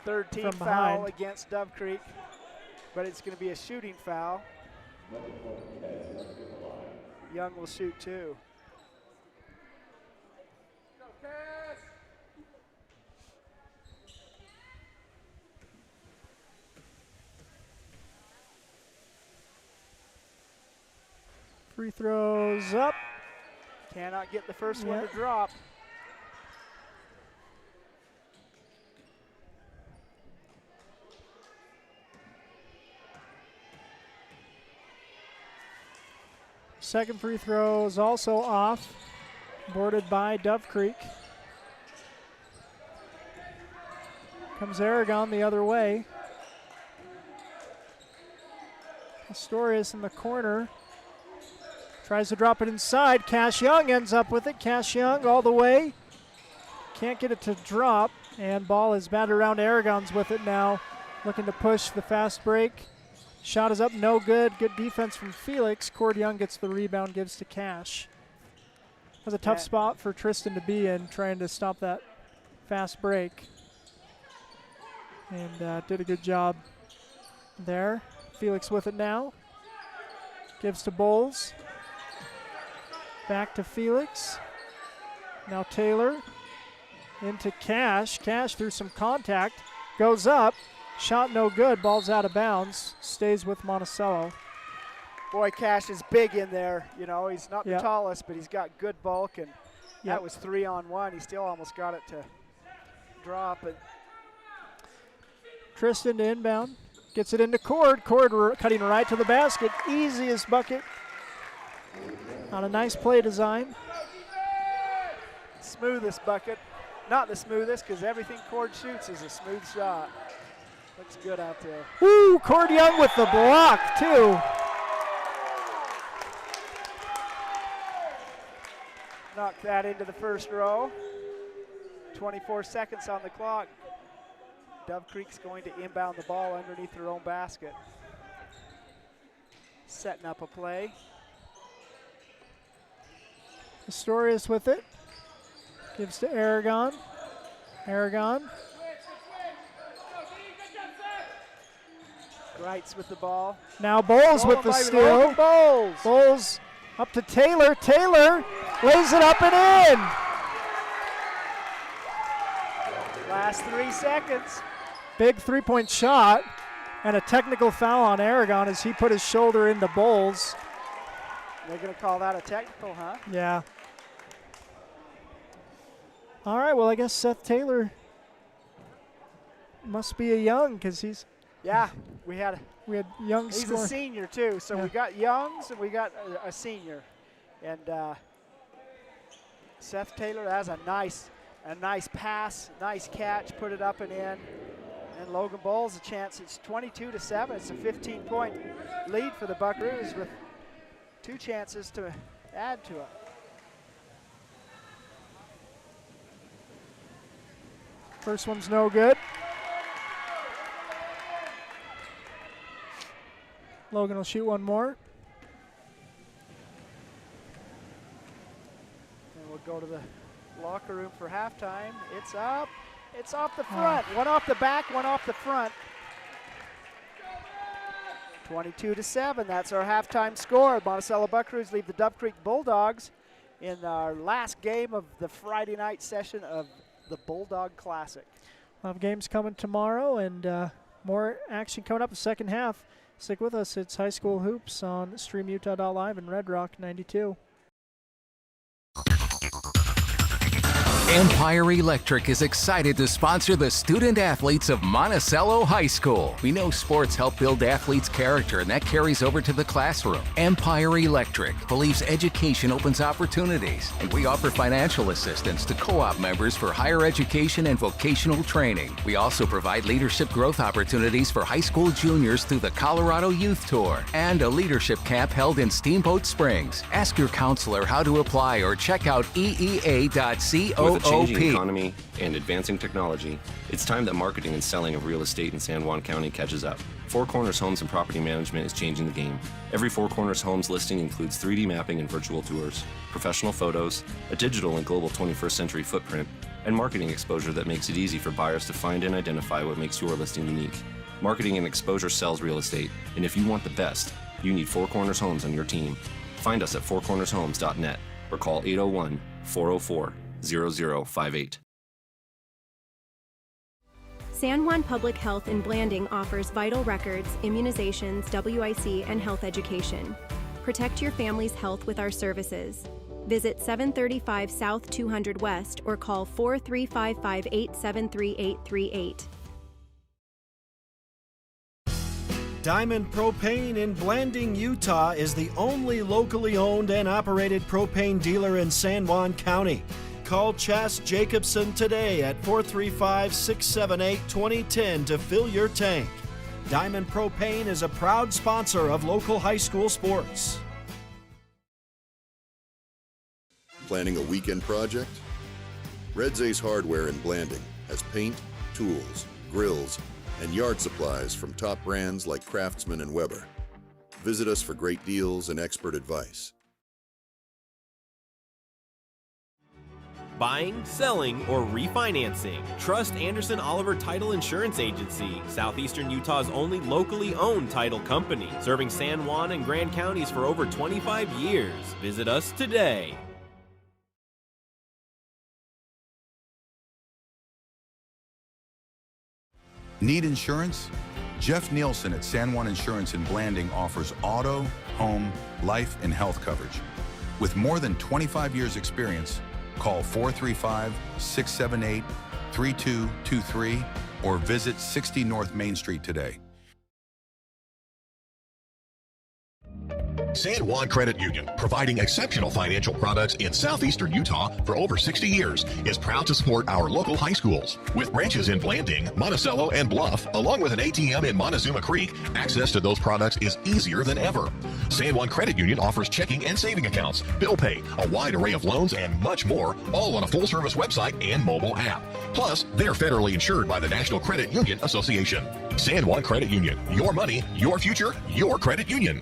Third team from foul behind. against Dove Creek, but it's going to be a shooting foul. Young will shoot 2. Free throws up. Cannot get the first one to drop. Second free throw is also off, boarded by Dove Creek. Comes Aragon the other way. Pastorius in the corner. Tries to drop it inside. Cash Young ends up with it. Cash Young all the way. Can't get it to drop. And ball is batted around. Aragon's with it now. Looking to push the fast break. Shot is up, no good. Good defense from Felix. Cord Young gets the rebound, gives to Cash. Was a tough spot for Tristan to be in, trying to stop that fast break. And did a good job there. Felix with it now. Gives to Bowles. Back to Felix. Now Taylor. Into Cash. Cash through some contact. Goes up. Shot no good. Ball's out of bounds. Stays with Monticello. Boy, Cash is big in there. You know, he's not the tallest, but he's got good bulk, and that was 3-on-1. He still almost got it to drop it. Tristan to inbound. Gets it into Cord. Cord cutting right to the basket. Easiest bucket on a nice play design. Smoothest bucket. Not the smoothest, because everything Cord shoots is a smooth shot. Looks good out there. Woo! Cord Young with the block, too. Knock that into the first row. 24 seconds on the clock. Dove Creek's going to inbound the ball underneath their own basket. Setting up a play. Pastorius with it. Gives to Aragon. Aragon. Wrights with the ball. Now Bowles with the steal. Bowles up to Taylor. Taylor lays it up and in. Last 3 seconds. Big three-point shot and a technical foul on Aragon as he put his shoulder into Bowles. They're going to call that a technical, huh? Yeah. All right, well, I guess Seth Taylor must be a Young because he's... Yeah, we had Young He's scoring. a senior, too, so we got Youngs and we got a senior. And Seth Taylor has a nice pass, nice catch, put it up and in. And Logan Bowles a chance. It's 22-7. It's a 15-point lead for the Buckaroos with 2 chances to add to it. First one's no good. Logan will shoot one more. And we'll go to the locker room for halftime. It's up. It's off the front. One off the back, one off the front. 22-7. That's our halftime score. Monticello Buckaroos leave the Dove Creek Bulldogs in our last game of the Friday night session of the Bulldog Classic. We'll have games coming tomorrow and more action coming up the second half. Stick with us. It's High School Hoops on StreamUtah.live and Red Rock 92. Empire Electric is excited to sponsor the student athletes of Monticello High School. We know sports help build athletes' character, and that carries over to the classroom. Empire Electric believes education opens opportunities, and we offer financial assistance to co-op members for higher education and vocational training. We also provide leadership growth opportunities for high school juniors through the Colorado Youth Tour and a leadership camp held in Steamboat Springs. Ask your counselor how to apply or check out eea.co. With a changing economy and advancing technology, it's time that marketing and selling of real estate in San Juan County catches up. Four Corners Homes and Property Management is changing the game. Every Four Corners Homes listing includes 3D mapping and virtual tours, professional photos, a digital and global 21st century footprint, and marketing exposure that makes it easy for buyers to find and identify what makes your listing unique. Marketing and exposure sells real estate, and if you want the best, you need Four Corners Homes on your team. Find us at fourcornershomes.net or call 801-404-0058. San Juan Public Health in Blanding offers vital records, immunizations, WIC, and health education. Protect your family's health with our services. Visit 735 South 200 West or call 43558733838. Diamond Propane in Blanding, Utah is the only locally owned and operated propane dealer in San Juan County. Call Chas Jacobson today at 435-678-2010 to fill your tank. Diamond Propane is a proud sponsor of local high school sports. Planning a weekend project? Red Zay's Hardware in Blanding has paint, tools, grills, and yard supplies from top brands like Craftsman and Weber. Visit us for great deals and expert advice. Buying, selling, or refinancing. Trust Anderson Oliver Title Insurance Agency, Southeastern Utah's only locally owned title company, serving San Juan and Grand counties for over 25 years. Visit us today. Need insurance? Jeff Nielsen at San Juan Insurance in Blanding offers auto, home, life, and health coverage. With more than 25 years experience, call 435-678-3223 or visit 60 North Main Street today. San Juan Credit Union, providing exceptional financial products in southeastern Utah for over 60 years, is proud to support our local high schools. With branches in Blanding, Monticello, and Bluff, along with an ATM in Montezuma Creek, access to those products is easier than ever. San Juan Credit Union offers checking and saving accounts, bill pay, a wide array of loans, and much more, all on a full-service website and mobile app. Plus, they're federally insured by the National Credit Union Association. San Juan Credit Union, your money, your future, your credit union.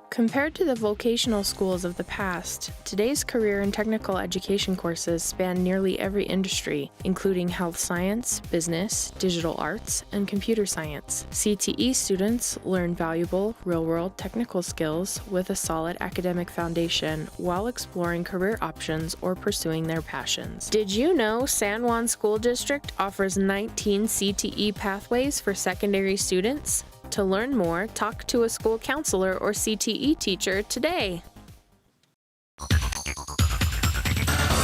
Compared to the vocational schools of the past, today's career and technical education courses span nearly every industry, including health science, business, digital arts, and computer science. CTE students learn valuable, real-world technical skills with a solid academic foundation while exploring career options or pursuing their passions. Did you know San Juan School District offers 19 CTE pathways for secondary students? To learn more, talk to a school counselor or CTE teacher today.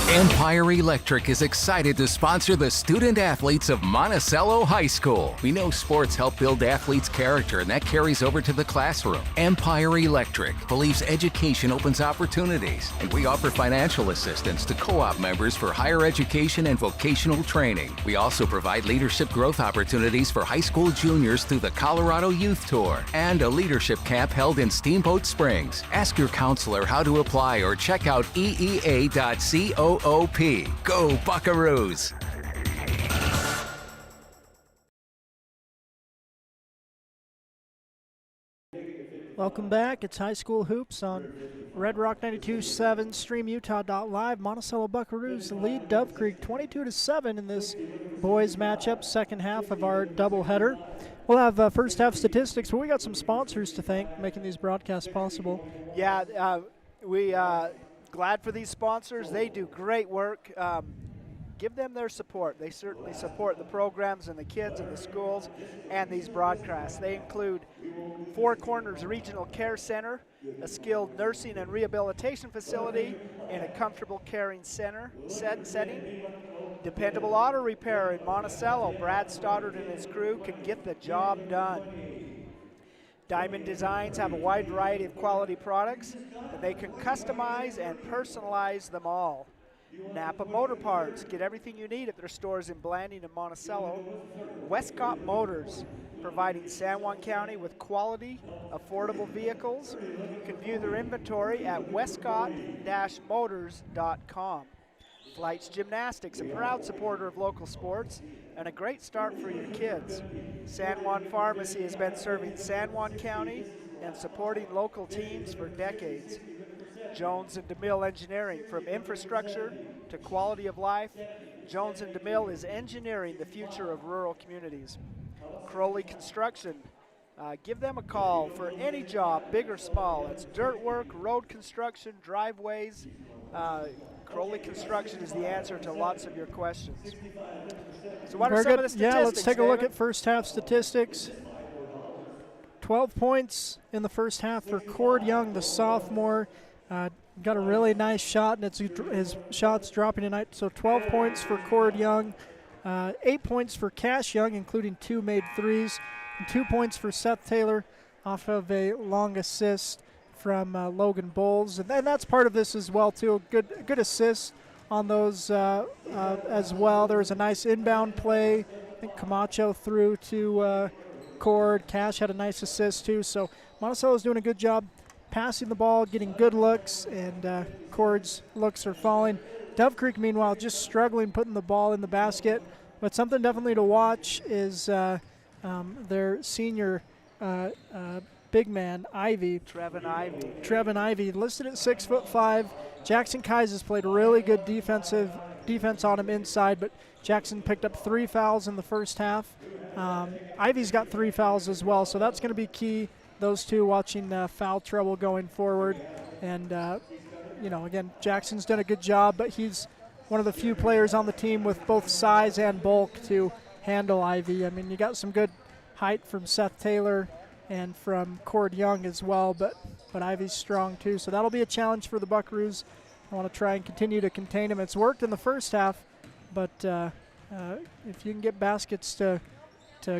Empire Electric is excited to sponsor the student athletes of Monticello High School. We know sports help build athletes' character, and that carries over to the classroom. Empire Electric believes education opens opportunities, and we offer financial assistance to co-op members for higher education and vocational training. We also provide leadership growth opportunities for high school juniors through the Colorado Youth Tour and a leadership camp held in Steamboat Springs. Ask your counselor how to apply or check out eea.coop. Go Buckaroos! Welcome back. It's High School Hoops on Red Rock 92.7, StreamUtah.live. Monticello Buckaroos lead Dove Creek 22-7 in this boys matchup, second half of our doubleheader. We'll have first half statistics, but we got some sponsors to thank making these broadcasts possible. Yeah, we glad for these sponsors. They do great work. Give them their support. They certainly support the programs and the kids and the schools and these broadcasts. They include Four Corners Regional Care Center, a skilled nursing and rehabilitation facility in a comfortable caring setting. Dependable Auto Repair in Monticello. Brad Stoddard and his crew can get the job done. Diamond Designs have a wide variety of quality products, and they can customize and personalize them all. Napa Motor Parts, get everything you need at their stores in Blanding and Monticello. Westcott Motors, providing San Juan County with quality, affordable vehicles. You can view their inventory at westcott-motors.com. Flights Gymnastics, a proud supporter of local sports and a great start for your kids. San Juan Pharmacy has been serving San Juan County and supporting local teams for decades. Jones and DeMille Engineering, from infrastructure to quality of life, Jones and DeMille is engineering the future of rural communities. Crowley Construction, give them a call for any job, big or small. It's dirt work, road construction, driveways. Crowley Construction is the answer to lots of your questions. So what are some of the statistics, Yeah, let's take a look David? at first half statistics. 12 points in the first half for Cord Young, the sophomore. Got a really nice shot, and his shot's dropping tonight. So 12 points for Cord Young, 8 points for Cash Young, including 2 made threes, and 2 points for Seth Taylor off of a long assist from Logan Bowles. And that's part of this as well, too. Good assist on those as well. There was a nice inbound play. I think Camacho threw to Cord. Cash had a nice assist, too. So Monticello's doing a good job passing the ball, getting good looks, and Cord's looks are falling. Dove Creek, meanwhile, just struggling putting the ball in the basket. But something definitely to watch is their senior big man, Ivy. Trevin Ivy, listed at 6'5". Jackson Kais has played really good defense on him inside, but Jackson picked up 3 fouls in the first half. Ivy's got 3 fouls as well, so that's going to be key. Those two watching foul trouble going forward. And, again, Jackson's done a good job, but he's one of the few players on the team with both size and bulk to handle Ivy. I mean, you got some good height from Seth Taylor and from Cord Young as well, but Ivy's strong too. So that'll be a challenge for the Buckaroos. I want to try and continue to contain him. It's worked in the first half, but if you can get baskets to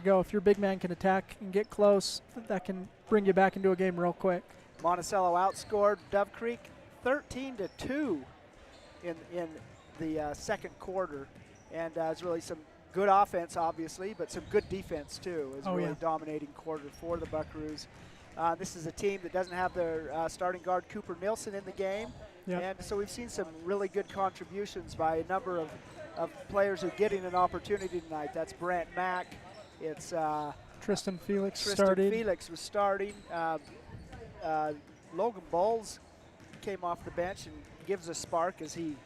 go, if your big man can attack and get close, that can bring you back into a game real quick. Monticello outscored Dove Creek 13-2 in the second quarter, and it's really some good offense, obviously, but some good defense too. It was really dominating quarter for the Buckaroos. This is a team that doesn't have their starting guard Cooper Nilsson in the game, and so we've seen some really good contributions by a number of players who are getting an opportunity tonight. That's Brant Mack. It's Tristan Felix Felix was starting. Logan Bowles came off the bench and gives a spark as he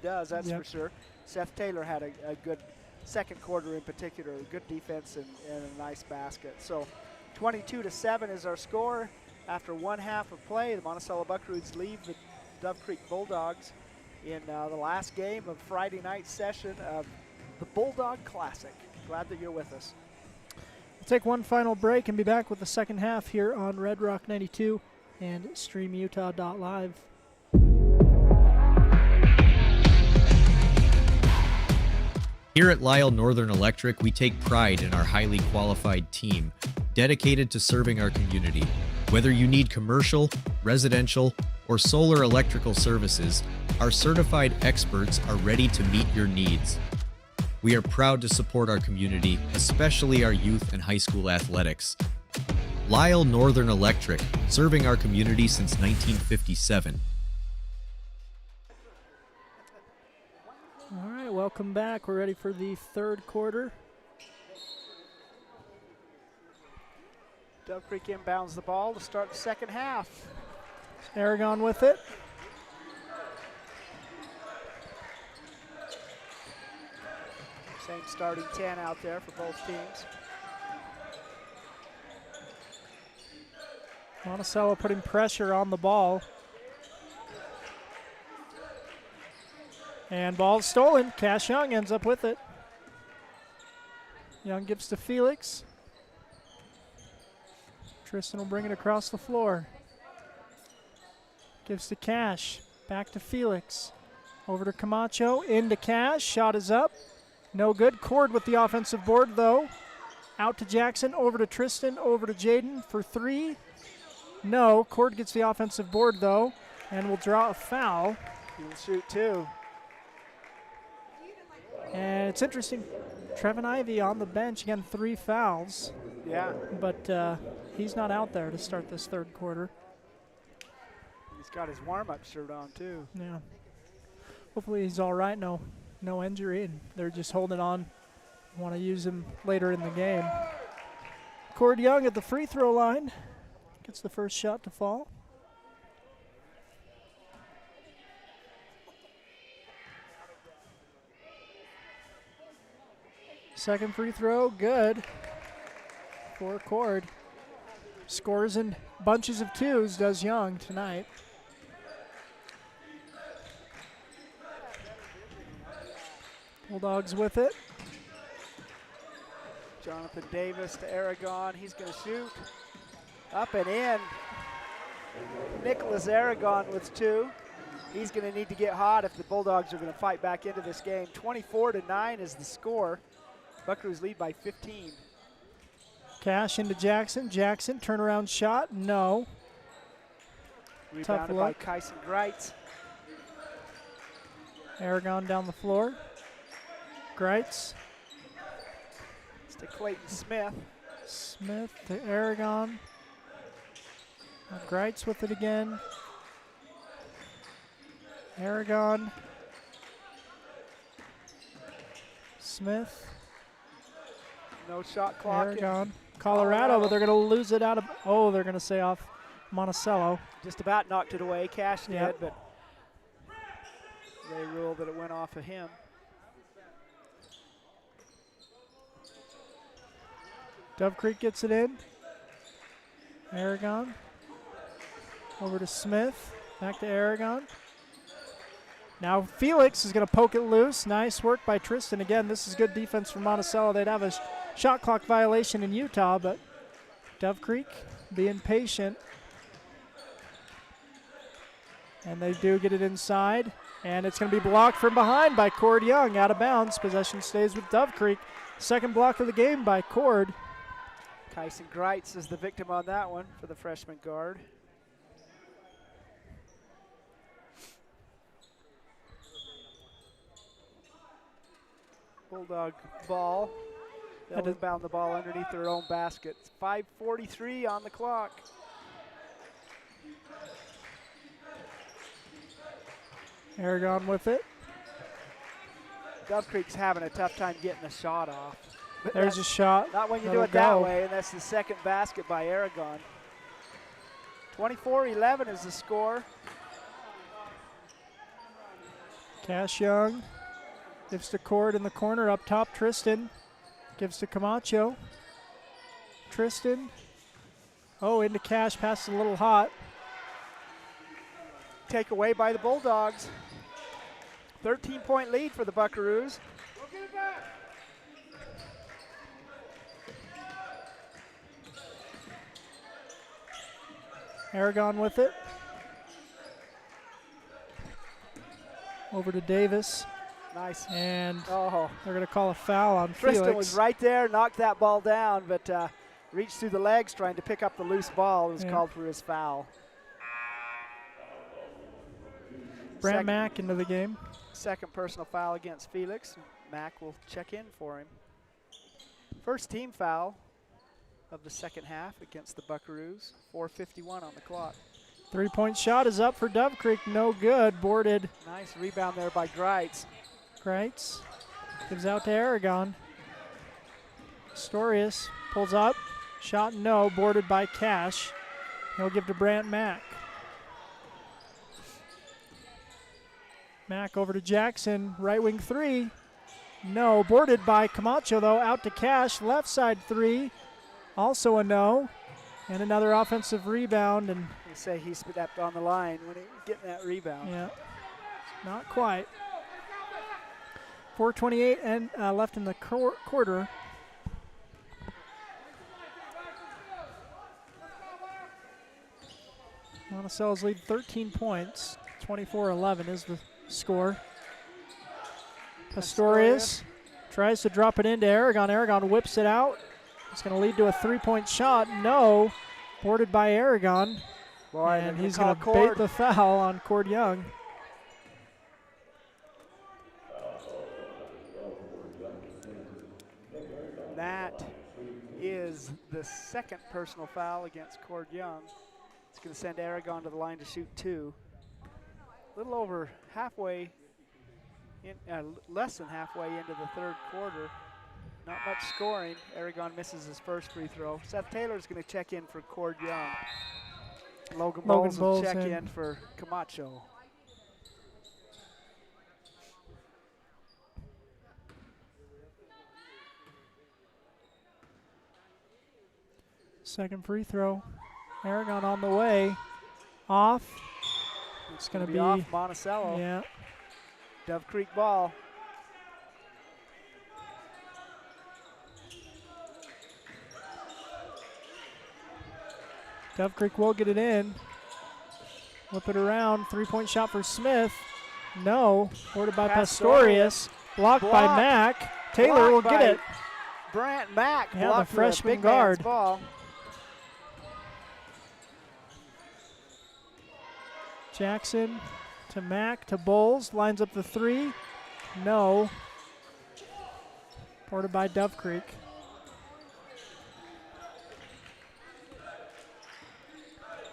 does. That's for sure. Seth Taylor had a good second quarter in particular, good defense and a nice basket. So 22-7 is our score after one half of play. The Monticello Buckaroos leave the Dove Creek Bulldogs in the last game of Friday night session of the Bulldog Classic. Glad that you're with us. We'll take one final break and be back with the second half here on Red Rock 92 and StreamUtah.live. Here at Lyle Northern Electric, we take pride in our highly qualified team, dedicated to serving our community. Whether you need commercial, residential, or solar electrical services, our certified experts are ready to meet your needs. We are proud to support our community, especially our youth and high school athletics. Lyle Northern Electric, serving our community since 1957. All right, welcome back. We're ready for the third quarter. Dove Creek inbounds the ball to start the second half. Aragon with it. Same starting 10 out there for both teams. Monticello putting pressure on the ball. And ball stolen. Cash Young ends up with it. Young gives to Felix. Tristan will bring it across the floor. Gives to Cash. Back to Felix. Over to Camacho. Into Cash. Shot is up. No good. Cord with the offensive board, though. Out to Jackson, over to Tristan, over to Jaden for three. No, Cord gets the offensive board though, and will draw a foul. He'll shoot two. And it's interesting, Trevin Ivey on the bench, again, 3 fouls. Yeah. But he's not out there to start this third quarter. He's got his warm-up shirt on too. Yeah. Hopefully he's all right, no injury, and they're just holding on. Want to use him later in the game. Cord Young at the free throw line. Gets the first shot to fall. Second free throw, good for Cord. Scores in bunches of twos, does Young tonight. Bulldogs with it. Jonathan Davis to Aragon. He's going to shoot. Up and in. Nicholas Aragon with 2. He's going to need to get hot if the Bulldogs are going to fight back into this game. 24-9 is the score. Buckaroos lead by 15. Cash into Jackson. Jackson, turnaround shot. No. Rebounded by Kyson Greitz. Aragon down the floor. Greitz. It's to Clayton Smith. Smith to Aragon. Greitz with it again. Aragon. Smith. No shot clock. Aragon. Colorado, but they're going to lose it out of. Oh, they're going to say off Monticello. Just about knocked it away. Cash did, Yep. but they ruled that it went off of him. Dove Creek gets it in. Aragon. Over to Smith. Back to Aragon. Now Felix is going to poke it loose. Nice work by Tristan. Again, this is good defense from Monticello. They'd have a shot clock violation in Utah, but Dove Creek being patient. And they do get it inside. And it's going to be blocked from behind by Cord Young. Out of bounds. Possession stays with Dove Creek. Second block of the game by Cord. Kyson Greitz is the victim on that one for the freshman guard. Bulldog ball. They'll inbound the ball underneath their own basket. It's 5:43 on the clock. Aragon with it. Dove Creek's having a tough time getting the shot off. But There's a shot. Not when you do That'll it that go. way, and that's the second basket by Aragon. 24-11 is the score. Cash Young gives to Cord in the corner. Up top, Tristan gives to Camacho. Tristan. Oh, into Cash. Passes a little hot. Take away by the Bulldogs. 13-point lead for the Buckaroos. Aragon with it. Over to Davis. Nice. And they're going to call a foul on Tristan Felix. was right there, knocked that ball down, but reached through the legs trying to pick up the loose ball. It was called for his foul. Brant Mack into the game. Second personal foul against Felix. Mack will check in for him. First team foul of the second half against the Buckaroos. 4:51 on the clock. Three-point shot is up for Dove Creek. No good. Boarded. Nice rebound there by Greitz. Greitz gives out to Aragon. Storius pulls up. Shot no. Boarded by Cash. He'll give to Brant Mack. Mack over to Jackson. Right wing three. No. Boarded by Camacho, though. Out to Cash. Left side three. Also a no. And another offensive rebound. And they say he stepped on the line when he was getting that rebound. yeah, not quite. 4:28 and left in the quarter. Monticello's lead 13 points. 24-11 is the score. Pastorius tries to drop it into Aragon. Aragon whips it out. It's going to lead to a three-point shot. No. Boarded by Aragon. Boy, and he's going to bait the foul on Cord Young. That is the second personal foul against Cord Young. It's going to send Aragon to the line to shoot 2. A little over halfway, less than halfway into the third quarter. Not much scoring. Aragon misses his first free throw. Seth Taylor's going to check in for Cord Young. Logan Bowles will check in for Camacho. Second free throw. Aragon on the way. Off. It's going to be off Monticello. Yeah. Dove Creek ball. Dove Creek will get it in. Whip it around. Three-point shot for Smith. No. Boarded by Pastorius. Blocked by Mack. Taylor will get it. Brant Mack. Yeah, the freshman guard. Ball. Jackson to Mack to Bowles. Lines up the 3. No. Boarded by Dove Creek.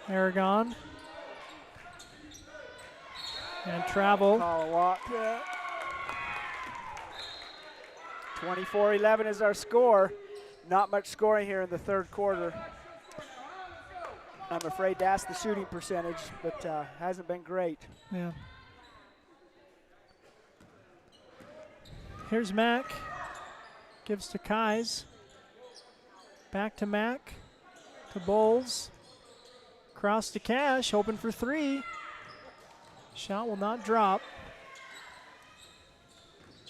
Aragon. And travel. Call a walk. 24-11 is our score. Not much scoring here in the third quarter. I'm afraid that's the shooting percentage, but hasn't been great. Yeah. Here's Mack. Gives to Kais. Back to Mack. To Bowles. Cross to Cash. Open for 3. Shot will not drop.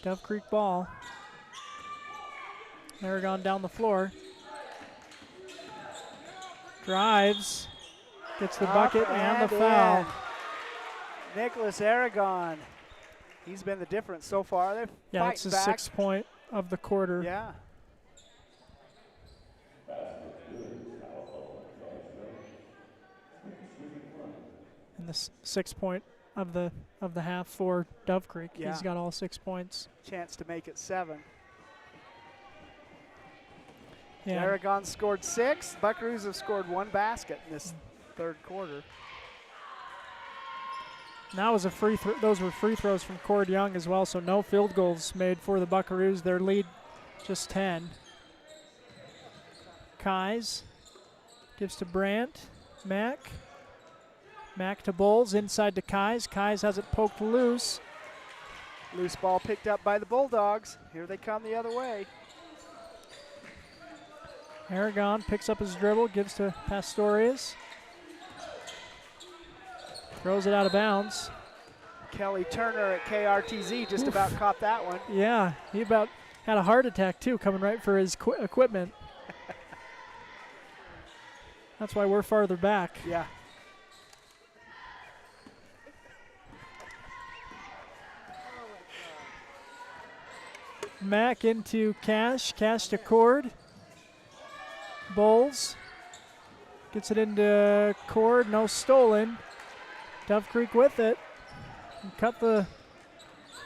Dove Creek ball. Aragon down the floor. Drives. Gets the bucket and the foul. Nicholas Aragon. He's been the difference so far. They're yeah, it's the 6th point of the quarter. Yeah. And the 6th point of the half for Dove Creek. Yeah. He's got all 6 points. Chance to make it 7. Yeah. Aragon scored 6. Buckaroos have scored 1 basket in this third quarter. That was a free throw. Those were free throws from Cord Young as well, so no field goals made for the Buckaroos. Their lead just 10. Kais gives to Brandt. Mack. Mack to Bowles, inside to Kais. Kais has it poked loose. Loose ball picked up by the Bulldogs. Here they come the other way. Aragon picks up his dribble, gives to Pastorius. Throws it out of bounds. Kelly Turner at KRTZ just about caught that one. Yeah, he about had a heart attack too, coming right for his equipment. That's why we're farther back. Yeah. Mack into Cash. Cash to Cord. Bowles gets it into Cord. No stolen. Dove Creek with it. And cut the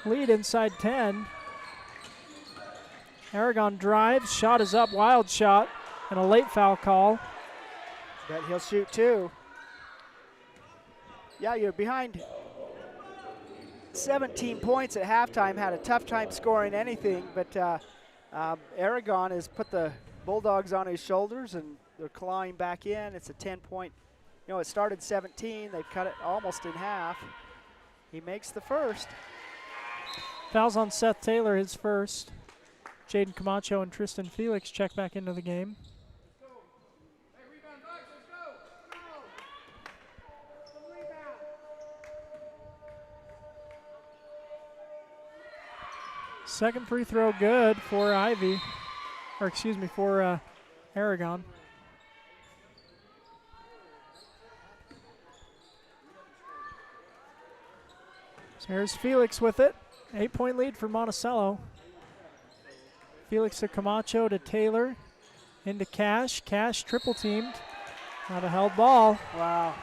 lead inside 10. Aragon drives. Shot is up. Wild shot. And a late foul call. Bet he'll shoot 2. Yeah, you're behind 17 points at halftime. Had a tough time scoring anything, but Aragon has put the Bulldogs on his shoulders, and they're clawing back in. It's a 10-point. You know, it started 17. They've cut it almost in half. He makes the first. Fouls on Seth Taylor, his first. Jaden Camacho and Tristan Felix check back into the game. Second free throw good for Ivy, or excuse me, for Aragon. So here's Felix with it. 8-point lead for Monticello. Felix to Camacho to Taylor. Into Cash. Cash triple teamed. Not a held ball. Wow.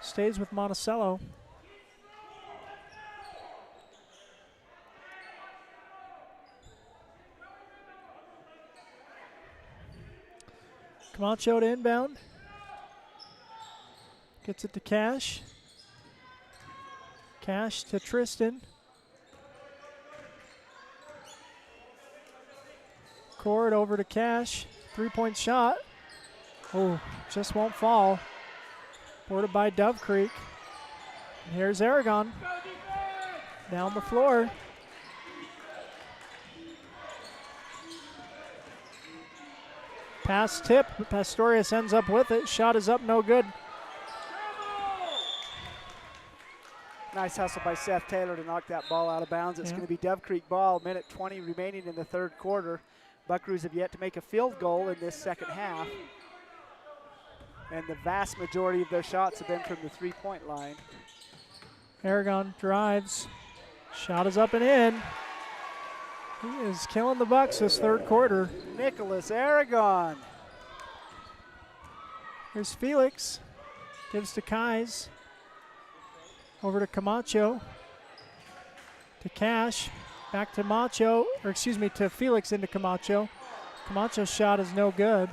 Stays with Monticello. Camacho to inbound. Gets it to Cash. Cash to Tristan. Cord over to Cash. 3-point shot. Oh, just won't fall. Boarded by Dove Creek. And here's Aragon. Down the floor. Pass tip. Pastorius ends up with it. Shot is up, no good. Nice hustle by Seth Taylor to knock that ball out of bounds. It's going to be Dove Creek ball. Minute 20 remaining in the third quarter. Buckaroos have yet to make a field goal in this second half. And the vast majority of their shots have been from the three-point line. Aragon drives. Shot is up and in. He is killing the Bucks this third quarter. Nicholas Aragon. Here's Felix. Gives to Kais. Over to Camacho. To Cash. Back to Macho, or excuse me, to Felix into Camacho. Camacho's shot is no good.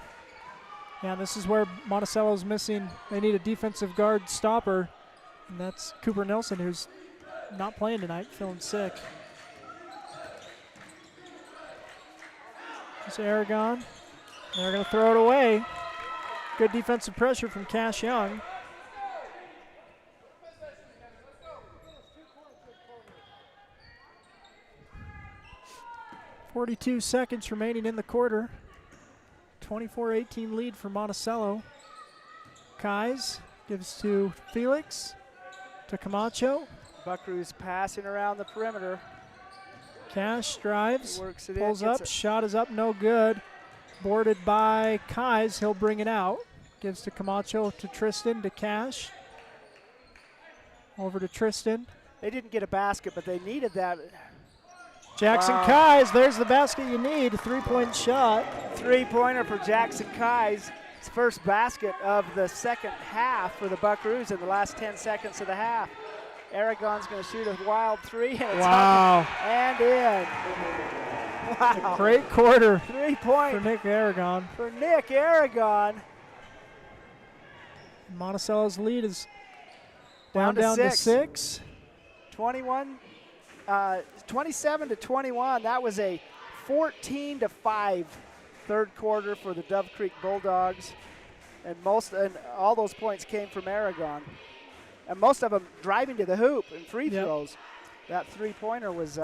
Yeah, this is where Monticello's missing. They need a defensive guard stopper, and that's Cooper Nelson, who's not playing tonight, feeling sick. It's Aragon. They're going to throw it away. Good defensive pressure from Cash Young. .42 seconds remaining in the quarter. 24-18 lead for Monticello. Kais gives to Felix, to Camacho. Buckaroos passing around the perimeter. Cash drives, Works it pulls in, up, gets it. shot is up, no good. Boarded by Kais, he'll bring it out. Gives to Camacho, to Tristan, to Cash. Over to Tristan. They didn't get a basket, but they needed that. Jackson Kais, there's the basket you need, 3-point shot. Three-pointer for Jackson Kais. His first basket of the second half for the Buckaroos in the last 10 seconds of the half. Aragon's going to shoot a wild three, and it's up and in. Wow. A great quarter 3-point for Nick Aragon. for Nick Aragon. Monticello's lead is down to 6. 27-21. That was a 14-5 third quarter for the Dove Creek Bulldogs, and all those points came from Aragon, and most of them driving to the hoop and free throws. That three-pointer was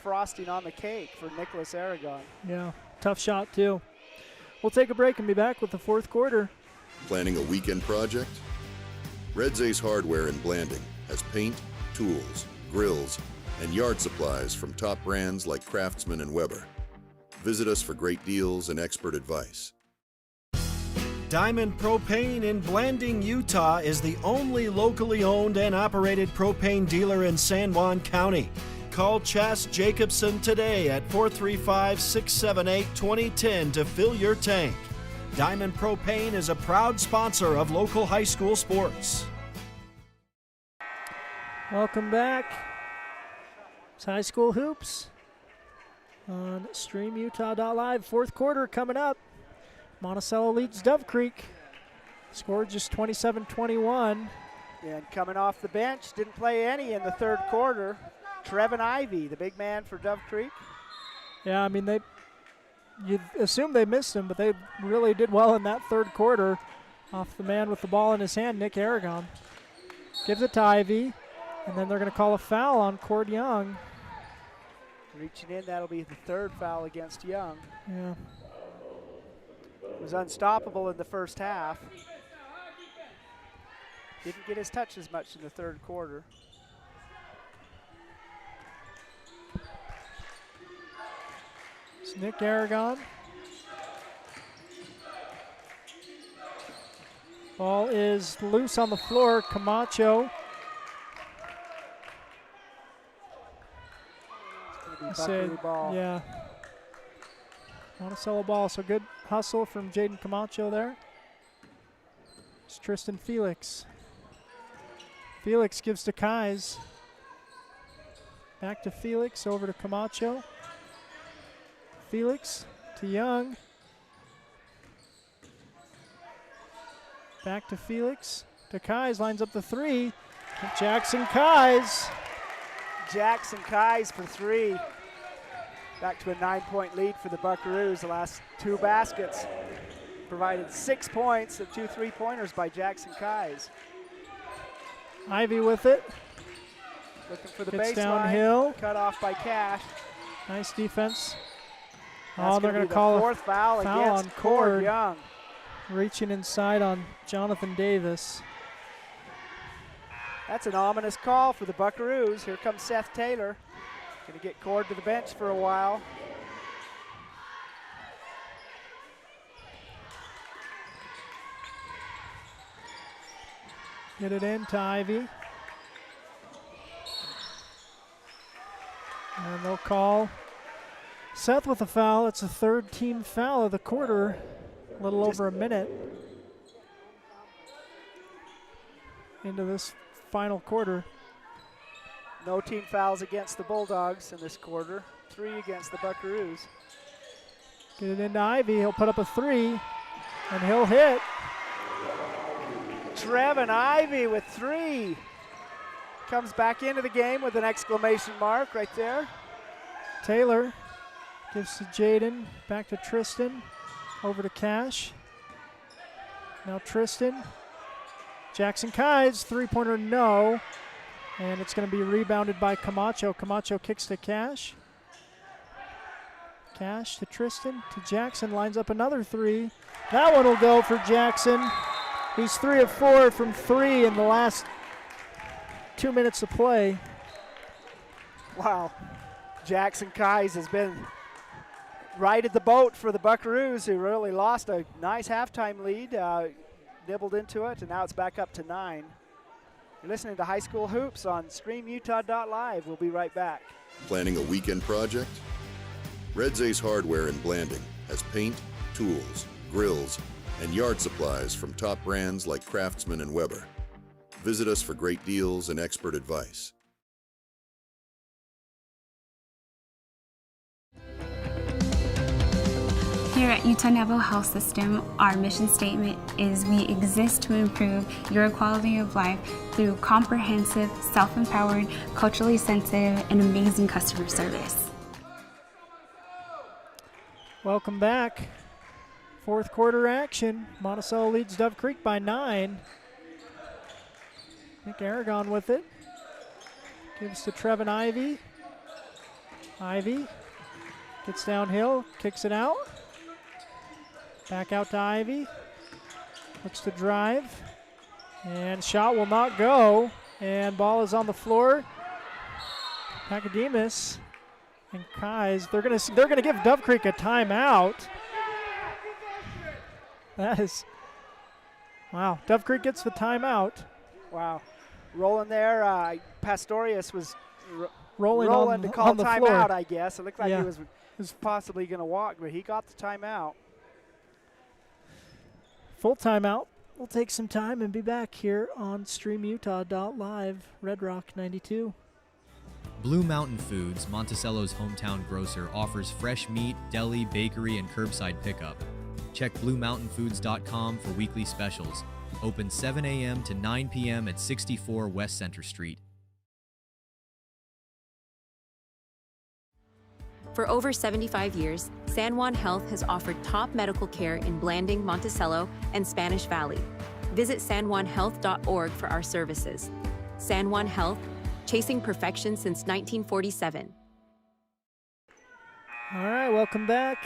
frosting on the cake for Nicholas Aragon. Yeah, tough shot too. We'll take a break and be back with the fourth quarter. Planning a weekend project? Red's Ace Hardware in Blanding has paint, tools, grills, and yard supplies from top brands like Craftsman and Weber. Visit us for great deals and expert advice. Diamond Propane in Blanding, Utah is the only locally owned and operated propane dealer in San Juan County. Call Chas Jacobson today at 435-678-2010 to fill your tank. Diamond Propane is a proud sponsor of local high school sports. Welcome back. It's High School Hoops on StreamUtah.live. Fourth quarter coming up. Monticello leads Dove Creek. Scored just 27-21. And coming off the bench, didn't play any in the third quarter, Trevin Ivey, the big man for Dove Creek. Yeah, I mean, you'd assume they missed him, but they really did well in that third quarter off the man with the ball in his hand, Nick Aragon. Gives it to Ivey, and then they're going to call a foul on Cord Young. Reaching in, that'll be the third foul against Young. Yeah. Was unstoppable in the first half. Didn't get his touches much in the third quarter. It's Nick Aragon. Ball is loose on the floor. Camacho. It's gonna be Buckaroo ball. Yeah. Monticello ball, so good hustle from Jaden Camacho there. It's Tristan Felix. Felix gives to Kais. Back to Felix, over to Camacho. Felix to Young. Back to Felix, to Kais, lines up the three. Jackson Kais. Jackson Kais for three. Back to a 9-point lead for the Buckaroos. The last two baskets provided 6 points of 2 3-pointers by Jackson Kais. Ivy with it. Looking for the Gets baseline. Downhill. Cut off by Cash. Nice defense. That's They're going to the call fourth a foul against on Cord. Young. Reaching inside on Jonathan Davis. That's an ominous call for the Buckaroos. Here comes Seth Taylor. Going to get Cord to the bench for a while. Get it in to Ivy. And they'll call Seth with a foul. It's a third team foul of the quarter. A little over a minute into this final quarter. No team fouls against the Bulldogs in this quarter. 3 against the Buckaroos. Get it into Ivy. He'll put up a 3, and he'll hit. Trevin Ivy with 3. Comes back into the game with an exclamation mark right there. Taylor gives to Jaden. Back to Tristan. Over to Cash. Now Tristan. Jackson Kais, three-pointer no. And it's going to be rebounded by Camacho. Camacho kicks to Cash. Cash to Tristan, to Jackson, lines up another 3. That one will go for Jackson. He's 3 of 4 from 3 in the last 2 minutes of play. Wow. Jackson Kais has been righted the boat for the Buckaroos, who really lost a nice halftime lead, nibbled into it, and now it's back up to 9. You're listening to High School Hoops on StreamUtah.live. We'll be right back. Planning a weekend project? Red Zay's Hardware in Blanding has paint, tools, grills, and yard supplies from top brands like Craftsman and Weber. Visit us for great deals and expert advice. Here at Utah Naval Health System, our mission statement is we exist to improve your quality of life through comprehensive, self-empowered, culturally sensitive, and amazing customer service. Welcome back. Fourth quarter action. Monticello leads Dove Creek by 9. Nick Aragon with it. Gives to Trevin Ivy. Ivy gets downhill, kicks it out. Back out to Ivy. Looks to drive. And shot will not go. And ball is on the floor. Pacademus and Kais. They're gonna give Dove Creek a timeout. That is, wow. Dove Creek gets the timeout. Wow. Rolling there. Pastorius was rolling to call on the timeout, floor. I guess. It looked like he was possibly going to walk, but he got the timeout. Full timeout. We'll take some time and be back here on StreamUtah.live, Red Rock 92. Blue Mountain Foods, Monticello's hometown grocer, offers fresh meat, deli, bakery, and curbside pickup. Check BlueMountainFoods.com for weekly specials. Open 7 a.m. to 9 p.m. at 64 West Center Street. For over 75 years, San Juan Health has offered top medical care in Blanding, Monticello, and Spanish Valley. Visit sanjuanhealth.org for our services. San Juan Health, chasing perfection since 1947. All right, welcome back.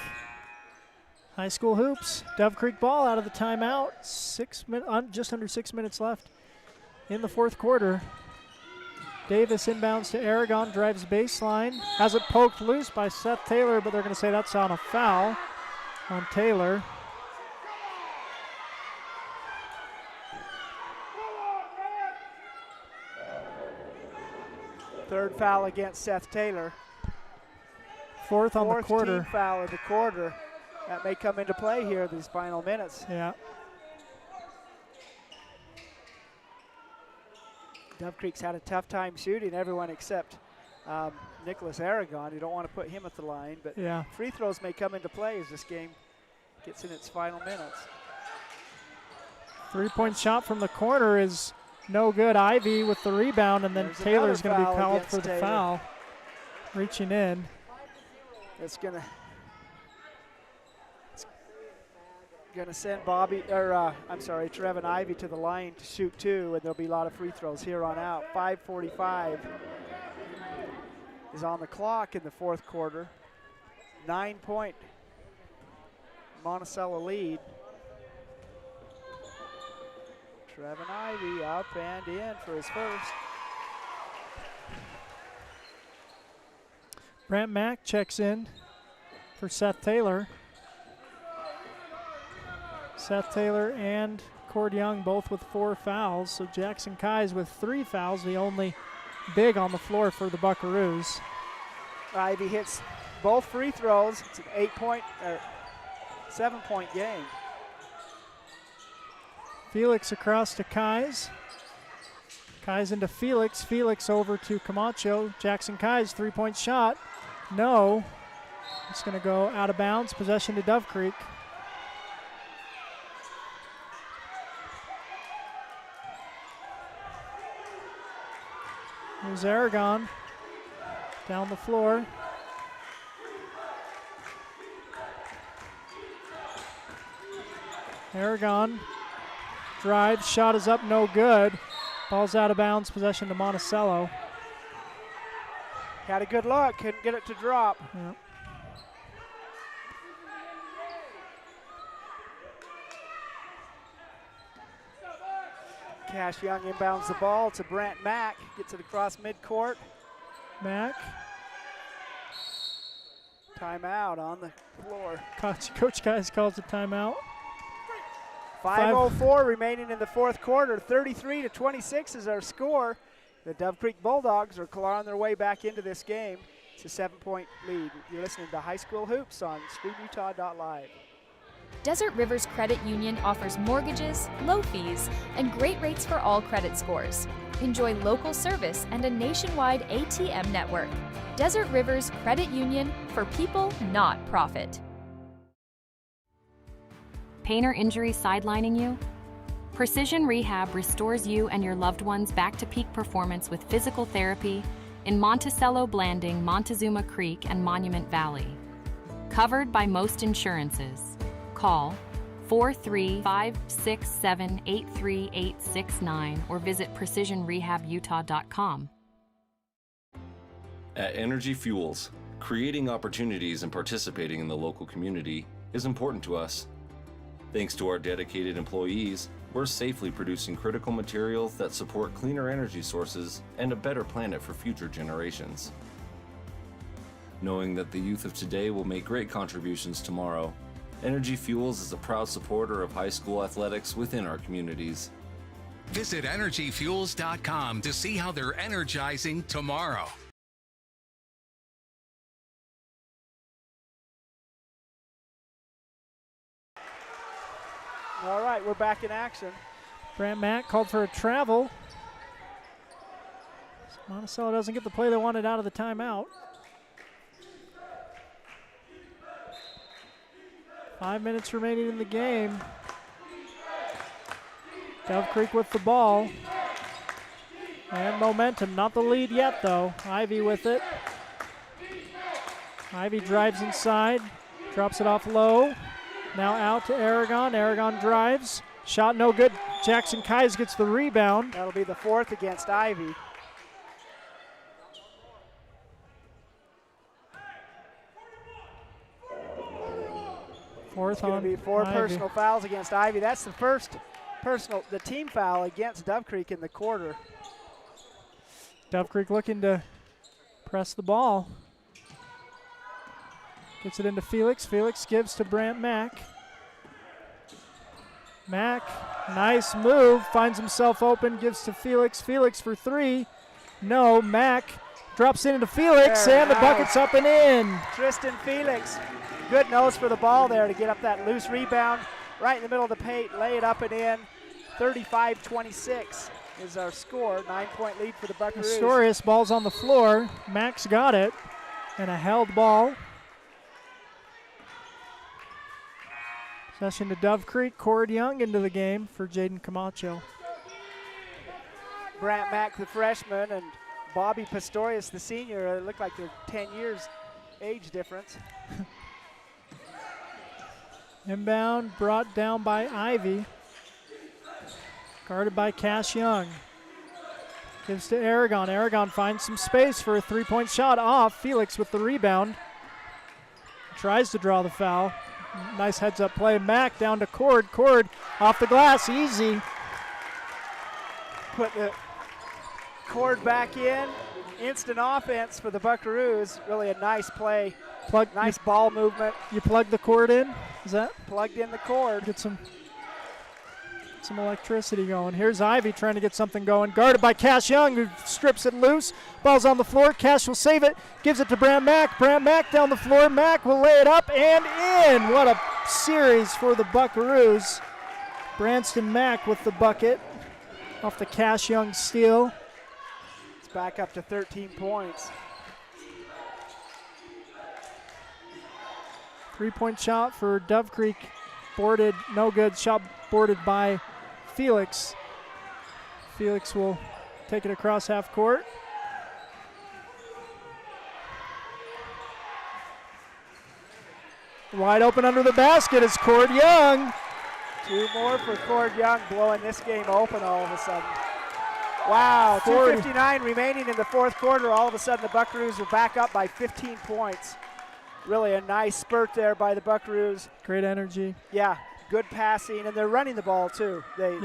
High school hoops. Dove Creek ball out of the timeout. Just under 6 minutes left in the fourth quarter. Davis inbounds to Aragon, drives baseline. Has it poked loose by Seth Taylor, but they're going to say that's on a foul on Taylor. Third foul against Seth Taylor. Fourth on the quarter. Team foul of the quarter. That may come into play here these final minutes. Yeah. Dove Creek's had a tough time shooting, everyone except Nicholas Aragon. You don't want to put him at the line, but yeah. Free throws may come into play as this game gets in its final minutes. 3-point shot from the corner is no good. Ivy with the rebound, and then Taylor's going to be called for the foul. Reaching in. It's going to send Trevin Ivy to the line to shoot 2, and there'll be a lot of free throws here on out. 5:45 is on the clock in the fourth quarter. 9-point Monticello lead. Trevin Ivy up and in for his first. Brant Mack checks in for Seth Taylor. Seth Taylor and Cord Young both with 4 fouls. So Jackson Keyes with 3 fouls, the only big on the floor for the Buckaroos. Ivy hits both free throws. It's an 7-point game. Felix across to Keyes. Keyes into Felix. Felix over to Camacho. Jackson Keyes, 3-point shot. No. It's going to go out of bounds. Possession to Dove Creek. Here's Aragon down the floor. Aragon drives, shot is up, no good. Ball's out of bounds, possession to Monticello. Had a good look, couldn't get it to drop. Yeah. Cash Young inbounds the ball to Brant Mack, gets it across midcourt. Mack. Timeout on the floor. Coach Keyes calls a timeout. 5:04 remaining in the fourth quarter. 33-26 is our score. The Dove Creek Bulldogs are clawing their way back into this game. It's a 7-point lead. You're listening to High School Hoops on StreamUtah.live. Desert Rivers Credit Union offers mortgages, low fees, and great rates for all credit scores. Enjoy local service and a nationwide ATM network. Desert Rivers Credit Union, for people, not profit. Pain or injury sidelining you? Precision Rehab restores you and your loved ones back to peak performance with physical therapy in Monticello, Blanding, Montezuma Creek, and Monument Valley. Covered by most insurances. Call 435-678-3869 or visit precisionrehabutah.com. At Energy Fuels, creating opportunities and participating in the local community is important to us. Thanks to our dedicated employees, we're safely producing critical materials that support cleaner energy sources and a better planet for future generations. Knowing that the youth of today will make great contributions tomorrow, Energy Fuels is a proud supporter of high school athletics within our communities. Visit energyfuels.com to see how they're energizing tomorrow. All right, we're back in action. Brant Mack called for a travel. Monticello doesn't get the play they wanted out of the timeout. 5 minutes remaining in the game. Dove Creek with the ball. And momentum, not the lead yet though. Ivy with it. Ivy drives inside, drops it off low. Now out to Aragon. Aragon drives. Shot no good. Jackson Keyes gets the rebound. That'll be the fourth against Ivy. Fourth it's going to be 4 Ivy. personal fouls against Ivy. That's the first the team foul against Dove Creek in the quarter. Dove Creek looking to press the ball. Gets it into Felix. Felix gives to Brant Mack. Mack, nice move, finds himself open, gives to Felix. Felix for 3. No, Mack drops it into Felix, and the bucket's up and in. Tristan Felix Good nose for the ball there to get up that loose rebound right in the middle of the paint, lay it up and in. 35-26 is our score. 9-point lead for the Buckaroos. Pistorius, ball's on the floor. Max got it, and a held ball. Possession to Dove Creek. Cord Young into the game for Jaden Camacho. Brant Mack, the freshman, and Bobby Pistorius, the senior. It looked like they're 10 years age difference. Inbound brought down by Ivy. Guarded by Cash Young. Gives to Aragon. Aragon finds some space for a three-point shot off. Felix with the rebound. Tries to draw the foul. Nice heads-up play. Mack down to Cord. Cord off the glass. Easy. Put the Cord back in. Instant offense for the Buckaroos. Really a nice play. Nice ball movement. You plug the cord in? Is that? Plugged in the cord. Get some electricity going. Here's Ivy trying to get something going. Guarded by Cash Young, who strips it loose. Ball's on the floor. Cash will save it. Gives it to Brant Mack. Brant Mack down the floor. Mack will lay it up and in. What a series for the Buckaroos. Branston Mack with the bucket off the Cash Young steal. It's back up to 13 points. Three-point shot for Dove Creek. Boarded, no good. Shot boarded by Felix. Felix will take it across half court. Wide open under the basket is Cord Young. Two more for Cord Young, blowing this game open all of a sudden. Wow, 2:59 remaining in the fourth quarter. All of a sudden the Buckaroos are back up by 15 points. Really a nice spurt there by the Buckaroos. Great energy. Yeah, good passing, and they're running the ball too. They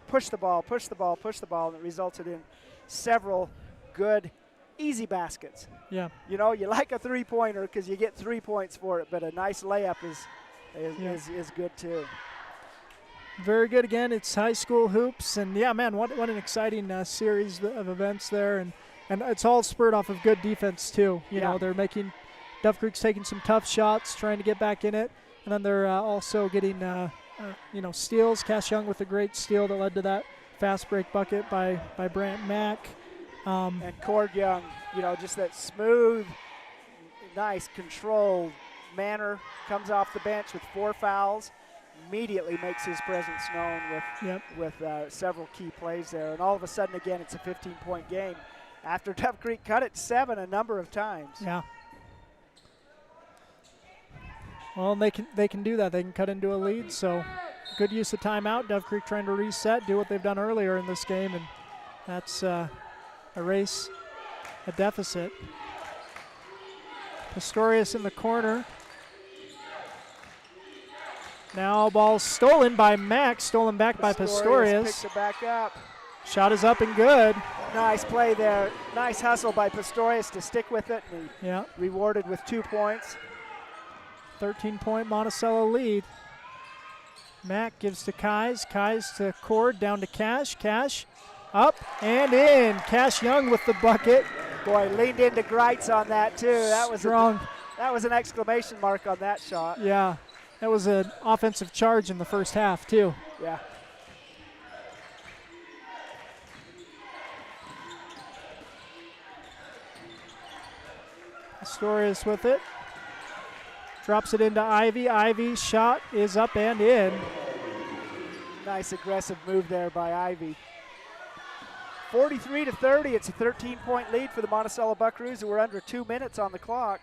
push the ball, and it resulted in several good, easy baskets. Yeah. You know, you like a three-pointer because you get 3 points for it, but a nice layup is good too. Very good again. It's high school hoops, and yeah, man, what an exciting series of events there, and it's all spurred off of good defense too. You know, they're making Dove Creek's taking some tough shots, trying to get back in it, and then they're also getting steals. Cash Young with a great steal that led to that fast break bucket by Brant Mack. And Cord Young, just that smooth, nice, controlled manner. Comes off the bench with 4 fouls. Immediately makes his presence known with several key plays there. And all of a sudden, again, it's a 15-point game after Dove Creek cut it 7 a number of times. Yeah. Well, they can do that. They can cut into a lead. So good use of timeout. Dove Creek trying to reset, do what they've done earlier in this game, and that's erase a deficit. Pistorius in the corner. Now ball stolen by Max, stolen back by Pistorius. Picks it back up. Shot is up and good. Nice play there. Nice hustle by Pistorius to stick with it. And rewarded with 2 points. 13-point Monticello lead. Mack gives to Kais. Kais to Cord, down to Cash. Cash up and in. Cash Young with the bucket. Boy, leaned into Greitz on that too. That was strong. That was an exclamation mark on that shot. Yeah, that was an offensive charge in the first half too. Yeah. Pistorius with it. Drops it into Ivy. Ivy's shot is up and in. Nice aggressive move there by Ivy. 43-30. It's a 13-point lead for the Monticello Buckaroos, who are under 2 minutes on the clock.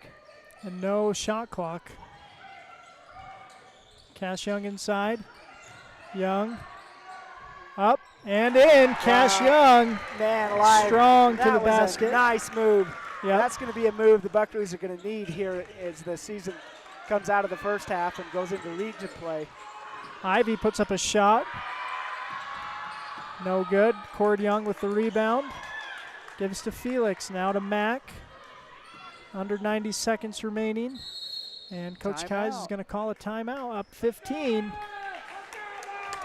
And no shot clock. Cash Young inside. Young up and in. Cash Young. Man alive. Strong to the That was basket. a nice move. Yep. That's going to be a move the Buckaroos are going to need here as the season comes out of the first half and goes into region play. Ivy puts up a shot. No good. Cord Young with the rebound. Gives to Felix. Now to Mack. Under 90 seconds remaining. And Coach Kais is going to call a timeout. Up 15.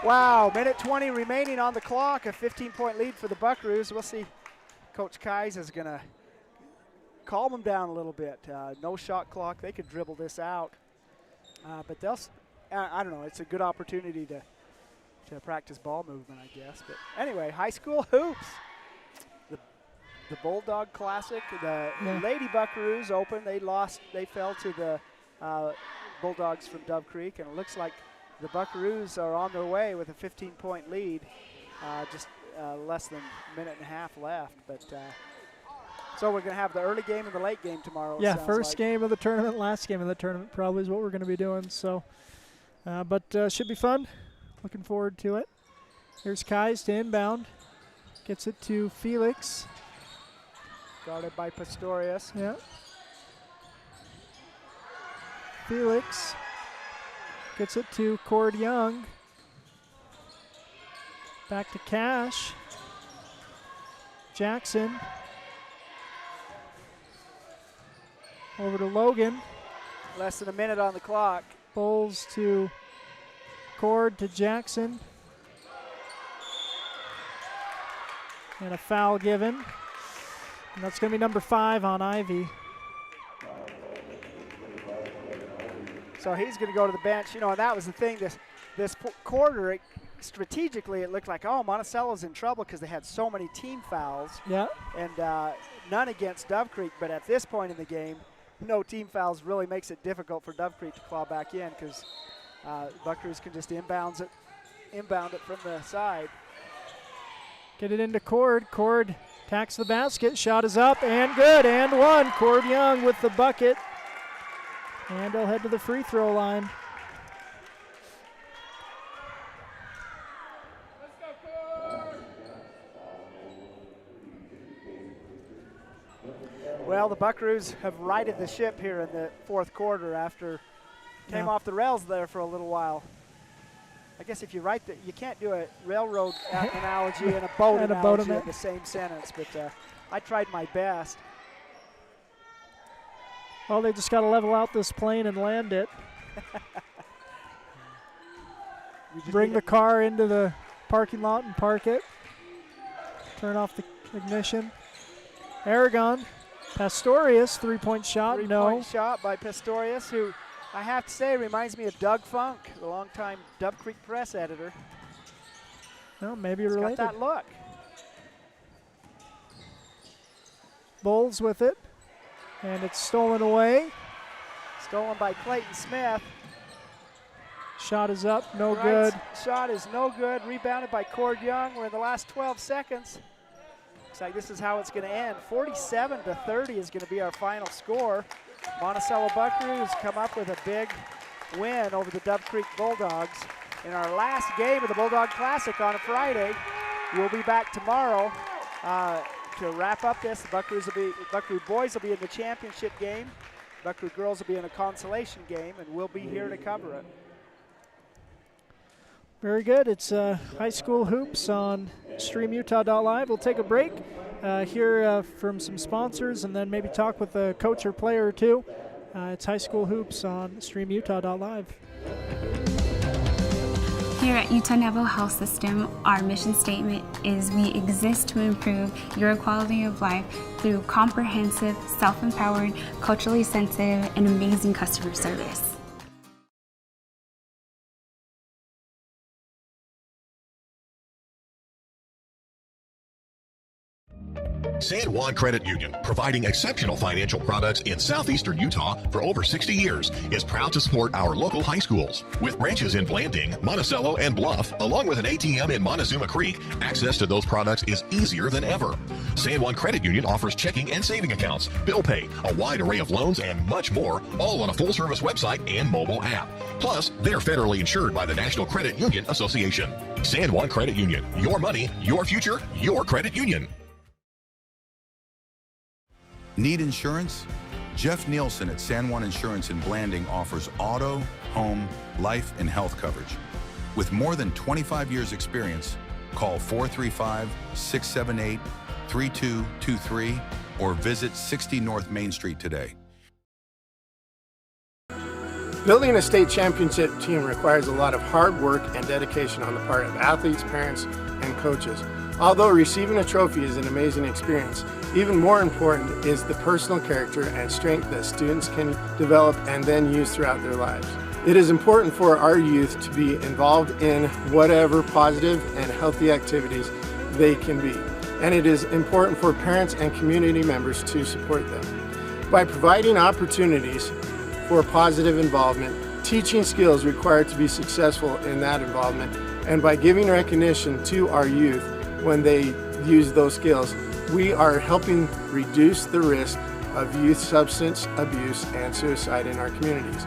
Wow, minute 20 remaining on the clock. A 15-point lead for the Buckaroos. We'll see. Coach Kais is going to calm them down a little bit. No shot clock. They could dribble this out. But they'll, I don't know, it's a good opportunity to practice ball movement, I guess. But anyway, high school hoops. The Bulldog Classic, the Lady Buckaroos open. They fell to the Bulldogs from Dove Creek, and it looks like the Buckaroos are on their way with a 15-point lead. Just less than a minute and a half left. But so we're going to have the early game and the late game tomorrow. Yeah, first game of the tournament, last game of the tournament probably is what we're going to be doing. So, but should be fun. Looking forward to it. Here's Kais to inbound. Gets it to Felix. Guarded by Pistorius. Yeah. Felix gets it to Cord Young. Back to Cash. Jackson. Over to Logan. Less than a minute on the clock. Bowles to Cord to Jackson. And a foul given. And that's going to be number 5 on Ivy. So he's going to go to the bench. You know, and that was the thing. This quarter, strategically, it looked like, oh, Monticello's in trouble because they had so many team fouls. Yeah. And none against Dove Creek. But at this point in the game, no team fouls really makes it difficult for Dove Creek to claw back in because Buckaroos can just inbound it from the side. Get it into Cord. Cord tacks the basket. Shot is up and good. And one. Cord Young with the bucket. And he'll head to the free throw line. Well, the Buckaroos have righted the ship here in the fourth quarter after came off the rails there for a little while. I guess if you write that, you can't do a railroad analogy and a boat analogy in the same sentence, but I tried my best. Well, they just got to level out this plane and land it. Bring the car into the parking lot and park it. Turn off the ignition. Aragon. Pastorius, three-point shot, Three-point shot by Pastorius, who I have to say reminds me of Doug Funk, the longtime Dove Creek press editor. Well, maybe He's related. got that look. Bowles with it, and it's stolen away. Stolen by Clayton Smith. Shot is up, no good. Shot is no good. Rebounded by Cord Young. We're in the last 12 seconds. Looks like this is how it's going to end. 47-30 is going to be our final score. Monticello Buckaroos come up with a big win over the Dove Creek Bulldogs in our last game of the Bulldog Classic on a Friday. We'll be back tomorrow to wrap up this. The Buckaroo boys will be in the championship game. Buckaroo girls will be in a consolation game, and we'll be here to cover it. Very good. It's high school hoops on StreamUtah.live. We'll take a break, hear from some sponsors, and then maybe talk with a coach or player or two. It's high school hoops on StreamUtah.live. Here at Utah Naval Health System, our mission statement is we exist to improve your quality of life through comprehensive, self-empowered, culturally sensitive, and amazing customer service. San Juan Credit Union, providing exceptional financial products in southeastern Utah for over 60 years, is proud to support our local high schools. With branches in Blanding, Monticello, and Bluff, along with an ATM in Montezuma Creek, access to those products is easier than ever. San Juan Credit Union offers checking and saving accounts, bill pay, a wide array of loans, and much more, all on a full-service website and mobile app. Plus, they're federally insured by the National Credit Union Association. San Juan Credit Union, your money, your future, your credit union. Need insurance? Jeff Nielsen at San Juan Insurance in Blanding offers auto, home, life, and health coverage. With more than 25 years experience, call 435-678-3223 or visit 60 North Main Street today. Building a state championship team requires a lot of hard work and dedication on the part of athletes, parents, and coaches. Although receiving a trophy is an amazing experience, even more important is the personal character and strength that students can develop and then use throughout their lives. It is important for our youth to be involved in whatever positive and healthy activities they can be. And it is important for parents and community members to support them. By providing opportunities for positive involvement, teaching skills required to be successful in that involvement, and by giving recognition to our youth when they use those skills, we are helping reduce the risk of youth substance abuse and suicide in our communities.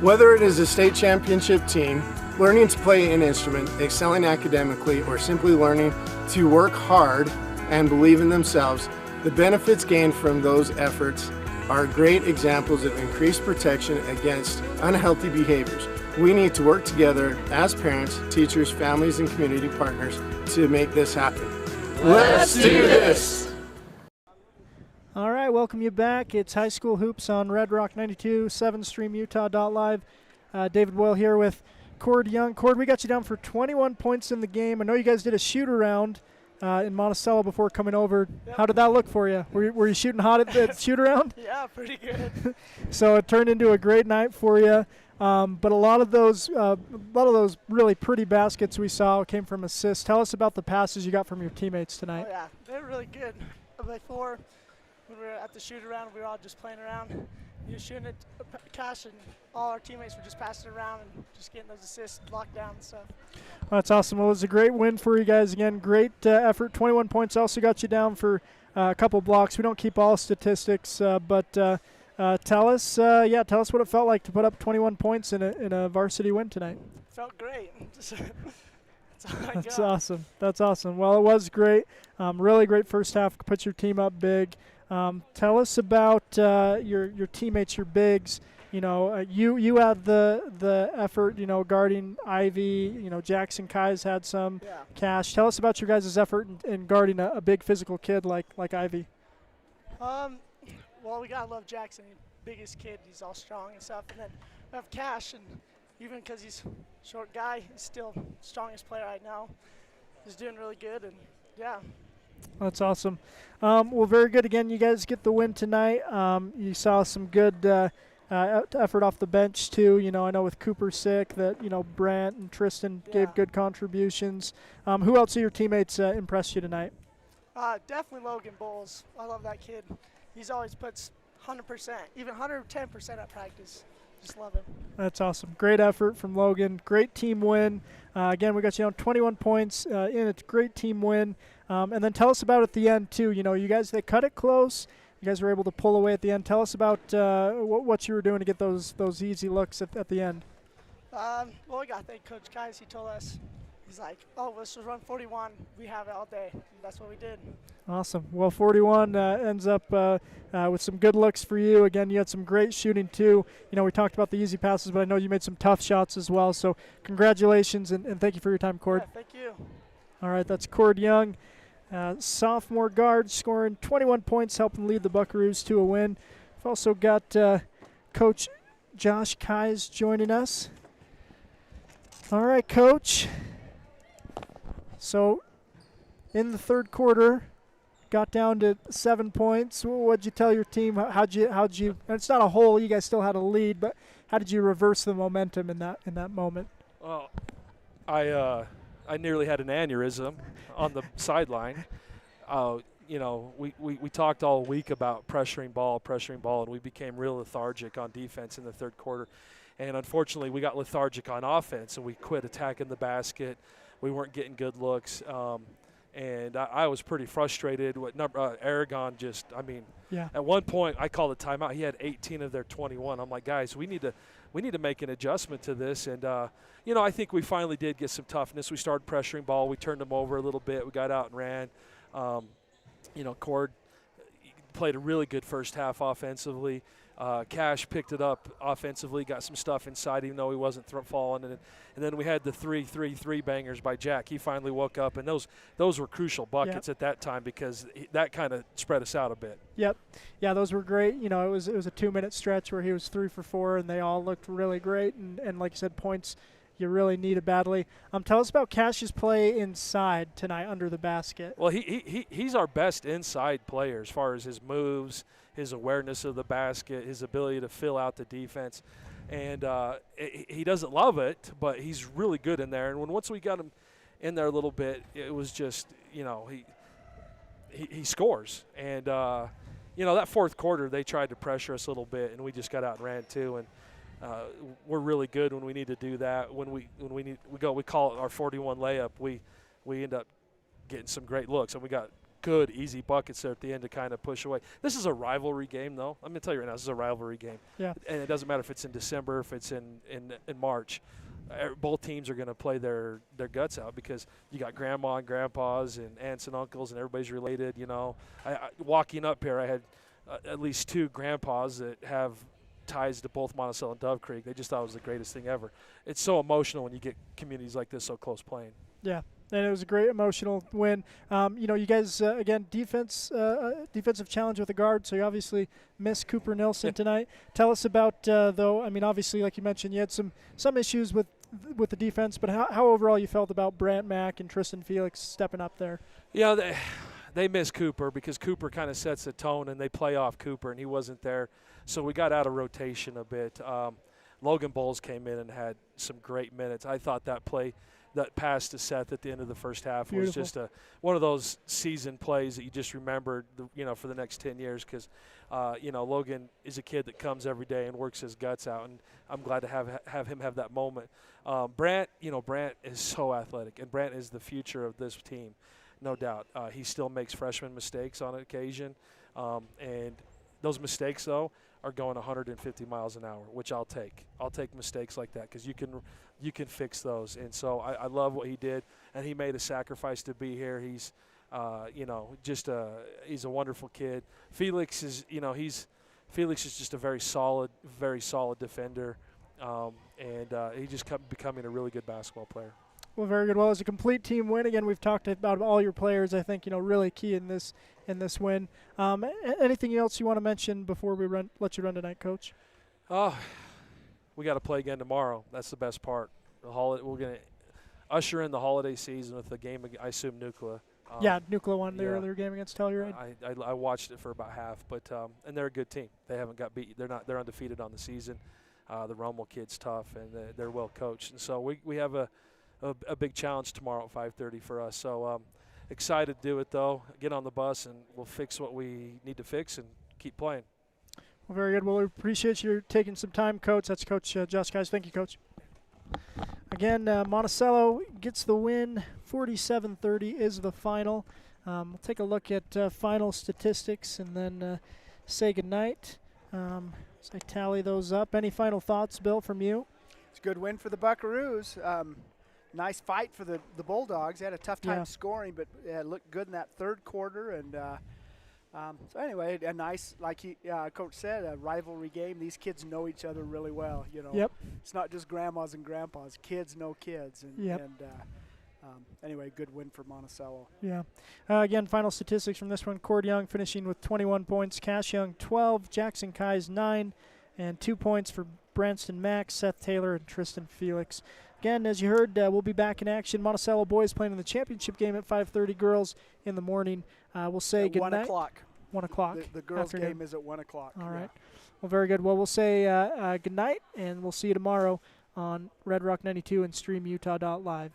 Whether it is a state championship team, learning to play an instrument, excelling academically, or simply learning to work hard and believe in themselves, the benefits gained from those efforts are great examples of increased protection against unhealthy behaviors. We need to work together as parents, teachers, families, and community partners to make this happen. Let's do this! All right, welcome you back. It's High School Hoops on Red Rock 92, 7streamutah.live. David Boyle here with Cord Young. Cord, we got you down for 21 points in the game. I know you guys did a shoot-around in Monticello before coming over. Yep. How did that look for you? Were you shooting hot at the shoot-around? Yeah, pretty good. So it turned into a great night for you. But a lot of those really pretty baskets we saw came from assists. Tell us about the passes you got from your teammates tonight. Oh, yeah, they were really good. Before, when we were at the shoot-around, we were all just playing around. You were shooting it, Cash, and all our teammates were just passing it around and just getting those assists locked down and stuff. Well, that's awesome. Well, it was a great win for you guys. Again, great effort. 21 points also got you down for a couple blocks. We don't keep all statistics, but tell us what it felt like to put up 21 points in a varsity win tonight. Felt great. That's awesome. That's awesome. Well, it was great. Really great first half. Put your team up big. Tell us about your teammates, your bigs. You know, you had the effort, you know, guarding Ivy. You know, Jackson Kai's had some. Yeah. Cash. Tell us about your guys' effort in guarding a big physical kid like Ivy. Well, we gotta love Jackson. He's the biggest kid. He's all strong and stuff. And then we have Cash, and even because he's a short guy, he's still the strongest player right now. He's doing really good, and yeah. That's awesome. Well, very good. Again, you guys get the win tonight. You saw some good effort off the bench too. You know, I know with Cooper sick that, you know, Brant and Tristan gave good contributions. Who else of your teammates impressed you tonight? Definitely Logan Bowles. I love that kid. He's always puts 100%, even 110% at practice. Just love him. That's awesome. Great effort from Logan. Great team win. Again, we got you on 21 points in a great team win. And then tell us about at the end too. You know, you guys, they cut it close. You guys were able to pull away at the end. Tell us about what you were doing to get those easy looks at the end. Well, we got to thank Coach Kais. He told us, he's like, oh, let's just run 41. We have it all day. And that's what we did. Awesome. Well, 41 ends up with some good looks for you. Again, you had some great shooting too. You know, we talked about the easy passes, but I know you made some tough shots as well. So congratulations and thank you for your time, Cord. Yeah, thank you. All right, that's Cord Young, sophomore guard, scoring 21 points, helping lead the Buckaroos to a win. We've also got Coach Josh Kais joining us. All right, Coach. So in the third quarter, got down to 7 points. What'd you tell your team? How'd you? And it's not a whole. You guys still had a lead, but how did you reverse the momentum in that moment? Well, I nearly had an aneurysm on the sideline. You know, we talked all week about pressuring ball, and we became real lethargic on defense in the third quarter. And unfortunately, we got lethargic on offense, and we quit attacking the basket. We weren't getting good looks. And I was pretty frustrated. Aragon just, I mean, at one point I called a timeout. He had 18 of their 21. I'm like, guys, we need to make an adjustment to this. And, you know, I think we finally did get some toughness. We started pressuring ball. We turned them over a little bit. We got out and ran. You know, Cord played a really good first half offensively. Cash picked it up offensively, got some stuff inside, even though he wasn't falling. And then we had the three bangers by Jack. He finally woke up, and those were crucial buckets at that time because that kind of spread us out a bit. Yep. Yeah, those were great. You know, it was a 2-minute stretch where he was 3 for 4, and they all looked really great. And like you said, points you really needed badly. Tell us about Cash's play inside tonight under the basket. Well, he's our best inside player as far as his moves, his awareness of the basket, his ability to fill out the defense. And he doesn't love it, but he's really good in there. And once we got him in there a little bit, it was just, he scores. And, that fourth quarter, they tried to pressure us a little bit, and we just got out and ran too. And we're really good when we need to do that. When we call it our 41 layup. We end up getting some great looks, and we got good, easy buckets there at the end to kind of push away. This is a rivalry game, though. I'm going to tell you right now, this is a rivalry game. Yeah. And it doesn't matter if it's in December, if it's in March. Both teams are going to play their guts out because you got grandma and grandpas and aunts and uncles, and everybody's related. Walking up here, I had at least 2 grandpas that have ties to both Monticello and Dove Creek. They just thought it was the greatest thing ever. It's so emotional when you get communities like this so close playing. Yeah. And it was a great emotional win. You guys, again, defensive challenge with the guard, so you obviously missed Cooper Nilsson tonight. Tell us about, though, obviously, like you mentioned, you had some issues with the defense, but how overall you felt about Brant Mack and Tristan Felix stepping up there? Yeah, they miss Cooper because Cooper kind of sets the tone, and they play off Cooper, and he wasn't there. So we got out of rotation a bit. Logan Bowles came in and had some great minutes. I thought that pass to Seth at the end of the first half was just one of those season plays that you just remembered, for the next 10 years because, Logan is a kid that comes every day and works his guts out, and I'm glad to have him have that moment. Brant is so athletic, and Brant is the future of this team, no doubt. He still makes freshman mistakes on occasion, and those mistakes, though, are going 150 miles an hour, which I'll take. I'll take mistakes like that because you can fix those. And so I love what he did, and he made a sacrifice to be here. He's, he's a wonderful kid. Felix is just a very solid defender, and he just kept becoming a really good basketball player. Well, very good. Well, it's a complete team win. Again, we've talked about all your players. I think really key in this win. Anything else you want to mention before we let you run tonight, Coach? We got to play again tomorrow. That's the best part. We're going to usher in the holiday season with the game. I assume Nuclear. Nuclear won the earlier game against Telluride. I watched it for about half, but and they're a good team. They haven't got beat. They're undefeated on the season. The Rummel kid's tough, and they're well coached. And so we have a big challenge tomorrow at 5:30 for us. So excited to do it, though. Get on the bus, and we'll fix what we need to fix and keep playing. Well, very good. Well, we appreciate you taking some time, Coach. That's Coach Josh Guys. Thank you, Coach. Again, Monticello gets the win. 47-30 is the final. We'll take a look at final statistics and then say goodnight. As I tally those up. Any final thoughts, Bill, from you? It's a good win for the Buckaroos. Nice fight for the Bulldogs. They had a tough time scoring, but looked good in that third quarter. And so anyway, a nice, like Coach said, a rivalry game. These kids know each other really well. Yep. It's not just grandmas and grandpas. Kids know kids. And anyway, good win for Monticello. Yeah. Again, final statistics from this one. Cord Young finishing with 21 points. Cash Young 12. Jackson Kais 9. And 2 points for Branston Mack, Seth Taylor, and Tristan Felix. Again, as you heard, we'll be back in action. Monticello boys playing in the championship game at 5:30. Girls in the morning. We'll say good night. 1 o'clock. 1 o'clock. The girls' afternoon. game is at 1 o'clock. All right. Well, very good. Well, we'll say good night, and we'll see you tomorrow on Red Rock 92 and StreamUtah.live.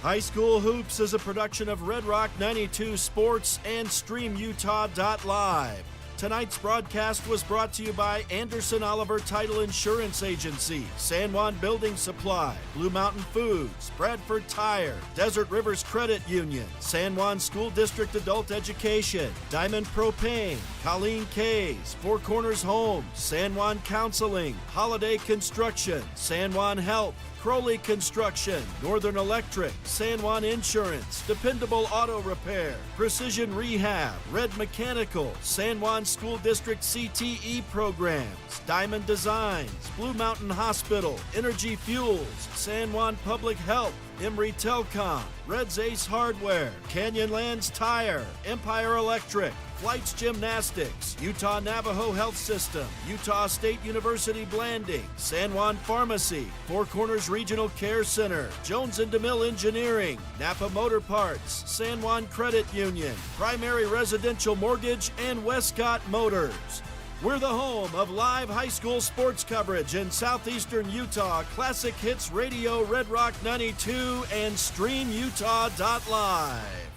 High School Hoops is a production of Red Rock 92 Sports and StreamUtah.live. Tonight's broadcast was brought to you by Anderson Oliver Title Insurance Agency, San Juan Building Supply, Blue Mountain Foods, Bradford Tire, Desert Rivers Credit Union, San Juan School District Adult Education, Diamond Propane, Colleen Kays, Four Corners Homes, San Juan Counseling, Holiday Construction, San Juan Health, Crowley Construction, Northern Electric, San Juan Insurance, Dependable Auto Repair, Precision Rehab, Red Mechanical, San Juan School District CTE Programs, Diamond Designs, Blue Mountain Hospital, Energy Fuels, San Juan Public Health, Emory Telcom, Red's Ace Hardware, Canyonlands Tire, Empire Electric, Flights Gymnastics, Utah Navajo Health System, Utah State University Blanding, San Juan Pharmacy, Four Corners Regional Care Center, Jones and DeMille Engineering, Napa Motor Parts, San Juan Credit Union, Primary Residential Mortgage, and Westcott Motors. We're the home of live high school sports coverage in southeastern Utah, Classic Hits Radio, Red Rock 92, and StreamUtah.live.